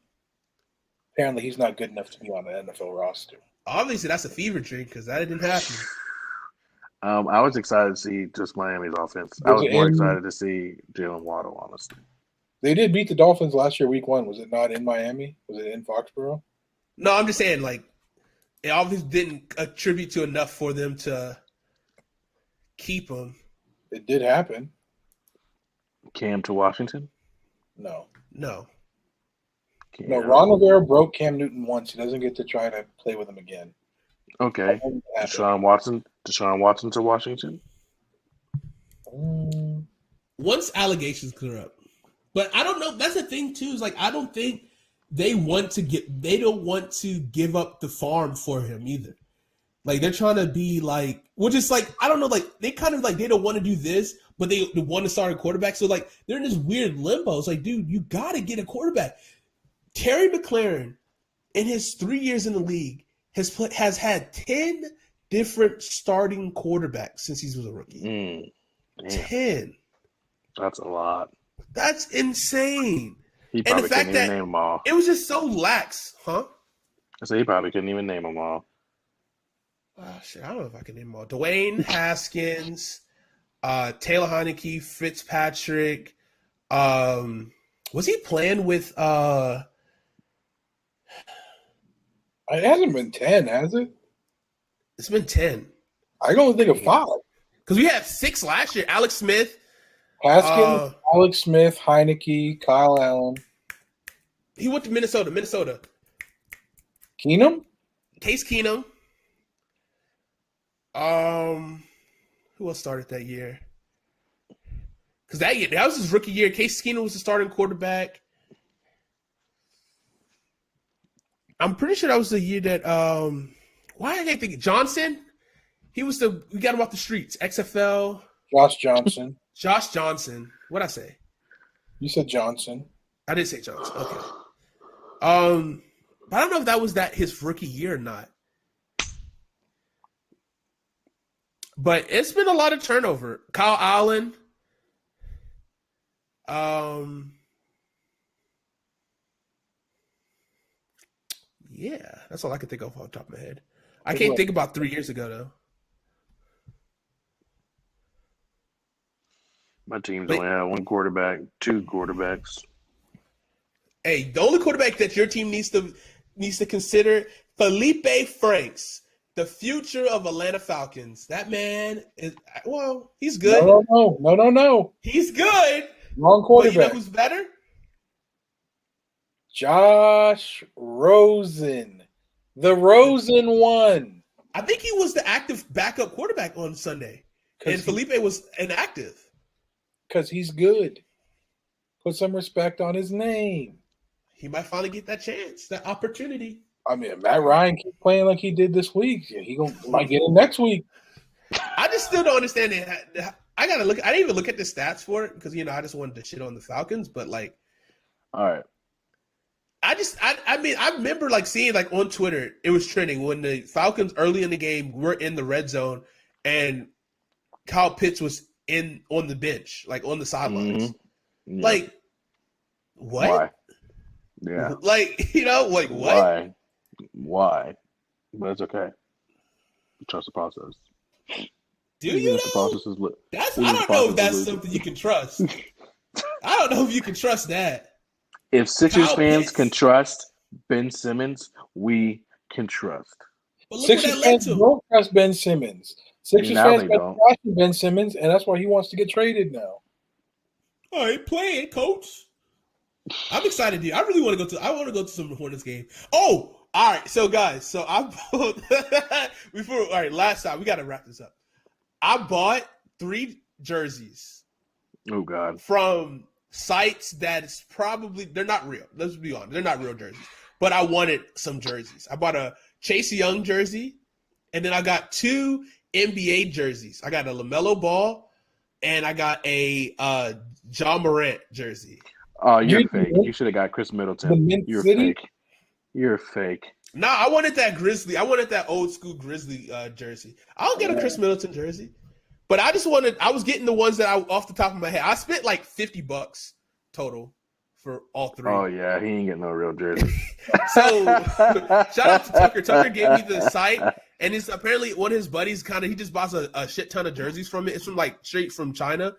apparently he's not good enough to be on the NFL roster. Obviously, that's a fever dream because that didn't happen. I was excited to see just Miami's offense. I was more excited to see Jalen Waddle, honestly. They did beat the Dolphins last year week 1. Was it not in Miami? Was it in Foxborough? No, I'm just saying, like, it obviously didn't attribute to enough for them to keep him. It did happen. Cam to Washington? No. Cam. No, Ron Rivera broke Cam Newton once. He doesn't get to try to play with him again. Okay. Deshaun Watson to Washington? Once allegations clear up. But I don't know. That's the thing, too, is like, I don't think they don't want to give up the farm for him either. Like, they're trying to be like, which is like, I don't know, like, they kind of like, they don't want to do this, but they want to start a quarterback. So, like, they're in this weird limbo. It's like, dude, you got to get a quarterback. Terry McLaurin, in his 3 years in the league, has had 10 different starting quarterbacks since he was a rookie. 10. That's a lot. That's insane. He probably couldn't even name them all. It was just so lax, huh? I said he probably couldn't even name them all. Shit, I don't know if I can name them all. Dwayne Haskins, Taylor Heineke, Fitzpatrick. Was he playing with? It hasn't been 10, has it? It's been 10. I can only think of 5. Because we had 6 last year. Alex Smith, Haskins, Alex Smith, Heineke, Kyle Allen. He went to Minnesota. Keenum? Case Keenum. Who else started that year? Because that was his rookie year. Case Keenum was the starting quarterback. I'm pretty sure that was the year that why I can't think Johnson. We got him off the streets. XFL. Josh Johnson. Josh Johnson. What'd I say? You said Johnson. I did say Johnson. Okay. But I don't know if that was his rookie year or not. But it's been a lot of turnover. Kyle Allen. Yeah, that's all I can think of off the top of my head. I can't think about 3 years ago, though. My team's only had 1 quarterback, 2 quarterbacks. Hey, the only quarterback that your team needs to consider, Felipe Franks, the future of Atlanta Falcons. That man is, well, he's good. No. He's good. Wrong quarterback. But you know who's better? Josh Rosen. The Rosen one. I think he was the active backup quarterback on Sunday. And Felipe was inactive. Because he's good. Put some respect on his name. He might finally get that chance, that opportunity. I mean, Matt Ryan keeps playing like he did this week. He might get it next weweek. I just still don't understand it. I gotta look. I didn't even look at the stats for it because I just wanted to shit on the Falcons. But like, all right. I mean, I remember like seeing like on Twitter, it was trending when the Falcons early in the game were in the red zone and Kyle Pitts was on the bench, like on the sidelines. Mm-hmm. Yeah. Like, what? Why? Yeah. Like, like what? Why? But it's okay. Trust the process. Do Even you if the know? process is That's even I if the don't know if process is that's losing. something you can trust. I don't know if you can trust that. If Sixers Kyle fans Pitts. can trust Ben Simmons, we can trust. But look what Sixers that led fans to. don't trust Ben Simmons. Sixers Now fans they been don't. trashing Ben Simmons, and that's why he wants to get traded now. I ain't playing, coach. I'm excited, dude. I really want to go to. I want to go to some Hornets game. Oh, all right. So, guys, before. All right, last time we got to wrap this up. I bought 3 jerseys Oh God. from sites that is probably they're not real. Let's be honest, they're not real jerseys. But I wanted some jerseys. I bought a Chase Young jersey, and then I got 2 NBA jerseys. I got a LaMelo Ball, and I got a John Morant jersey. Oh, you're You- fake. You should have got Chris The Middleton. Mint You're City? fake. You're fake. Nah, I wanted that Grizzly. I wanted that old school Grizzly jersey. I'll get a Chris Middleton jersey, but I just wanted. I was getting the ones that I off the top of my head. I spent like $50 total for all 3. Oh yeah, he ain't getting no real jersey. So shout out to Tucker. Tucker gave me the site, and it's apparently one of his buddies. He just bought a shit ton of jerseys from it. It's from like straight from China,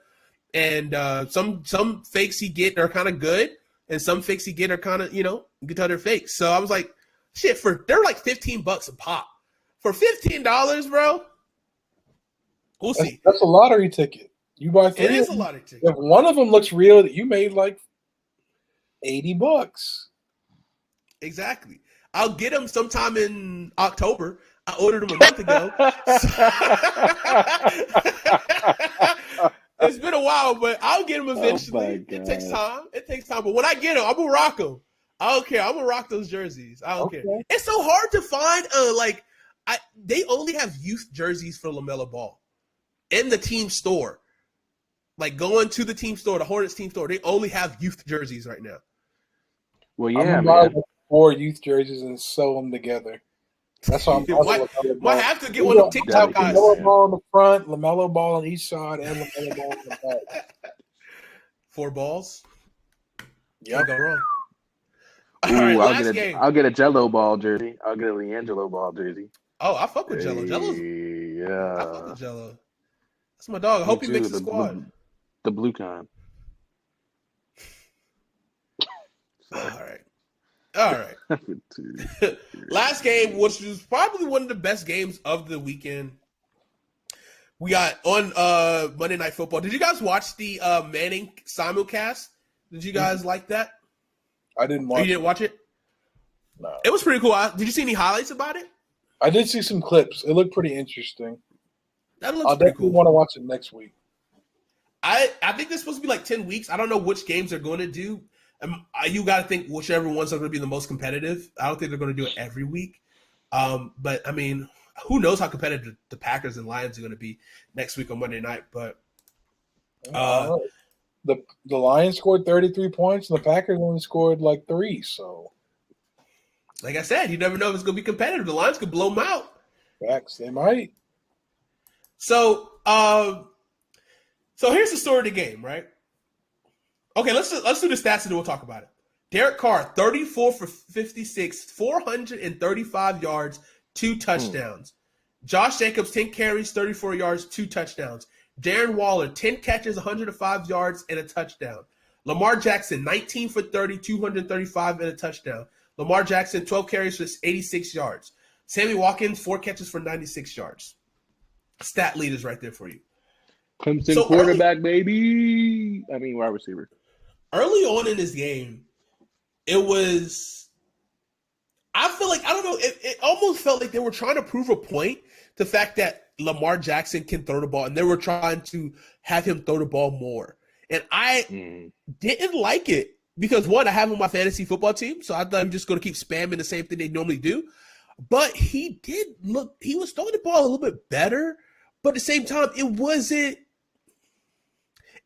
and some fakes he get are kind of good, and some fakes he get are kind of you can tell they're fakes. So I was like, shit, they're like $15 a pop for $15, bro. We'll see. That's a lottery ticket. You buy 3. It is a lottery ticket. If one of them looks real, you made like $80. Exactly. I'll get them sometime in October. I ordered them a month ago. It's been a while, but I'll get them eventually. It takes time. But when I get them, I'm gonna rock them. I don't care. I'm gonna rock those jerseys. I don't care. It's so hard to find. They only have youth jerseys for LaMelo Ball in the team store. Like going to the team store, the Hornets team store, they only have youth jerseys right now. Well, I'm yeah, gonna man. buy 4 youth jerseys and sew them together. That's why I'm Might have to get one of them TikTok guys. LaMelo Ball in the front, LaMelo Ball on each side, and LaMelo Ball in the back. 4 balls. Yep. Can't go wrong. Ooh, All right, last game. I'll get a Jello Ball jersey. I'll get a LiAngelo Ball jersey. Oh, I fuck with Jello. I fuck with Jello. That's my dog. I hope he makes the squad. The blue kind. All right. Last game, which was probably one of the best games of the weekend. We got on Monday Night Football. Did you guys watch the Manning simulcast? Did you guys like that? I didn't watch. You didn't watch it? No. It was pretty cool. Did you see any highlights about it? I did see some clips. It looked pretty interesting. That looks I'll pretty definitely cool. want to watch it next week. I think there's supposed to be like 10 weeks. I don't know which games they're going to do. You got to think whichever ones are going to be the most competitive. I don't think they're going to do it every week. But, I mean, who knows how competitive the Packers and Lions are going to be next week on Monday night. But the Lions scored 33 points, and the Packers only scored like 3. So, like I said, you never know if it's going to be competitive. The Lions could blow them out. facts, they might. So here's the story of the game, right? Okay, let's do the stats and then we'll talk about it. Derek Carr, 34 for 56, 435 yards, 2 touchdowns. Josh Jacobs, 10 carries, 34 yards, 2 touchdowns. Darren Waller, 10 catches, 105 yards, and a touchdown. Lamar Jackson, 19 for 30, 235, and a touchdown. Lamar Jackson, 12 carries for 86 yards. Sammy Watkins, 4 catches for 96 yards. Stat leaders right there for you. Clemson quarterback, baby. I mean, wide receiver. Early on in this game, it was – I feel like – I don't know. It almost felt like they were trying to prove a point, the fact that Lamar Jackson can throw the ball, and they were trying to have him throw the ball more. And I didn't like it because, one, I have him on my fantasy football team, so I thought I'm just going to keep spamming the same thing they normally do. But he was throwing the ball a little bit better, but at the same time, it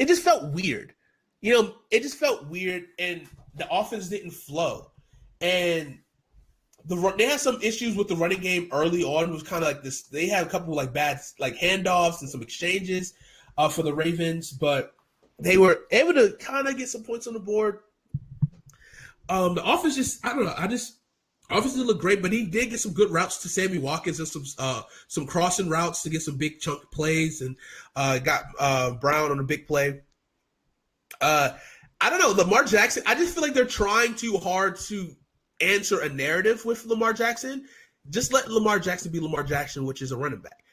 just felt weird. It just felt weird, and the offense didn't flow. And they had some issues with the running game early on. It was kind of like this. They had a couple of bad handoffs and some exchanges for the Ravens, but they were able to kind of get some points on the board. The offense just, I don't know. Obviously looked great, but he did get some good routes to Sammy Watkins and some crossing routes to get some big chunk plays, and got Brown on a big play. I don't know, Lamar Jackson. I just feel like they're trying too hard to answer a narrative with Lamar Jackson. Just let Lamar Jackson be Lamar Jackson, which is a running back.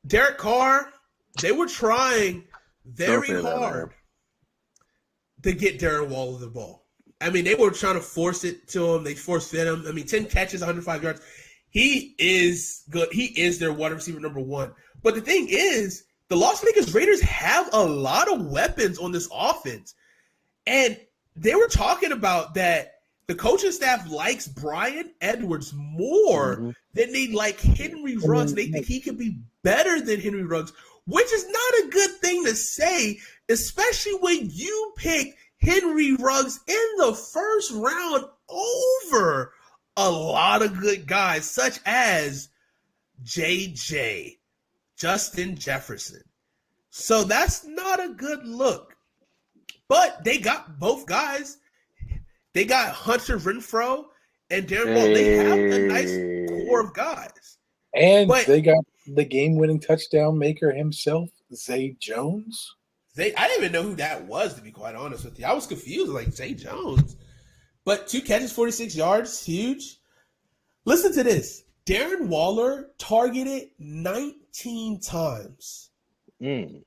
Derek Carr, they were trying very hard to get Darren Waller the ball. I mean, they were trying to force it to him. They force-fed him. I mean, 10 catches, 105 yards. He is good. He is their wide receiver number one. But the thing is, the Las Vegas Raiders have a lot of weapons on this offense. And they were talking about that the coaching staff likes Bryan Edwards more than they like Henry Ruggs. They think he could be better than Henry Ruggs, which is not a good thing to say, especially when you pick Henry Ruggs in the first round over a lot of good guys, such as JJ, Justin Jefferson. So that's not a good look. But they got both guys. They got Hunter Renfrow and Darren Waller. They have a nice core of guys. And they got the game-winning touchdown maker himself, Zay Jones. I didn't even know who that was, to be quite honest with you. I was confused, like Zay Jones. But 2 catches, 46 yards, huge. Listen to this. Darren Waller targeted 19 times. The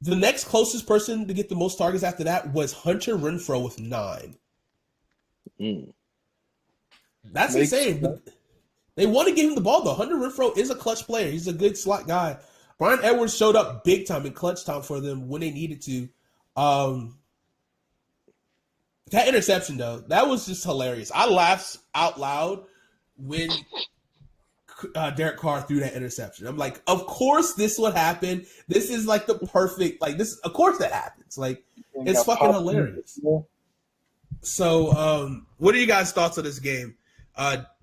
next closest person to get the most targets after that was Hunter Renfrow with 9. That's insane. They want to give him the ball, though. Hunter Renfrow is a clutch player. He's a good slot guy. Bryan Edwards showed up big time in clutch time for them when they needed to. That interception, though, that was just hilarious. I laughed out loud when Derek Carr threw that interception. I'm like, of course this would happen. This is like the perfect, like this. Of course that happens. Like, it's fucking hilarious. So, what are you guys' thoughts on this game?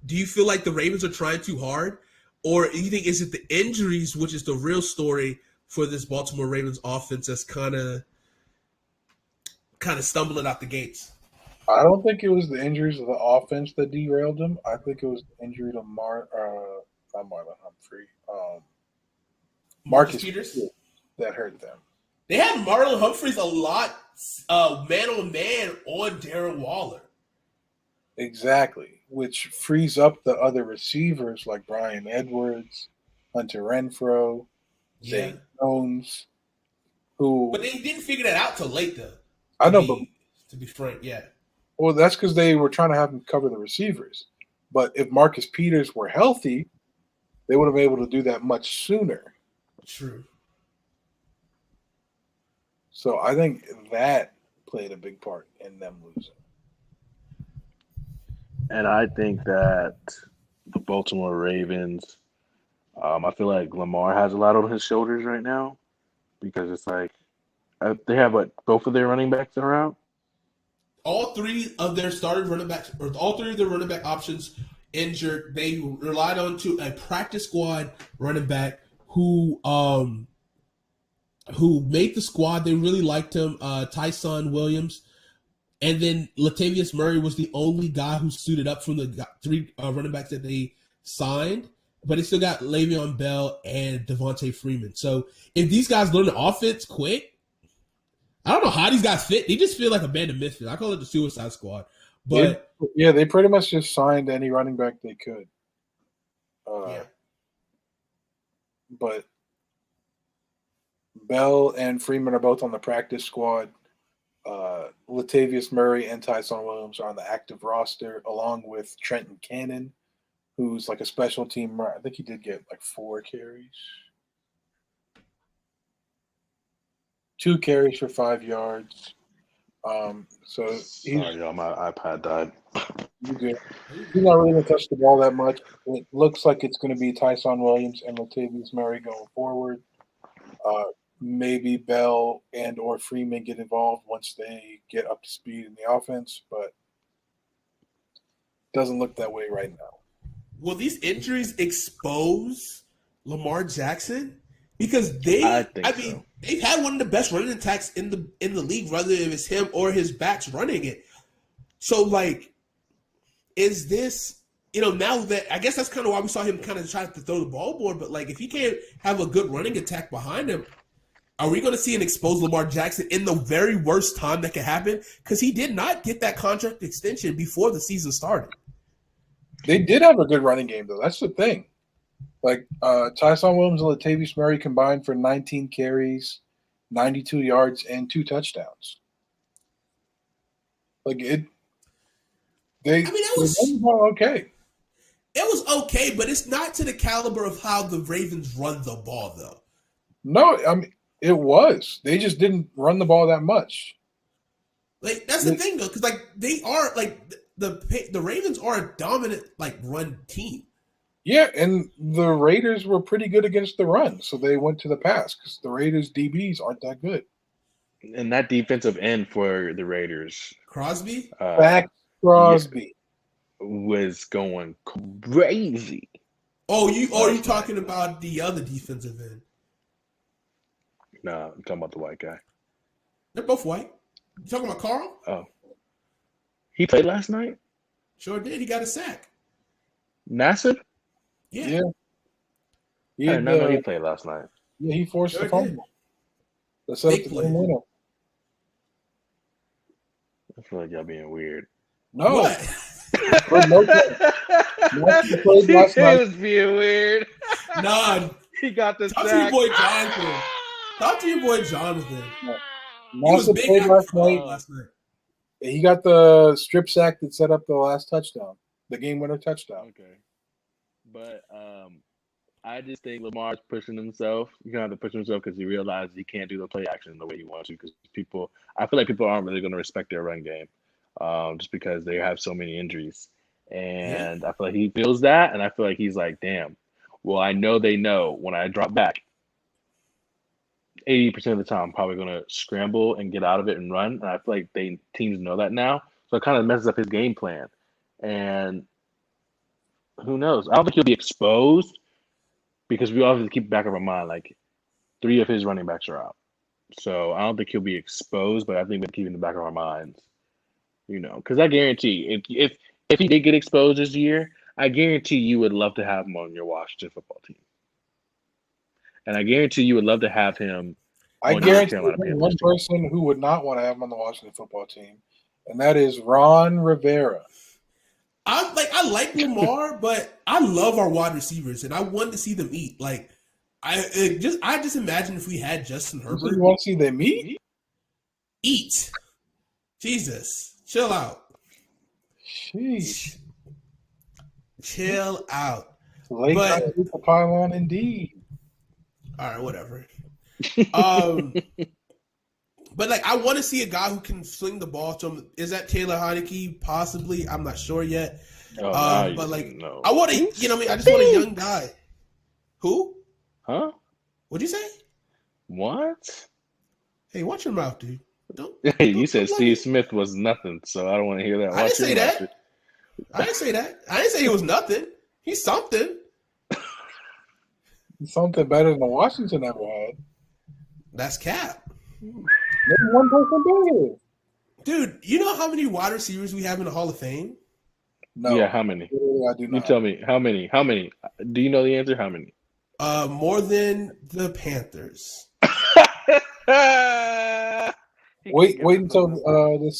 Do you feel like the Ravens are trying too hard? Or do you think is it the injuries, which is the real story for this Baltimore Ravens offense that's kind of stumbling out the gates? I don't think it was the injuries of the offense that derailed them. I think it was the injury to not Marlon Humphrey, Marcus Peters that hurt them. They had Marlon Humphreys a lot, man-on-man on Darren Waller. Exactly, which frees up the other receivers like Bryan Edwards, Hunter Renfrow, Zay Jones, who. But they didn't figure that out till late, though. I know, but to be frank, yeah. Well, that's because they were trying to have him cover the receivers. But if Marcus Peters were healthy, they would have been able to do that much sooner. True. So I think that played a big part in them losing. And I think that the Baltimore Ravens, I feel like Lamar has a lot on his shoulders right now because it's like they have both of their running backs are out. All 3 of their starting running backs, or all 3 of their running back options injured. They relied on to a practice squad running back who made the squad. They really liked him, Tyson Williams. And then Latavius Murray was the only guy who suited up from the 3 running backs that they signed. But they still got Le'Veon Bell and Devontae Freeman. So if these guys learn the offense quick, I don't know how these guys fit. They just feel like a band of misfits. I call it the Suicide Squad. But yeah, they pretty much just signed any running back they could. But Bell and Freeman are both on the practice squad. Latavius Murray and Tyson Williams are on the active roster, along with Trenton Cannon, who's like a special team. I think he did get like 4 carries. 2 carries for 5 yards. So Sorry, y'all, my iPad died. You good? He's not really going to touch the ball that much. It looks like it's going to be Tyson Williams and Latavius Murray going forward. Maybe Bell and or Freeman get involved once they get up to speed in the offense, but doesn't look that way right now. Will these injuries expose Lamar Jackson? Because they've had one of the best running attacks in the league, whether it's him or his backs running it. So, like, is this, now that I guess that's kind of why we saw him kind of try to throw the ball more, but like if he can't have a good running attack behind him, are we going to see an exposed Lamar Jackson in the very worst time that could happen? Because he did not get that contract extension before the season started. They did have a good running game, though. That's the thing. Like, Tyson Williams and Latavius Murray combined for 19 carries, 92 yards, and 2 touchdowns. Like, it was okay. It was okay, but it's not to the caliber of how the Ravens run the ball, though. No, I mean, it was. They just didn't run the ball that much. Like, that's the thing, though, because, like, they are, like, the Ravens are a dominant, like, run team. Yeah, and the Raiders were pretty good against the run, so they went to the pass because the Raiders' DBs aren't that good. And that defensive end for the Raiders, Crosby? Crosby. Was going crazy. Oh, you talking about the other defensive end? Nah, I'm talking about the white guy. They're both white. You talking about Carl? Oh. He played last night? Sure did. He got a sack. Nassib? Yeah. I did not know he played last night. Yeah, he forced the fumble. That's up the game winner. I feel like y'all being weird. No. What? He was being weird. Nah. He got the Talk sack. to your boy Jonathan. Talk to your boy Jonathan. Nassib played last night. He got the strip sack that set up the last touchdown, the game winner touchdown. Okay. But I just think Lamar's pushing himself. He's going to have to push himself because he realizes he can't do the play action the way he wants to because I feel like people aren't really going to respect their run game just because they have so many injuries. And I feel like he feels that, and I feel like he's like, damn, well, I know they know when I drop back, 80% of the time I'm probably going to scramble and get out of it and run. And I feel like teams know that now. So it kind of messes up his game plan. And who knows? I don't think he'll be exposed because we always keep back of our mind, like 3 of his running backs are out. So I don't think he'll be exposed, but I think we're keeping in the back of our minds, because I guarantee if he did get exposed this year, I guarantee you would love to have him on your Washington football team. And I guarantee you would love to have him. I guarantee one person who would not want to have him on the Washington football team, and that is Ron Rivera. I like Lamar, but I love our wide receivers, and I want to see them eat. Like, I just imagine if we had Justin Herbert. You want to see them eat? Eat. Jesus, chill out. Jeez. Chill out. Late night with the pylon, indeed. All right, whatever. But like, I want to see a guy who can swing the ball to him. Is that Taylor Heineke? Possibly. I'm not sure yet. But like, no. I want to. I just want a young guy. Who? Huh? What'd you say? What? Hey, watch your mouth, dude. You said Steve Smith was nothing, so I don't want to hear that. I didn't say that. I didn't say that. I didn't say he was nothing. He's something. Something better than Washington ever had. That's cap. Maybe one person better. Dude, you know how many wide receivers we have in the Hall of Fame? No. Yeah, how many? I do not. You tell me. How many? How many? Do you know the answer? How many? More than the Panthers. Wait until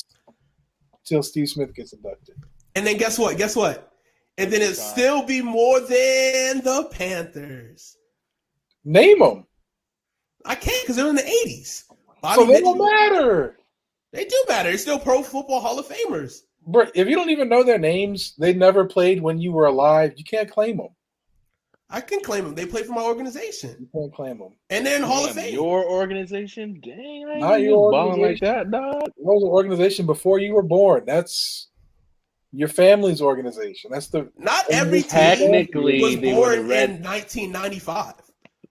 Steve Smith gets inducted. And then guess what? And then it'd still be more than the Panthers. Name them. I can't because they're in the 80s. So they don't matter. They do matter. It's still Pro Football Hall of Famers. Bro, if you don't even know their names, they never played when you were alive, you can't claim them. I can claim them. They played for my organization. You can't claim them. And they're in Hall of Fame. Your organization? Dang, not your organization. Like that, dog. It was an organization before you were born. That's your family's organization. That's the not every team technically was born in 1995.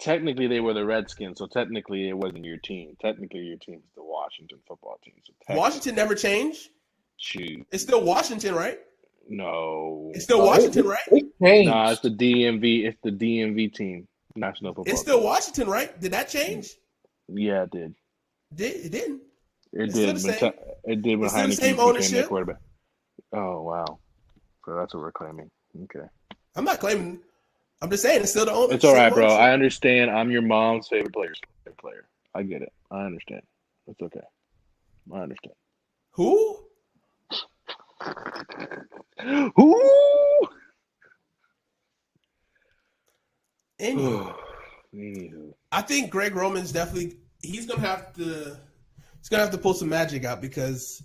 Technically, they were the Redskins, so technically it wasn't your team. Technically, your team is the Washington football team. So Washington never changed? Shoot. It's still Washington, right? No. It's still Washington, right? Nah, it's the DMV. It's the DMV team. National Football It's still team. Washington, right? Did that change? Yeah, it did. It didn't. It did. It did when Heineke became their quarterback. Oh, wow. So that's what we're claiming. Okay. I'm not claiming. I'm just saying it's still the owner. It's all right, bro. I understand. I'm your mom's favorite player. I get it. I understand. It's okay. I understand. Who? Who? Anywho, I think Greg Roman's definitely he's gonna have to pull some magic out because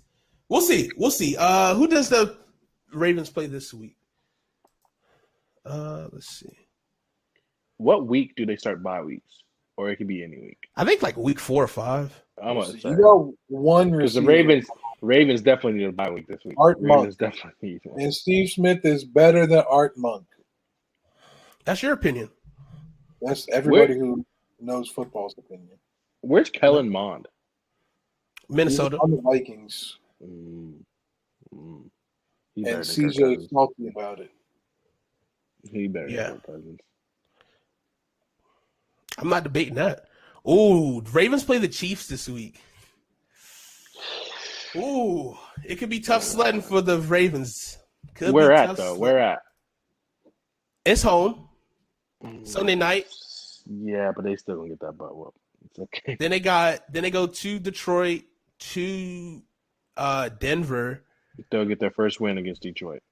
we'll see. Who does the Ravens play this week? Let's see. What week do they start bye weeks? Or it could be any week. I think like week 4 or 5. I'm gonna say you got one because the receiver. Ravens definitely need a bye week this week. Art Ravens Monk. definitely need one. And Steve Smith is better than Art Monk. That's your opinion. That's everybody who knows football's opinion. Where's Kellen Mond? Minnesota. He's on the Vikings. And CJ is salty about it. He better than Kirk Cousins. I'm not debating that. Ooh, Ravens play the Chiefs this week. Ooh, it could be tough sledding for the Ravens. Where at, though? Where at? It's home. Sunday night. Yeah, but they still gonna get that butt whoop. It's okay. Then they go to Detroit, to Denver. They'll get their first win against Detroit.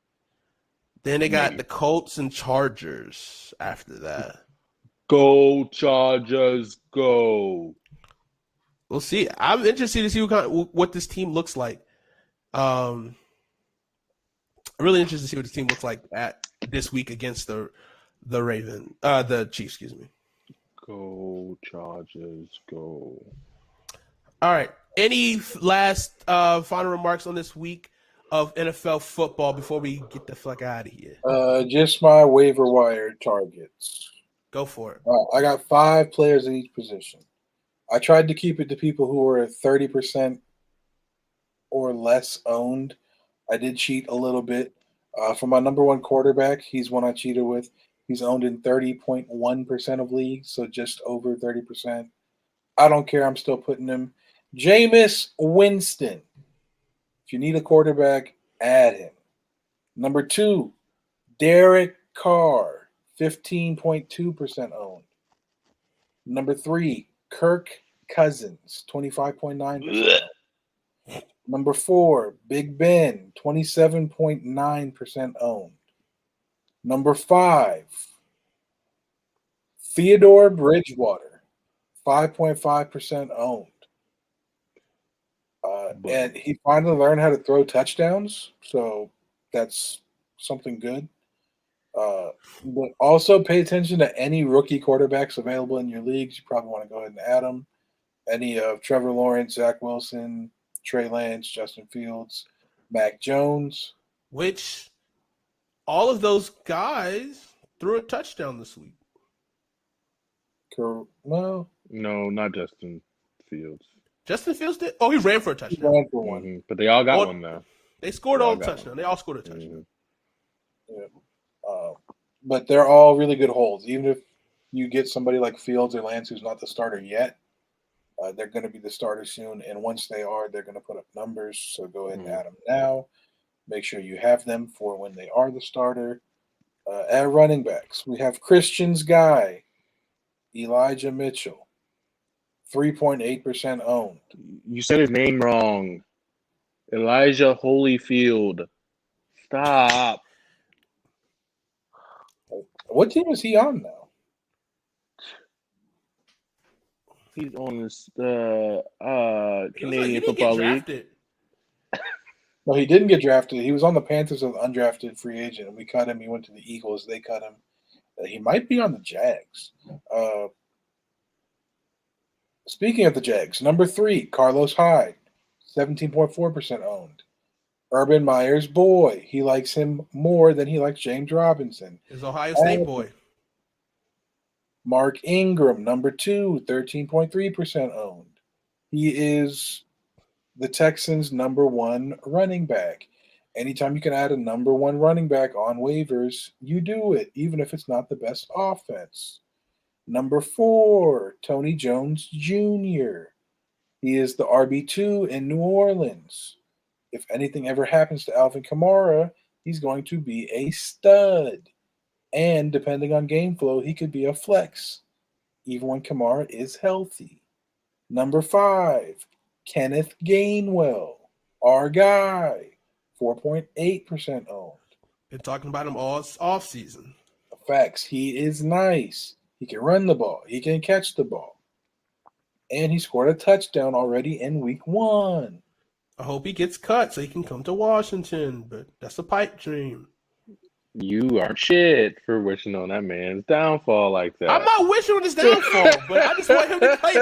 Then they got the Colts and Chargers after that. Go Chargers, go! We'll see. I'm interested to see what this team looks like. I'm really interested to see what this team looks like at this week against the Chiefs. Excuse me. Go Chargers, go! All right. Any last final remarks on this week of NFL football before we get the fuck out of here? Just my waiver wire targets. Go for it. I got 5 players in each position. I tried to keep it to people who were 30% or less owned. I did cheat a little bit. For my number 1 quarterback, he's one I cheated with. He's owned in 30.1% of leagues, so just over 30%. I don't care. I'm still putting him. Jameis Winston. If you need a quarterback, add him. Number 2, Derek Carr. 15.2% owned. Number 3, Kirk Cousins, 25.9%. Number 4, Big Ben, 27.9% owned. Number 5, Theodore Bridgewater, 5.5% owned. And he finally learned how to throw touchdowns, so that's something good. But also pay attention to any rookie quarterbacks available in your leagues. You probably want to go ahead and add them. Any of Trevor Lawrence, Zach Wilson, Trey Lance, Justin Fields, Mac Jones. Which all of those guys threw a touchdown this week. Well, no, not Justin Fields. Justin Fields did? Oh, he ran for a touchdown. He ran for one. Mm-hmm. But they all got one, though. They scored all the touchdowns. They all scored a touchdown. Mm-hmm. Yeah. But they're all really good holds. Even if you get somebody like Fields or Lance who's not the starter yet, they're going to be the starter soon. And once they are, they're going to put up numbers. So go ahead and add them now. Make sure you have them for when they are the starter. At running backs, we have Christian's guy, Elijah Mitchell, 3.8% owned. You said his name wrong. Elijah Holyfield. Stop. What team is he on now? He's on this Canadian Football League. No, he didn't get drafted. He was on the Panthers as an undrafted free agent, and we cut him. He went to the Eagles. They cut him. He might be on the Jags. Speaking of the Jags, number 3, Carlos Hyde, 17.4% owned. Urban Meyer's boy. He likes him more than he likes James Robinson. His Ohio State boy. Mark Ingram, number 2, 13.3% owned. He is the Texans' number 1 running back. Anytime you can add a number 1 running back on waivers, you do it, even if it's not the best offense. Number 4, Tony Jones Jr. He is the RB2 in New Orleans. If anything ever happens to Alvin Kamara, he's going to be a stud. And depending on game flow, he could be a flex, even when Kamara is healthy. Number 5, Kenneth Gainwell, our guy, 4.8% owned. Been talking about him all off season. Facts. He is nice. He can run the ball. He can catch the ball. And he scored a touchdown already in week 1. I hope he gets cut so he can come to Washington, but that's a pipe dream. You are shit for wishing on that man's downfall like that. I'm not wishing on his downfall, but I just want him to play.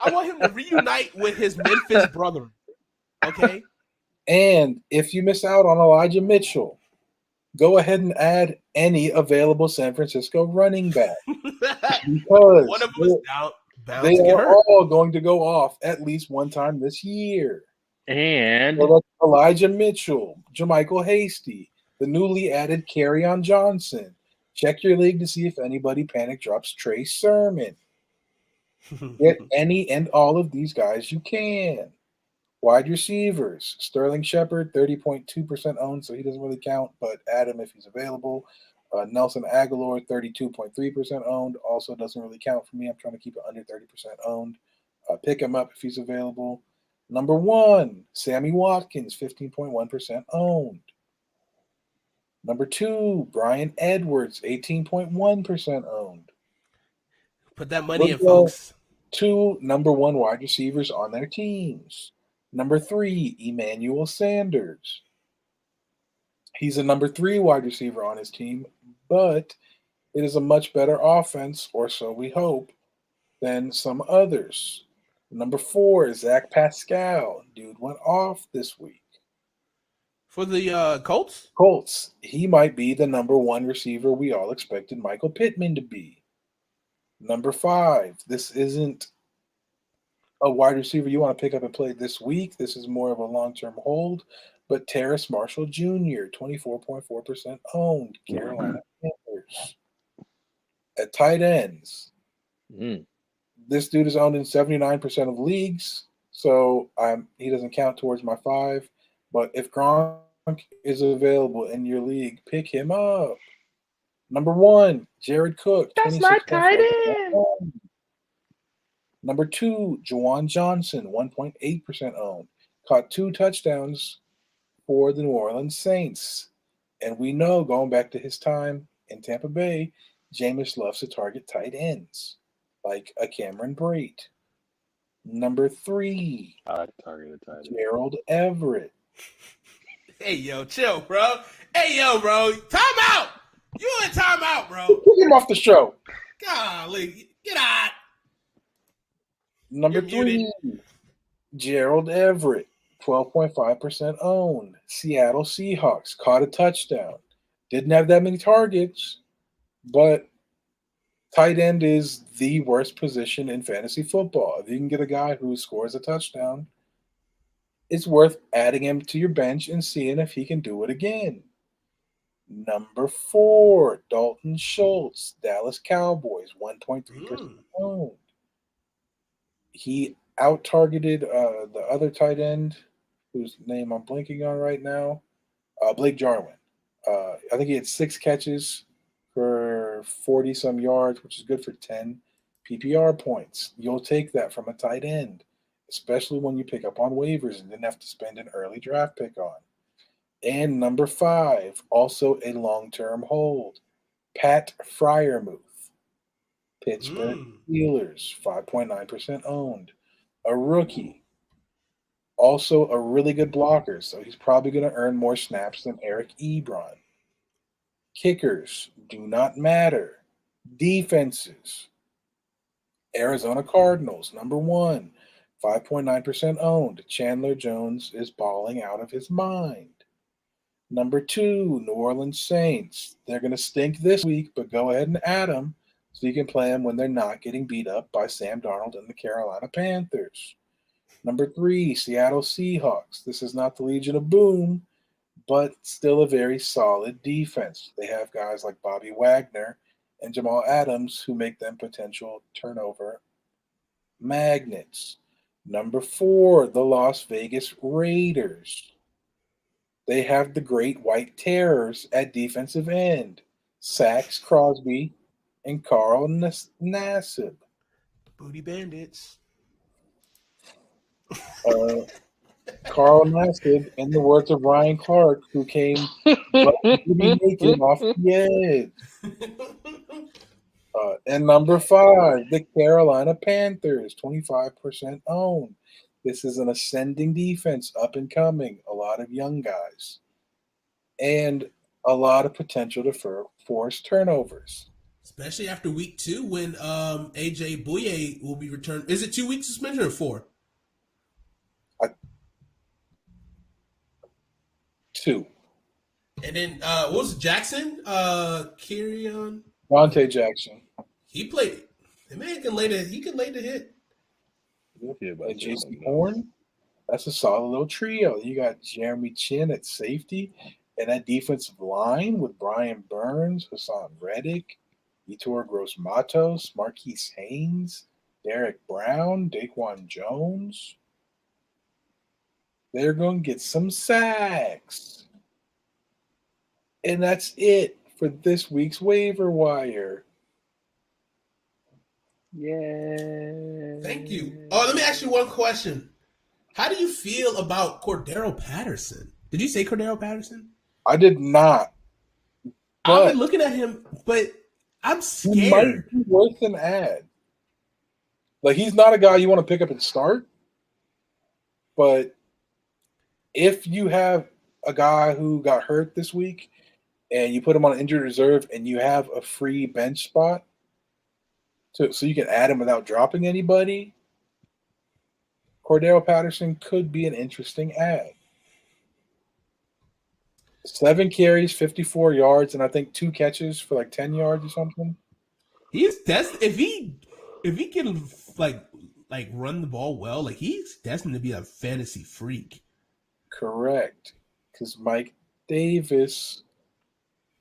I want him to reunite with his Memphis brother. Okay? And if you miss out on Elijah Mitchell, go ahead and add any available San Francisco running back. Because one of them is bound they to get are hurt. all going to go off at least one time this year. And So that's Elijah Mitchell, Jermichael Hasty, the newly added Kerryon Johnson. Check your league to see if anybody panic drops Trey Sermon. Get any and all of these guys you can. Wide receivers, Sterling Shepard, 30.2% owned, so he doesn't really count, but add him if he's available. Nelson Aguilar, 32.3% owned, also doesn't really count for me. I'm trying to keep it under 30% owned. Pick him up if he's available. Number 1, Sammy Watkins, 15.1% owned. Number 2, Brian Edwards, 18.1% owned. Put that money in, folks. 2 number 1 wide receivers on their teams. Number 3, Emmanuel Sanders. He's a number 3 wide receiver on his team, but it is a much better offense, or so we hope, than some others. Number 4, Zach Pascal. Dude went off this week. For the Colts? Colts. He might be the number 1 receiver we all expected Michael Pittman to be. Number 5, this isn't a wide receiver you want to pick up and play this week. This is more of a long-term hold. But Terrace Marshall Jr., 24.4% owned, Carolina Panthers. At tight ends, this dude is owned in 79% of leagues, so he doesn't count towards my 5. But if Gronk is available in your league, pick him up. Number 1, Jared Cook. That's my tight end. Number 2, Juwan Johnson, 1.8% owned. Caught 2 touchdowns for the New Orleans Saints. And we know, going back to his time in Tampa Bay, Jameis loves to target tight ends, like a Cameron Brate. Number 3, I targeted tight end. Gerald Everett. Hey, yo, chill, bro. Hey, yo, bro. Time out. You in time out, bro. Get him off the show. Golly. Get out. Number You're 3, Gerald Everett, 12.5% owned. Seattle Seahawks, caught a touchdown. Didn't have that many targets, but tight end is the worst position in fantasy football. If you can get a guy who scores a touchdown, it's worth adding him to your bench and seeing if he can do it again. Number 4, Dalton Schultz, Dallas Cowboys, 1.3% owned. He out-targeted the other tight end, whose name I'm blanking on right now, Blake Jarwin. I think he had 6 catches for 40-some yards, which is good for 10 PPR points. You'll take that from a tight end, especially when you pick up on waivers and didn't have to spend an early draft pick on. And number 5, also a long-term hold, Pat Freiermuth. Pittsburgh Steelers, 5.9% owned. A rookie. Also a really good blocker, so he's probably going to earn more snaps than Eric Ebron. Kickers do not matter. Defenses. Arizona Cardinals, number 1, 5.9% owned. Chandler Jones is balling out of his mind. Number 2, New Orleans Saints. They're going to stink this week, but go ahead and add them so you can play them when they're not getting beat up by Sam Darnold and the Carolina Panthers. Number 3, Seattle Seahawks. This is not the Legion of Boom, but still a very solid defense. They have guys like Bobby Wagner and Jamal Adams who make them potential turnover magnets. Number 4, the Las Vegas Raiders. they have the great white terrors at defensive end. Sax Crosby and Carl Nassib. Booty Bandits. Carl Nassib, in the words of Ryan Clark, who came naked off the edge. And number 5, the Carolina Panthers, 25% owned. This is an ascending defense, up and coming, a lot of young guys, and a lot of potential to force turnovers. Especially after week 2 when AJ Bouye will be returned. Is it 2 weeks suspension or 4? 2. And then what was it, Jackson? Kerryon? Dante Jackson. He played it. The man can lay the hit. And Jason Horn. That's a solid little trio. You got Jeremy Chin at safety, and that defensive line with Brian Burns, Hassan Reddick, Vitor Gross-Matos, Marquise Haynes, Derek Brown, Daquan Jones. They're going to get some sacks. And that's it for this week's waiver wire. Yeah. Thank you. Oh, let me ask you one question. How do you feel about Cordero Patterson? Did you say Cordero Patterson? I did not. I've been looking at him, but I'm scared. He might be worth an ad. Like, he's not a guy you want to pick up and start. But if you have a guy who got hurt this week and you put him on injured reserve and you have a free bench spot, so you can add him without dropping anybody, Cordero Patterson could be an interesting ad. 7 carries, 54 yards, and I think 2 catches for like 10 yards or something. If he can like run the ball well, like he's destined to be a fantasy freak. Correct, because Mike Davis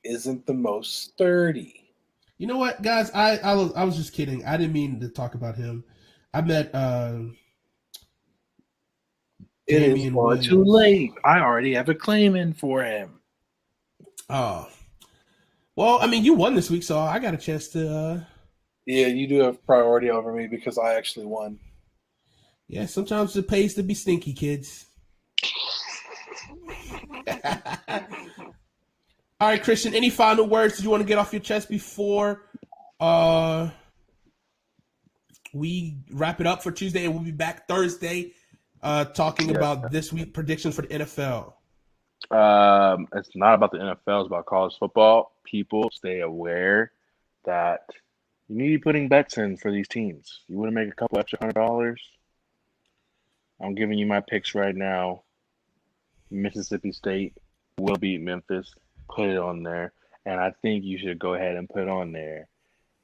isn't the most sturdy. You know what, guys? I was just kidding. I didn't mean to talk about him. I met It is far too late. I already have a claim in for him. Oh. Well, I mean, you won this week, so I got a chance to... Yeah, you do have priority over me because I actually won. Yeah, sometimes it pays to be stinky, kids. All right, Christian, any final words that you want to get off your chest before we wrap it up for Tuesday? And we'll be back Thursday talking about this week predictions for the NFL. It's not about the NFL. It's about college football. People, stay aware that you need to be putting bets in for these teams. You want to make a couple extra $100? I'm giving you my picks right now. Mississippi State will beat Memphis. Put it on there. And I think you should go ahead and put on there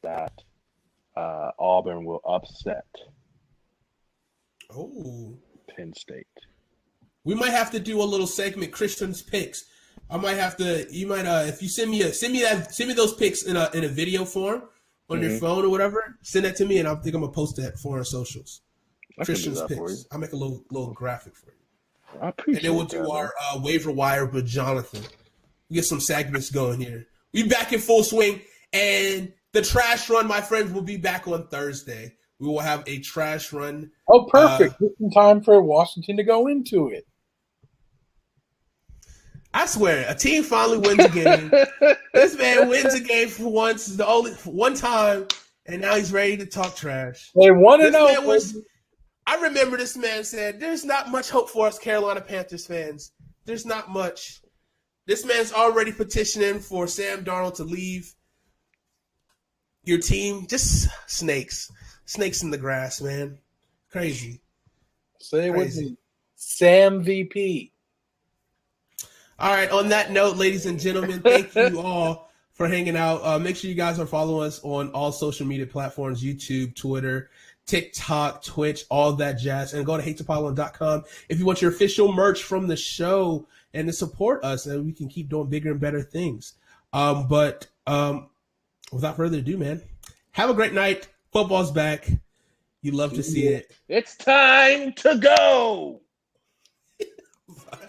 that Auburn will upset Penn State. We might have to do a little segment, Christian's picks. I might have to. You might if you send me those picks in a video form on your phone or whatever. Send that to me, and I think I'm gonna post that for our socials. Christian's picks. I'll make a little graphic for you. I appreciate it. And then we'll do our waiver wire with Jonathan. We get some segments going here. We back in full swing, and the trash run, my friends, will be back on Thursday. We will have a trash run. Oh, perfect! Just in time for Washington to go into it. I swear, a team finally wins a game. This man wins a game for once, the only one time, and now he's ready to talk trash. They won it out. I remember this man said, "There's not much hope for us, Carolina Panthers fans. There's not much." This man's already petitioning for Sam Darnold to leave your team. Just snakes in the grass, man. Crazy. Say it with me, Sam VP. All right, on that note, ladies and gentlemen, thank you all for hanging out. Make sure you guys are following us on all social media platforms, YouTube, Twitter, TikTok, Twitch, all that jazz. And go to hateapollo.com if you want your official merch from the show and to support us, and we can keep doing bigger and better things. But without further ado, man, have a great night. Football's back. You love to see it. It's time to go. Bye.